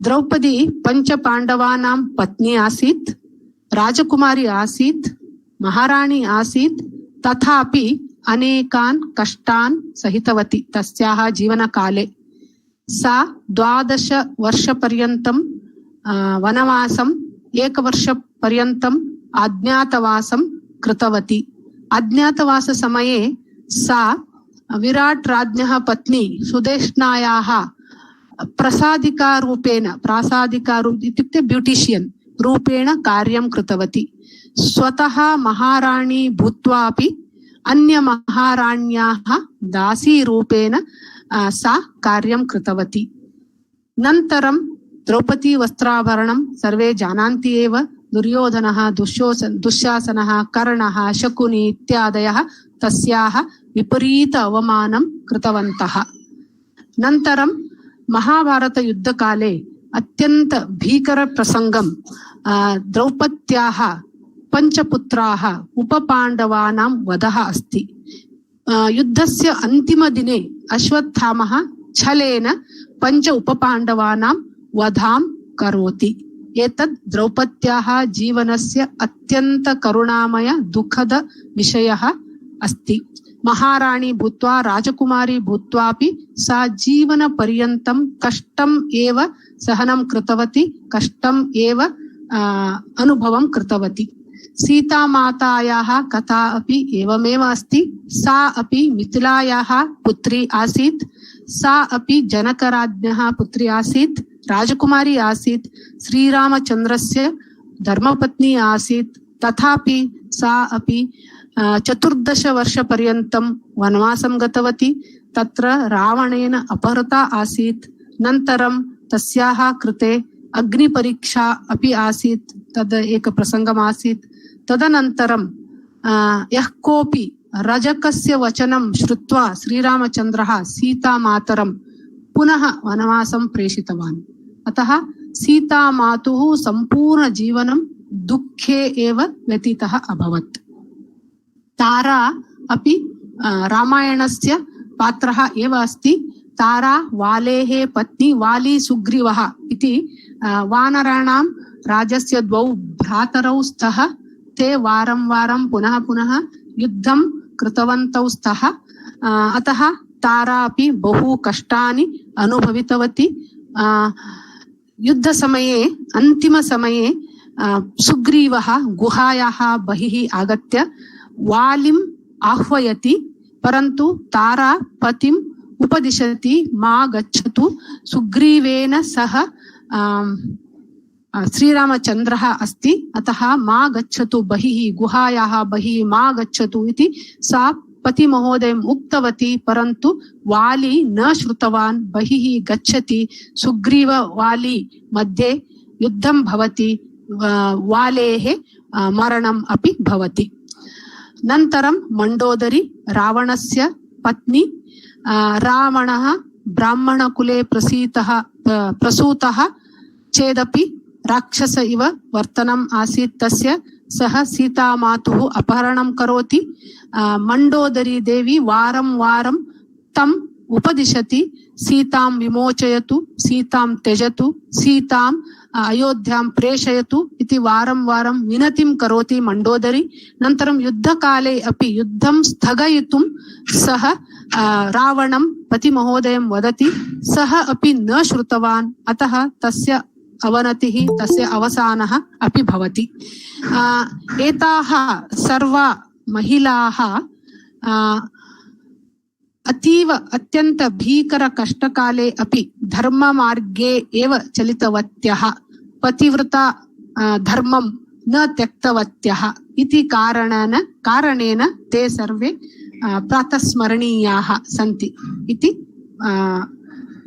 द्रौपदी पंचपाण्डवानां पत्नी आसीत्, राजकुमारी आसीत्, महाराणी आसीत्, तथापि अनेकान् कष्टान् सहितवती तस्याः जीवनकाले। सा 12 वर्षपर्यन्तं वनवासं, 1 वर्षपर्यन्तम् अज्ञातवासं कृतवती। अज्ञातवाससमये सा विराट् राज्ञः पत्नी सुदेष्णायाः प्रासादिकारूपेण इत्युक्ते ब्यूटिशियन् रूपेण कार्यं कृतवती। स्वतः महाराणी भूत्वापि अन्य महाराण्याः दासीरूपेण सा कार्यं कृतवती। नन्तरं द्रौपदी वस्त्राभरणं सर्वे जानन्ति एव। दुर्योधनः, दुःशासनः, कर्णः, शकुनी इत्यादयः तस्याः विपरीत अवमानं कृतवन्तः। नन्तरं महाभारतयुद्धकाले अत्यन्त भीकरप्रसङ्गं, द्रौपद्याः पञ्चपुत्राः उपपाण्डवानां वधः अस्ति। युद्धस्य अन्तिमदिने अश्वत्थामः छलेन 5 उपपाण्डवानां वधां करोति। एतद् द्रौपद्याः जीवनस्य अत्यन्त करुणामय दुःखद विषयः अस्ति। महाराणी भूत्वा, राजकुमारी भूत्वापि सा जीवनपर्यन्तं कष्टम् एव सहनं कृतवती, कष्टम् एव अनुभवं कृतवती। सीतामातायाः कथा अपि एवमेव अस्ति। सा अपि मिथिलायाः पुत्री आसीत्। सा अपि जनकराज्ञः पुत्री आसीत्, राजकुमारी आसीत्, श्रीरामचन्द्रस्य धर्मपत्नी आसीत्। तथापि सा अपि 14 वर्षपर्यन्तं वनवासं गतवती। तत्र रावणेन अपहृता आसीत्। नन्तरं तस्याः कृते अग्निपरीक्षा अपि आसीत्। तद् एक प्रसङ्गम् आसीत्। तदनन्तरं यः कोऽपि रजकस्य वचनं श्रुत्वा श्रीरामचन्द्रः सीतामातरं पुनः वनवासं प्रेषितवान्। अतः सीतामातुः सम्पूर्णजीवनं दुःखे एव व्यतीतः अभवत्। तारा अपि रामायणस्य पात्रः एव अस्ति। तारा वालेः पत्नी, वाली सुग्रीवः इति वानराणां राजस्य 2 भ्रातरौ स्तः। ते वारं वारं पुनः पुनः युद्धं कृतवन्तौ स्तः अतः तारा अपि बहु कष्टानि अनुभवितवती युद्धसमये अन्तिमसमये सुग्रीवः गुहायाः बहिः आगत्य वालिम् आह्वयति परन्तु तारा पतिम् उपदिशति मा गच्छतु सुग्रीवेन सह श्रीरामचन्द्रः अस्ति अतः मा गच्छतु बहिः गुहायाः बहिः मा गच्छतु इति सा पतिमहोदयम् उक्तवती परन्तु वाली न श्रुतवान् बहिः गच्छति सुग्रीव वाली मध्ये युद्धं भवति वालेः मरणम् अपि भवति नन्तरं मण्डोदरी रावणस्य पत्नी रावणः ब्राह्मणकुले प्रसूतः चेदपि राक्षस इव वर्तनम् आसीत् तस्य सः सीतामातुः अपहरणं करोति मण्डोदरी देवी वारं वारं तम् उपदिशति सीतां विमोचयतु सीतां त्यजतु सीतां अयोध्यां प्रेषयतु इति वारं वारं विनतिं करोति मण्डोदरी नन्तरं युद्धकाले अपि युद्धं स्थगयितुं सः रावणं पतिमहोदयं वदति सः अपि न श्रुतवान् अतः तस्य अवनतिः तस्य अवसानः अपि भवति एताः सर्वा महिलाः अतीव अत्यंत भीकर कष्टकाले अपि धर्ममार्गे एव चलितवत्यः पतिव्रता धर्मं न त्यक्तवत्यः इति कारणेन ते सर्वे प्रातस्मरणीयाः सन्ति इति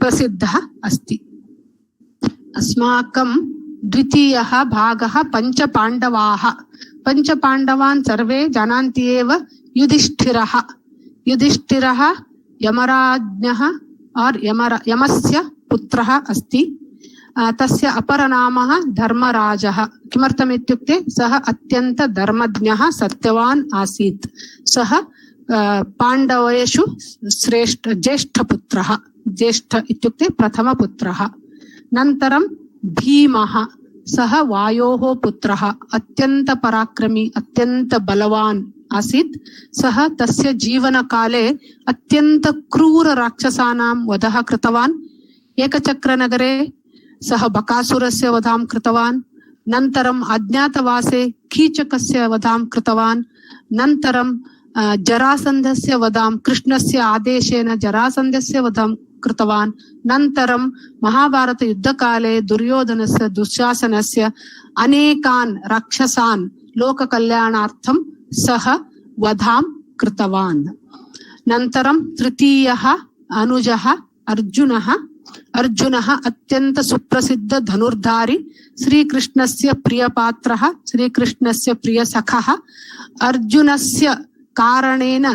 प्रसिद्धः अस्ति अस्माकं द्वितीयः भागः पञ्चपाण्डवान् सर्वे जानन्ति एव युधिष्ठिरः यमराज्ञः और यमस्य पुत्रः अस्ति तस्य अपरनामः धर्मराजः किमर्थम् इत्युक्ते सः अत्यन्त धर्मज्ञः सत्यवान् आसीत् सः पाण्डवेषु ज्येष्ठपुत्रः ज्येष्ठ इत्युक्ते प्रथमपुत्रः नन्तरं भीमः सः वायोः पुत्रः अत्यन्त पराक्रमी अत्यन्त बलवान् आसीत् सः तस्य जीवनकाले अत्यन्त क्रूर राक्षसानां वधः कृतवान् एकचक्रनगरे सः बकासुरस्य वधां कृतवान् नन्तरम् अज्ञातवासे कीचकस्य वधां कृतवान् नन्तरं जरासन्धस्य वधां कृष्णस्य आदेशेन जरासन्धस्य वधां कृतवान् नन्तरं महाभारत युद्धकाले दुर्योधनस्य दुःशासनस्य अनेकान् राक्षसान् लोककल्याणार्थं सः वधां कृतवान् नन्तरं तृतीयः अनुजः अर्जुनः अत्यन्त सुप्रसिद्ध धनुर्धारी श्रीकृष्णस्य प्रियपात्रः श्रीकृष्णस्य प्रियसखः अर्जुनस्य कारणेन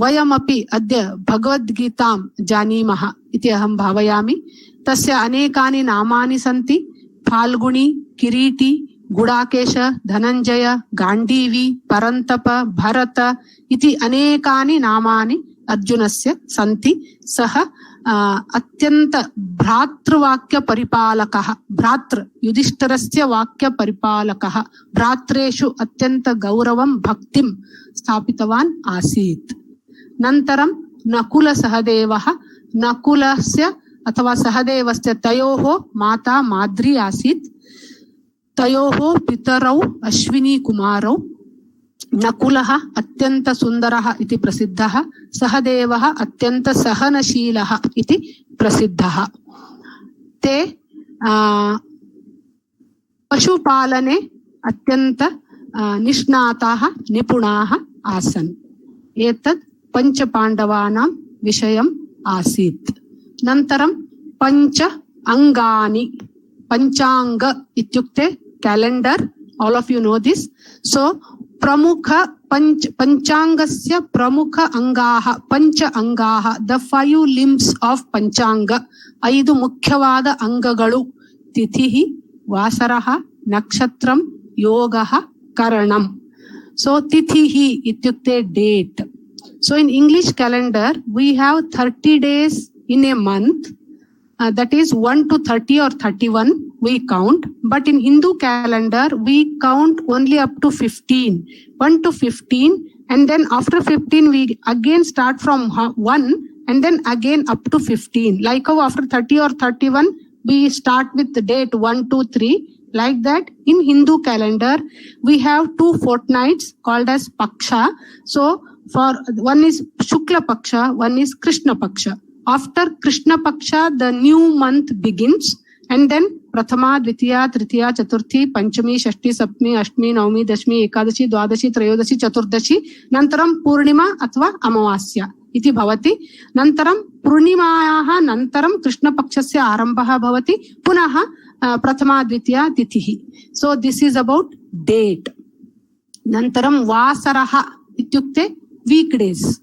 वयमपि अद्य भगवद्गीतां जानीमः इति अहं भावयामि तस्य अनेकानि नामानि सन्ति फाल्गुनी किरीटी गुडाकेश धनञ्जय गाण्डीवी परन्तप भरत इति अनेकानि नामानि अर्जुनस्य सन्ति सः अत्यन्त भ्रातृवाक्य परिपालकः युधिष्ठिरस्य वाक्य परिपालकः भ्रात्रेषु अत्यन्त गौरवं भक्तिं स्थापितवान् आसीत् नन्तरं नकुलसहदेवः नकुलस्य अथवा सहदेवस्य तयोः माता माद्री आसीत् तयोः पितरौ अश्विनी कुमारौ नकुलः अत्यन्त सुन्दरः इति प्रसिद्धः सहदेवः अत्यन्त सहनशीलः इति प्रसिद्धः ते पशुपालने अत्यन्त निष्णाताः निपुणाः आसन् एतत् पञ्चपाण्डवानां विषयम् आसीत् नन्तरं पञ्च अङ्गानि पञ्चाङ्ग इत्युक्ते calendar all of you know this so प्रमुख पंचांगस्य प्रमुख अंगाः पंच अंगाः the 5 limbs of पंचांग 5 मुख्यवाद अंगಗಳು तिथिः वासरः नक्षत्रं योगः करणं so तिथिः इत्युक्ते date so in English calendar we have 30 days in a month that is 1 to 30 or 31 we count but in Hindu calendar we count only up to 15 1 to 15 And then after 15, we again start from 1 and then again up to 15. Like how after 30 or 31, we start with the date 1, 2, 3. Like that, in Hindu calendar, we have 2 fortnights called as Paksha. So, for one is Shukla Paksha, one is Krishna Paksha. After Krishna Paksha, the new month begins. And then Prathama, Dvitiya, Tritiya, Chaturthi, Panchami, Shashti, Saptami, Ashtami, Navami, Dashmi, Ekadashi, Dwadashi, Trayodashi, Chaturdashi, Nantaram Purnima Athva Amavasya. Iti bhavati. Nantaram Purnimayaha Nantaram Krishna Pakshasya Arambaha bhavati. Punaha Prathama Dvitiya Tithihi. So this is about date. Nantaram Vasaraha Ityukte weekdays.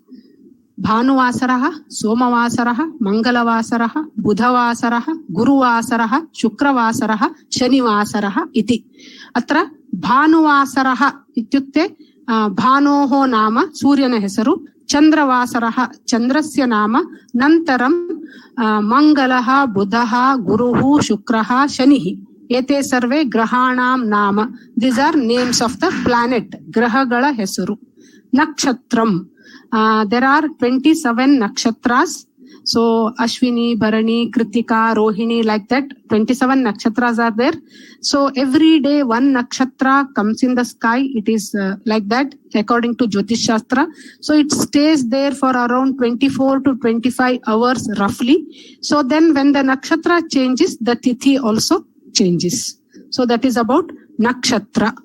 Bhanuvasaraha, Somavasaraha, Mangalavasaraha, Budhavasaraha, Guruvasaraha, Shukravasaraha, Shanivasaraha iti. Atra Bhanuvasaraha ityukte Bhanoho nama Suryana hesaru, Chandravasaraha Chandrasya nama, Nantaram Mangalaha, Buddhaha, Guruhu, Shukraha, Shanihi. Ete sarve Grahanam nama. These are names of the planet. Grahagala hesaru. Nakshatram. There are 27 nakshatras. So Ashwini, Bharani, Kritika, Rohini, like that. 27 nakshatras are there. So every day one nakshatra comes in the sky. It is like that according to Jyotish Shastra. So it stays there for around 24 to 25 hours roughly. So then when the nakshatra changes, the tithi also changes. So that is about nakshatra.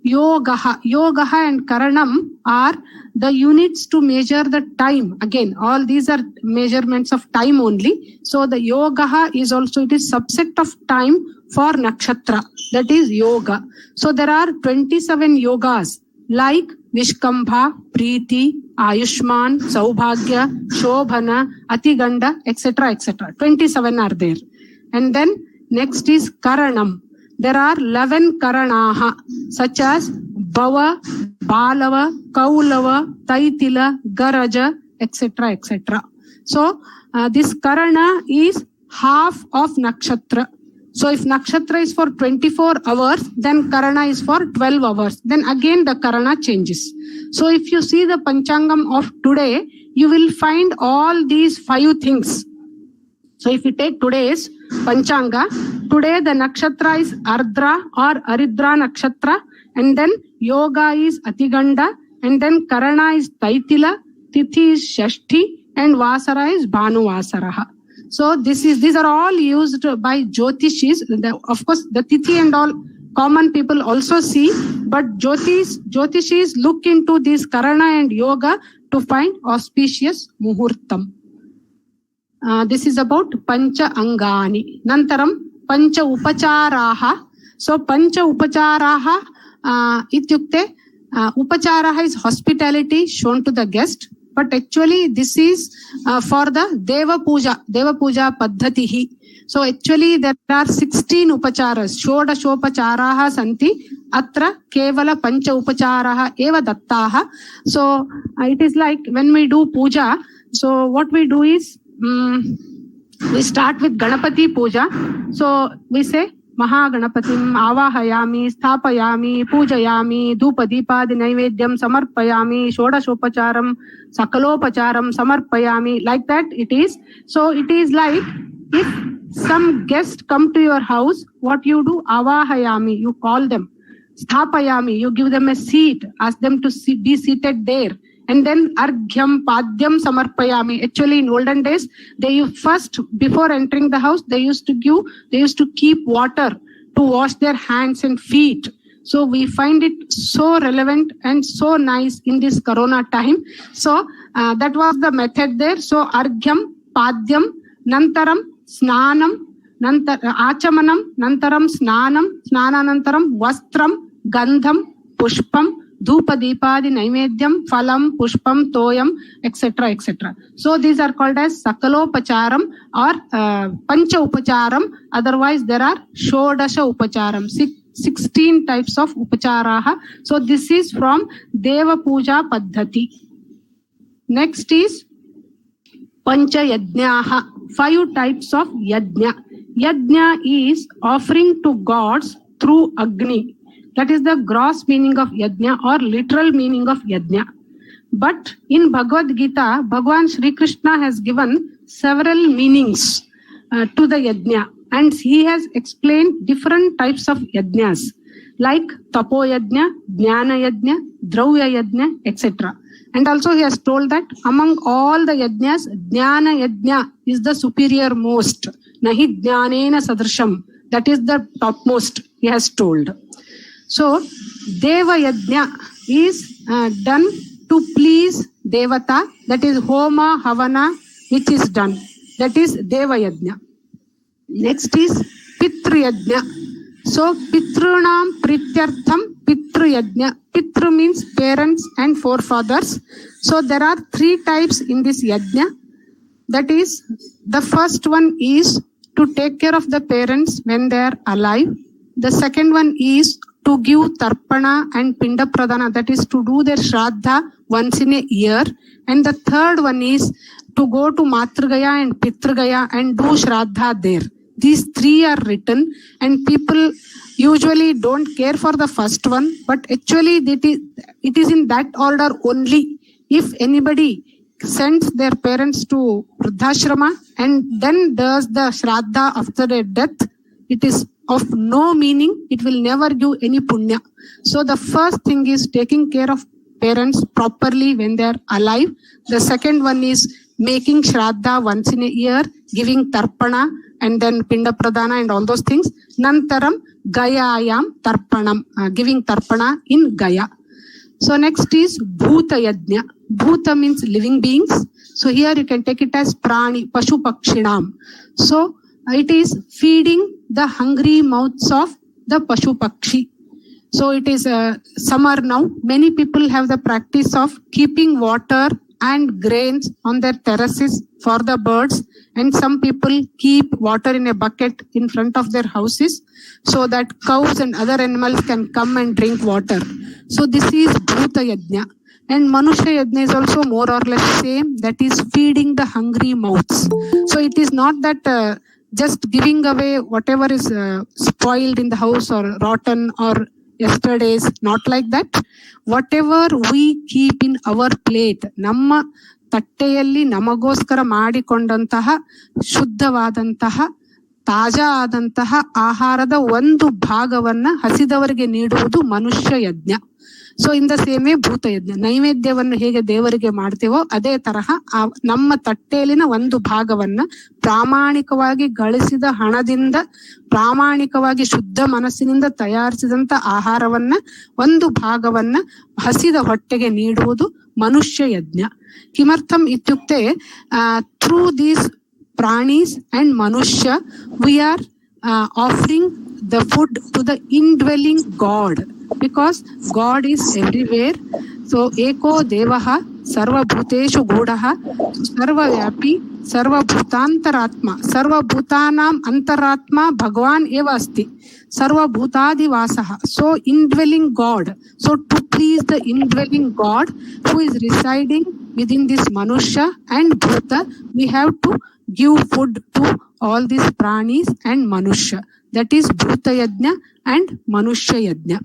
Yogaha and Karanam are the units to measure the time. Again, all these are measurements of time only. So the Yogaha is also, it is subset of time for nakshatra. That is yoga. So there are 27 yogas like Vishkambha, Preeti, Ayushman, Saubhagya, Shobhana, Atiganda, etc. etc. 27 are there. And then next is Karanam. There are 11 Karanaha, such as Bhava, Balava, Kaulava, Taitila, Garaja, etc. etc. So this Karana is half of Nakshatra. So if Nakshatra is for 24 hours, then Karana is for 12 hours. Then again the Karana changes. So if you see the Panchangam of today, you will find all these 5 things. So if you take today's Panchanga, today the nakshatra is Ardra or Aridra nakshatra, and then Yoga is Atiganda, and then Karana is Taitila, Tithi is Shashti, and Vasara is Bhanuvasaraha. So these are all used by Jyotishis. Of course, the Tithi and all common people also see, but Jyotishis look into this Karana and Yoga to find auspicious Muhurtam. This is about Pancha Angani. Nantaram Pancha Upacharaha. So Pancha Upacharaha ityukte Upacharaha is hospitality shown to the guest. But actually this is for the Deva Puja Paddhatihi. So actually there are 16 upacharas. Shodashopacharaha santi. Atra kevala pancha upacharaha eva dattaha. So it is like when we do puja. So what we do is we start with Ganapati Puja. So we say Mahaganapatim Avahayami, Sthapayami, Pujayami, Dhupadipadi Naivedyam Samarpayami, Shodashopacharam, Sakalopacharam Samarpayami. Like that it is. So it is like if some guest come to your house, what you do? Avahayami, you call them. Sthapayami, you give them a seat, ask them to be seated there. And then Arghyam, Padhyam, Samarpayami. Actually, in olden days, they first, before entering the house, they used to keep water to wash their hands and feet. So we find it so relevant and so nice in this Corona time. So that was the method there. So Arghyam, Padhyam, Nantaram, Snanam, Achamanam, Nantaram, Snanam, Snananantaram, Vastram, Gandham, Pushpam, Dhupadipadi Naivedyam, Phalam, Pushpam, Toyam, etc. etc. So these are called as Sakalopacharam or Pancha Upacharam. Otherwise there are Shodasha Upacharam, 16 types of Upacharaha. So this is from Deva Puja Paddhati. Next is Pancha Yajnaha, 5 types of Yajna. Yajna is offering to gods through Agni. That is the gross meaning of Yajna or literal meaning of Yajna. But in Bhagavad Gita, Bhagwan Shri Krishna has given several meanings to the yajna, and he has explained different types of yajnas like tapo yajna, jnana yajna, dravya yajna, etc. And also he has told that among all the yajnas, jnana yajna is the superior most. Nahi jnanena sadrisham. That is the topmost, he has told. So, Deva Yajna is done to please Devata, that is Homa, Havana, which is done. That is Deva Yajna. Next is Pitru Yajna. So, Pitrunam Prityartham Pitru Yajna. Pitru means parents and forefathers. So, there are 3 types in this Yajna. That is, the first one is to take care of the parents when they are alive. The second one is to give tarpana and pinda pradana, that is to do their shraddha once in a year. And the third one is to go to Matrugaya and Pitrugaya and do shraddha there. These 3 are written, and people usually don't care for the first one, but actually it is in that order only. If anybody sends their parents to Vruddhashrama and then does the shraddha after their death, it is of no meaning. It will never give any punya. So the first thing is taking care of parents properly when they are alive. The second one is making shraddha once in a year, giving tarpana and then pinda pradana and all those things. Nantaram gayayam tarpanam, giving tarpana in Gaya. So next is Bhuta Yajna. Bhuta means living beings. So here you can take it as Prani, Pashu Pakshinam. So it is feeding the hungry mouths of the Pashu Pakshi. So it is summer now. Many people have the practice of keeping water and grains on their terraces for the birds. And some people keep water in a bucket in front of their houses so that cows and other animals can come and drink water. So this is Bhuta Yajna. And Manushya Yajna is also more or less same. That is feeding the hungry mouths. So it is not that just giving away whatever is spoiled in the house or rotten or yesterday's, not like that. Whatever we keep in our plate, ನಮ್ಮ ತಟ್ಟೆಯಲ್ಲಿ ನಮಗೋಸ್ಕರ ಮಾಡಿಕೊಂಡಂತಹ ಶುದ್ಧವಾದಂತಹ ತಾಜಾ ಆದಂತಹ ಆಹಾರದ ಒಂದು ಭಾಗವನ್ನ ಹಸಿದವರಿಗೆ ನೀಡುವುದು ಮನುಷ್ಯ ಯಜ್ಞ. So in the same way ಭೂತ ಯಜ್ಞ. ನೈವೇದ್ಯವನ್ನು ಹೇಗೆ ದೇವರಿಗೆ ಮಾಡ್ತೇವೋ ಅದೇ ತರಹ ನಮ್ಮ ತಟ್ಟೆಯಲ್ಲಿನ ಒಂದು ಭಾಗವನ್ನ ಪ್ರಾಮಾಣಿಕವಾಗಿ ಗಳಿಸಿದ ಹಣದಿಂದ ಪ್ರಾಮಾಣಿಕವಾಗಿ ಶುದ್ಧ ಮನಸ್ಸಿನಿಂದ ತಯಾರಿಸಿದಂತ ಆಹಾರವನ್ನ ಒಂದು ಭಾಗವನ್ನ ಹಸಿದ ಹೊಟ್ಟೆಗೆ ನೀಡುವುದು ಮನುಷ್ಯ ಯಜ್ಞ. ಕಿಮರ್ಥಂ ಇತ್ಯುಕ್ತೆ ಥ್ರೂ ದೀಸ್ ಪ್ರಾಣೀಸ್ ಅಂಡ್ ಮನುಷ್ಯ we are offering the food to the indwelling God, because God is everywhere. So eko devaha sarvabhuteshu gudaha sarvavyapi sarvabhutantaratma sarvabhutanam antaratma bhagwan eva asti sarvabhutadivasaha. So indwelling God. So to please the indwelling God who is residing within this manusha and bhuta, we have to give food to all these pranis and manusha. That is Bhuta Yajna and Manushya Yajna.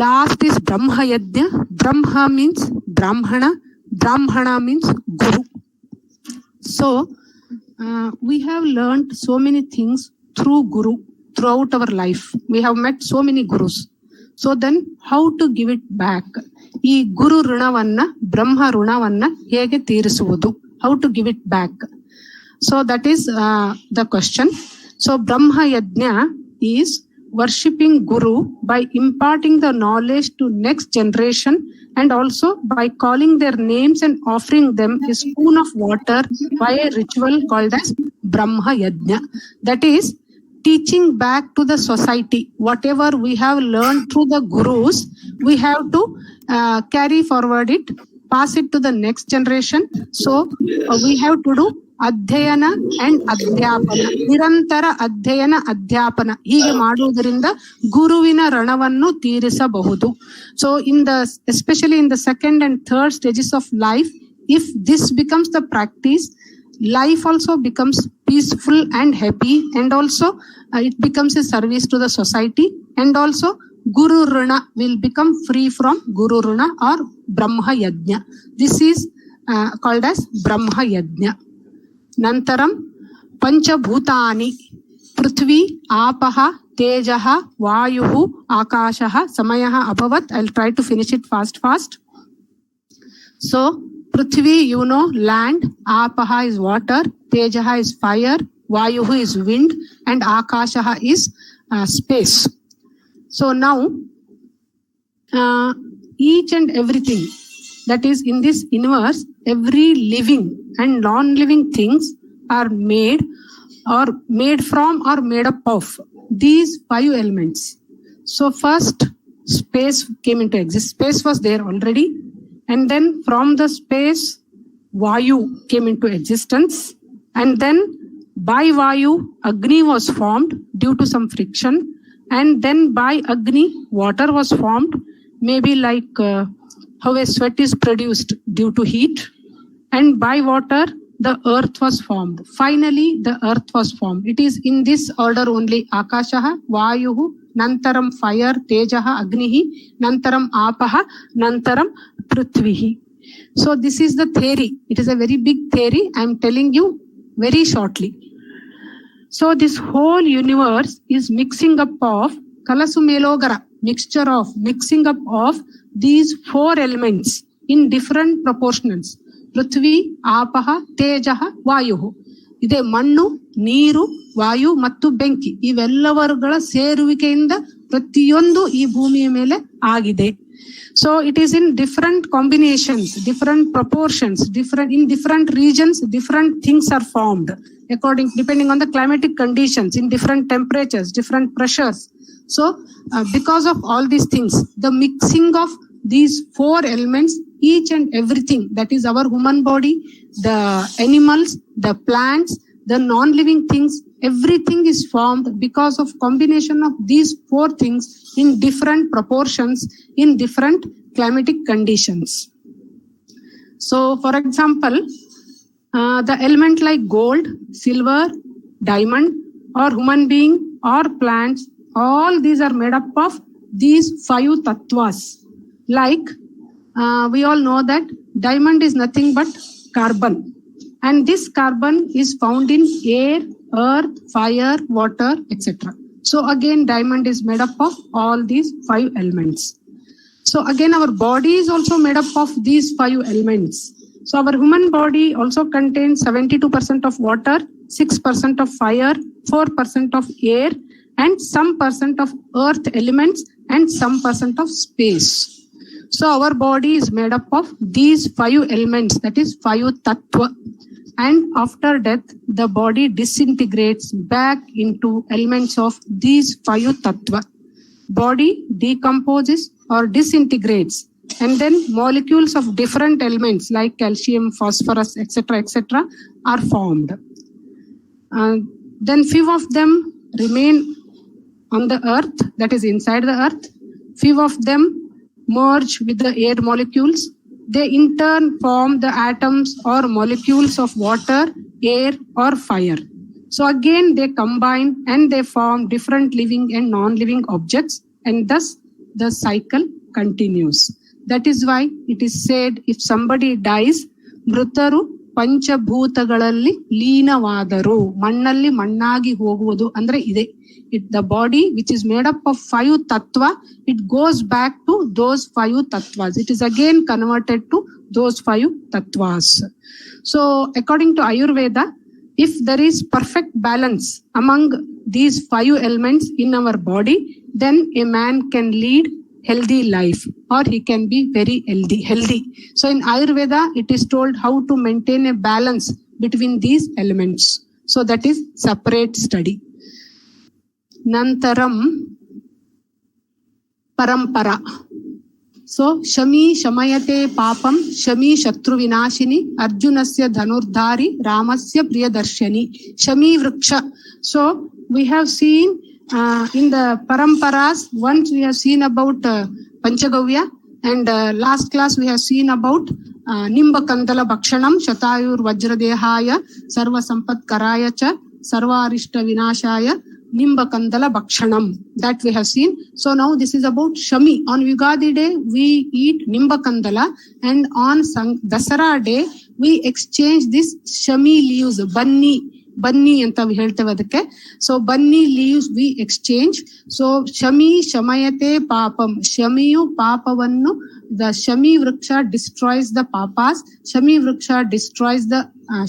Last is Brahma Yajna. Brahma means Brahmana. Brahmana means Guru. So we have learned so many things through Guru throughout our life. We have met so many Gurus. So then how to give it back? ಈ ಗುರು ಋಣವನ್ನ ಬ್ರಹ್ಮ ಋಣವನ್ನ ಹೇಗೆ ತೀರಿಸುವುದು? How to give it back? So that is the question. So Brahma Yajna is worshipping Guru by imparting the knowledge to next generation, and also by calling their names and offering them a spoon of water by a ritual called as Brahma Yajna. That is teaching back to the society. Whatever we have learned through the Gurus, we have to carry forward it, pass it to the next generation. So we have to do ಅಧ್ಯಯನ and ಅಧ್ಯಾಪನ, ನಿರಂತರ ಅಧ್ಯಯನ ಅಧ್ಯಾಪನ ಹೀಗೆ ಮಾಡುವುದರಿಂದ ಗುರುವಿನ ಋಣವನ್ನು ತೀರಿಸಬಹುದು. So especially in the second and third stages of life, if this becomes the practice, life also becomes peaceful and happy, and also it becomes a service to the society, and also Guru Runa will become free from Guru Runa or Brahma Yajna. This is called as Brahma Yajna. Nantaram Pancha Bhutani Prithvi Apaha Tejaha Vayuhu Akashaha Samayaha Abhavat. I'll try to finish it fast. So Prithvi, you know, land, Apaha is water, Tejaha is fire, Vayuhu is wind, and Akashaha is space. So now each and everything that is in this universe, every living and non-living things are made from or made up of these 5 elements. So first space came into existence. Space was there already, and then from the space Vayu came into existence, and then by Vayu Agni was formed due to some friction, and then by Agni water was formed, maybe like how a sweat is produced due to heat, and by water the earth was formed. Finally the earth was formed. It is in this order only: Akashaha, Vayuhu, Nantaram fire, Tejaha, Agnihi, Nantaram Apaha, Nantaram Prithvihi. So this is the theory. It is a very big theory. I am telling you very shortly. So this whole universe is mixing up of Kalasumelogara, mixing up of these 4 elements in different proportions. Prithvi, Apaha, Tejaha, Vayuhu. Ide Mannu, Neeru, Vayu, Mattu Benki. Ivellavara ಸೇರುವಿಕೆಯಿಂದ ಪ್ರತಿಯೊಂದು ಈ ಭೂಮಿಯ ಮೇಲೆ ಆಗಿದೆ. So it is in different combinations, different proportions, in different regions, different things are formed depending on the climatic conditions, in different temperatures, different pressures. So because of all these things, the mixing of these 4 elements, each and everything, that is our human body, the animals, the plants, the non-living things, everything is formed because of combination of these 4 things in different proportions, in different climatic conditions. So for example, the element like gold, silver, diamond, or human being, or plants, all these are made up of these 5 tattvas. Like we all know that diamond is nothing but carbon, and this carbon is found in air, earth, fire, water, etc. So again, diamond is made up of all these 5 elements. So again, our body is also made up of these 5 elements. So our human body also contains 72% of water, 6% of fire, 4% of air, and some percent of earth elements, and some percent of space. So our body is made up of these 5 elements, that is 5 tattva. And after death, the body disintegrates back into elements of these 5 tattva. Body decomposes or disintegrates, and then molecules of different elements like calcium, phosphorus, etc., are formed. Then few of them remain on the earth, that is inside the earth. Few of them merge with the air molecules. They in turn form the atoms or molecules of water, air, or fire. So again, they combine and they form different living and non-living objects, and thus the cycle continues. That is why it is said, if somebody dies, ಮೃತರು ಪಂಚಭೂತಗಳಲ್ಲಿ ಲೀನವಾದರು, ಮಣ್ಣಲ್ಲಿ ಮಣ್ಣಾಗಿ ಹೋಗುವುದು ಅಂದ್ರೆ ಇದೆ. The body which is made up of 5 tattva, it goes back to those 5 tattvas. It is again converted to those 5 tattvas. So according to Ayurveda, if there is perfect balance among these 5 elements in our body, then a man can lead healthy life, or he can be very healthy. So in Ayurveda, it is told how to maintain a balance between these elements. So that is separate study. Nantaram Parampara. So Shami Shamayate Papam Shami Shatru Vinashini Arjunasya Dhanurdhari Ramasya Priyadarshani. Shami Vriksha. So we have seen in the Paramparas, once we have seen about Panchagavya, and last class we have seen about Nimba Kandala Bhakshanam Shatayur Vajradehaya Sarva Sampat Karaya Cha Sarva Arishta Vinashaya Nimbakandala Bhakshanam, that we have seen. So now this is about Shami. On Yugadi day, we eat Nimbakandala, and on Dasara day, we exchange this Shami leaves, Banni anta we ಹೇಳ್ತೇವೆ ಅದಕ್ಕೆ. So Banni leaves we exchange. So Shami Shamayate Papam. Shamiyu Papavannu, the Shami Vriksha destroys the Papas. Shami Vriksha destroys the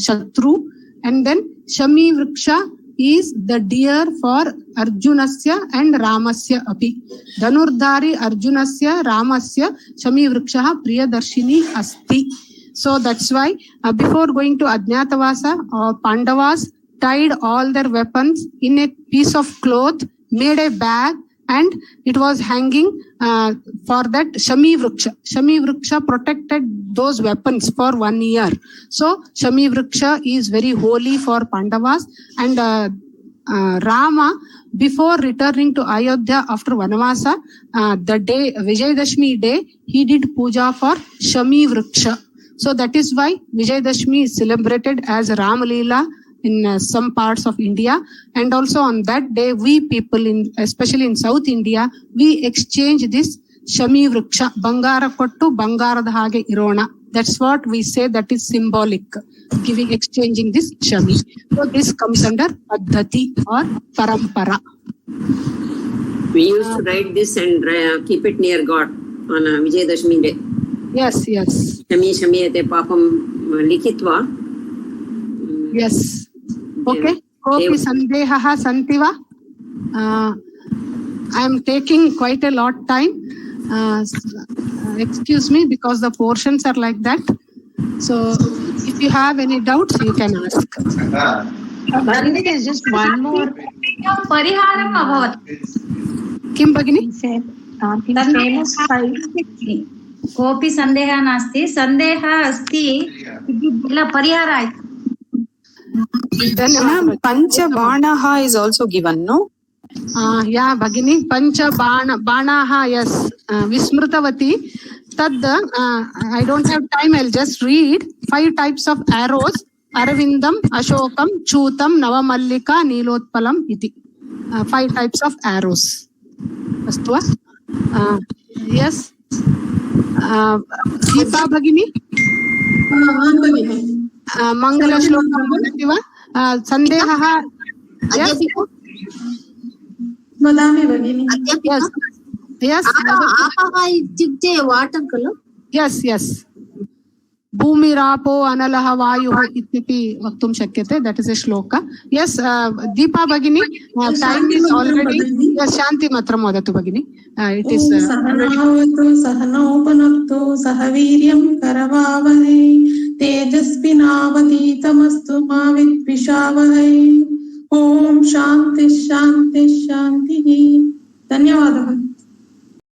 Shatru. And then Shami Vriksha is the deer for Arjunasya and Ramasya api. Dhanurdhari Arjunasya Ramasya Shami Vriksha Priyadarshini asti. So that's why before going to Ajnatavasa, Pandavas tied all their weapons in a piece of cloth, made a bag, and it was hanging for that Shami Vriksha. Shami Vriksha protected those weapons for 1 year. So Shami Vriksha is very holy for Pandavas, and Rama, before returning to Ayodhya after Vanavasa, the day Vijayadashmi day, he did puja for Shami Vriksha. So that is why Vijayadashmi is celebrated as Rama Leela in some parts of India. And also on that day, we people, especially in South India, we exchange this Shami Vriksha, Bangara Kottu, Bangarada Hage Irona. That's what we say, that is symbolic, exchanging this Shami. So this comes under Paddhati or Parampara. We used to write this and keep it near God on Vijayadashmi day. Yes. Shami Shamiyate Papam Likhitva. Yes. Okay. Kopi Sandehaha Santiva. I am taking quite a lot time. Excuse me, because the portions are like that. So if you have any doubts, you can ask. Bhagini, there's just one more. Pariharam Abhavat. Kim Bhagini? Kopi Sandeha Nasti. Sandeha Asti. Illa Parihara. Then Pancha Banaha is also given, no? Yeah, Bhagini. Pancha Banaha, yes. Vismrutavati. Tad, I don't have time, I'll just read. 5 types of arrows. Aravindam, Ashokam, Chutam, Navamallika, Nilotpalam, iti. 5 types of arrows. Astva? Yes. Deepa Bhagini? Mangala Shlokam Bhagativa? Sandehaha? Yes. Madami Bhagini. Yes. Apaha ityukte water color? Yes. Bhumirapo analaha vayuha ityati vaktum shakyate. That is a shloka. Yes, Deepa Bhagini, time is already. Yes, Shanti Matram Vadatu Bhagini. It is. Sahanavatu Sahanopanaptu Sahaviryam Karavavahai Tejaspinavaditamastu Mavitvishavahai Om Shanti Shanti Shanti. Dhanyavadaha.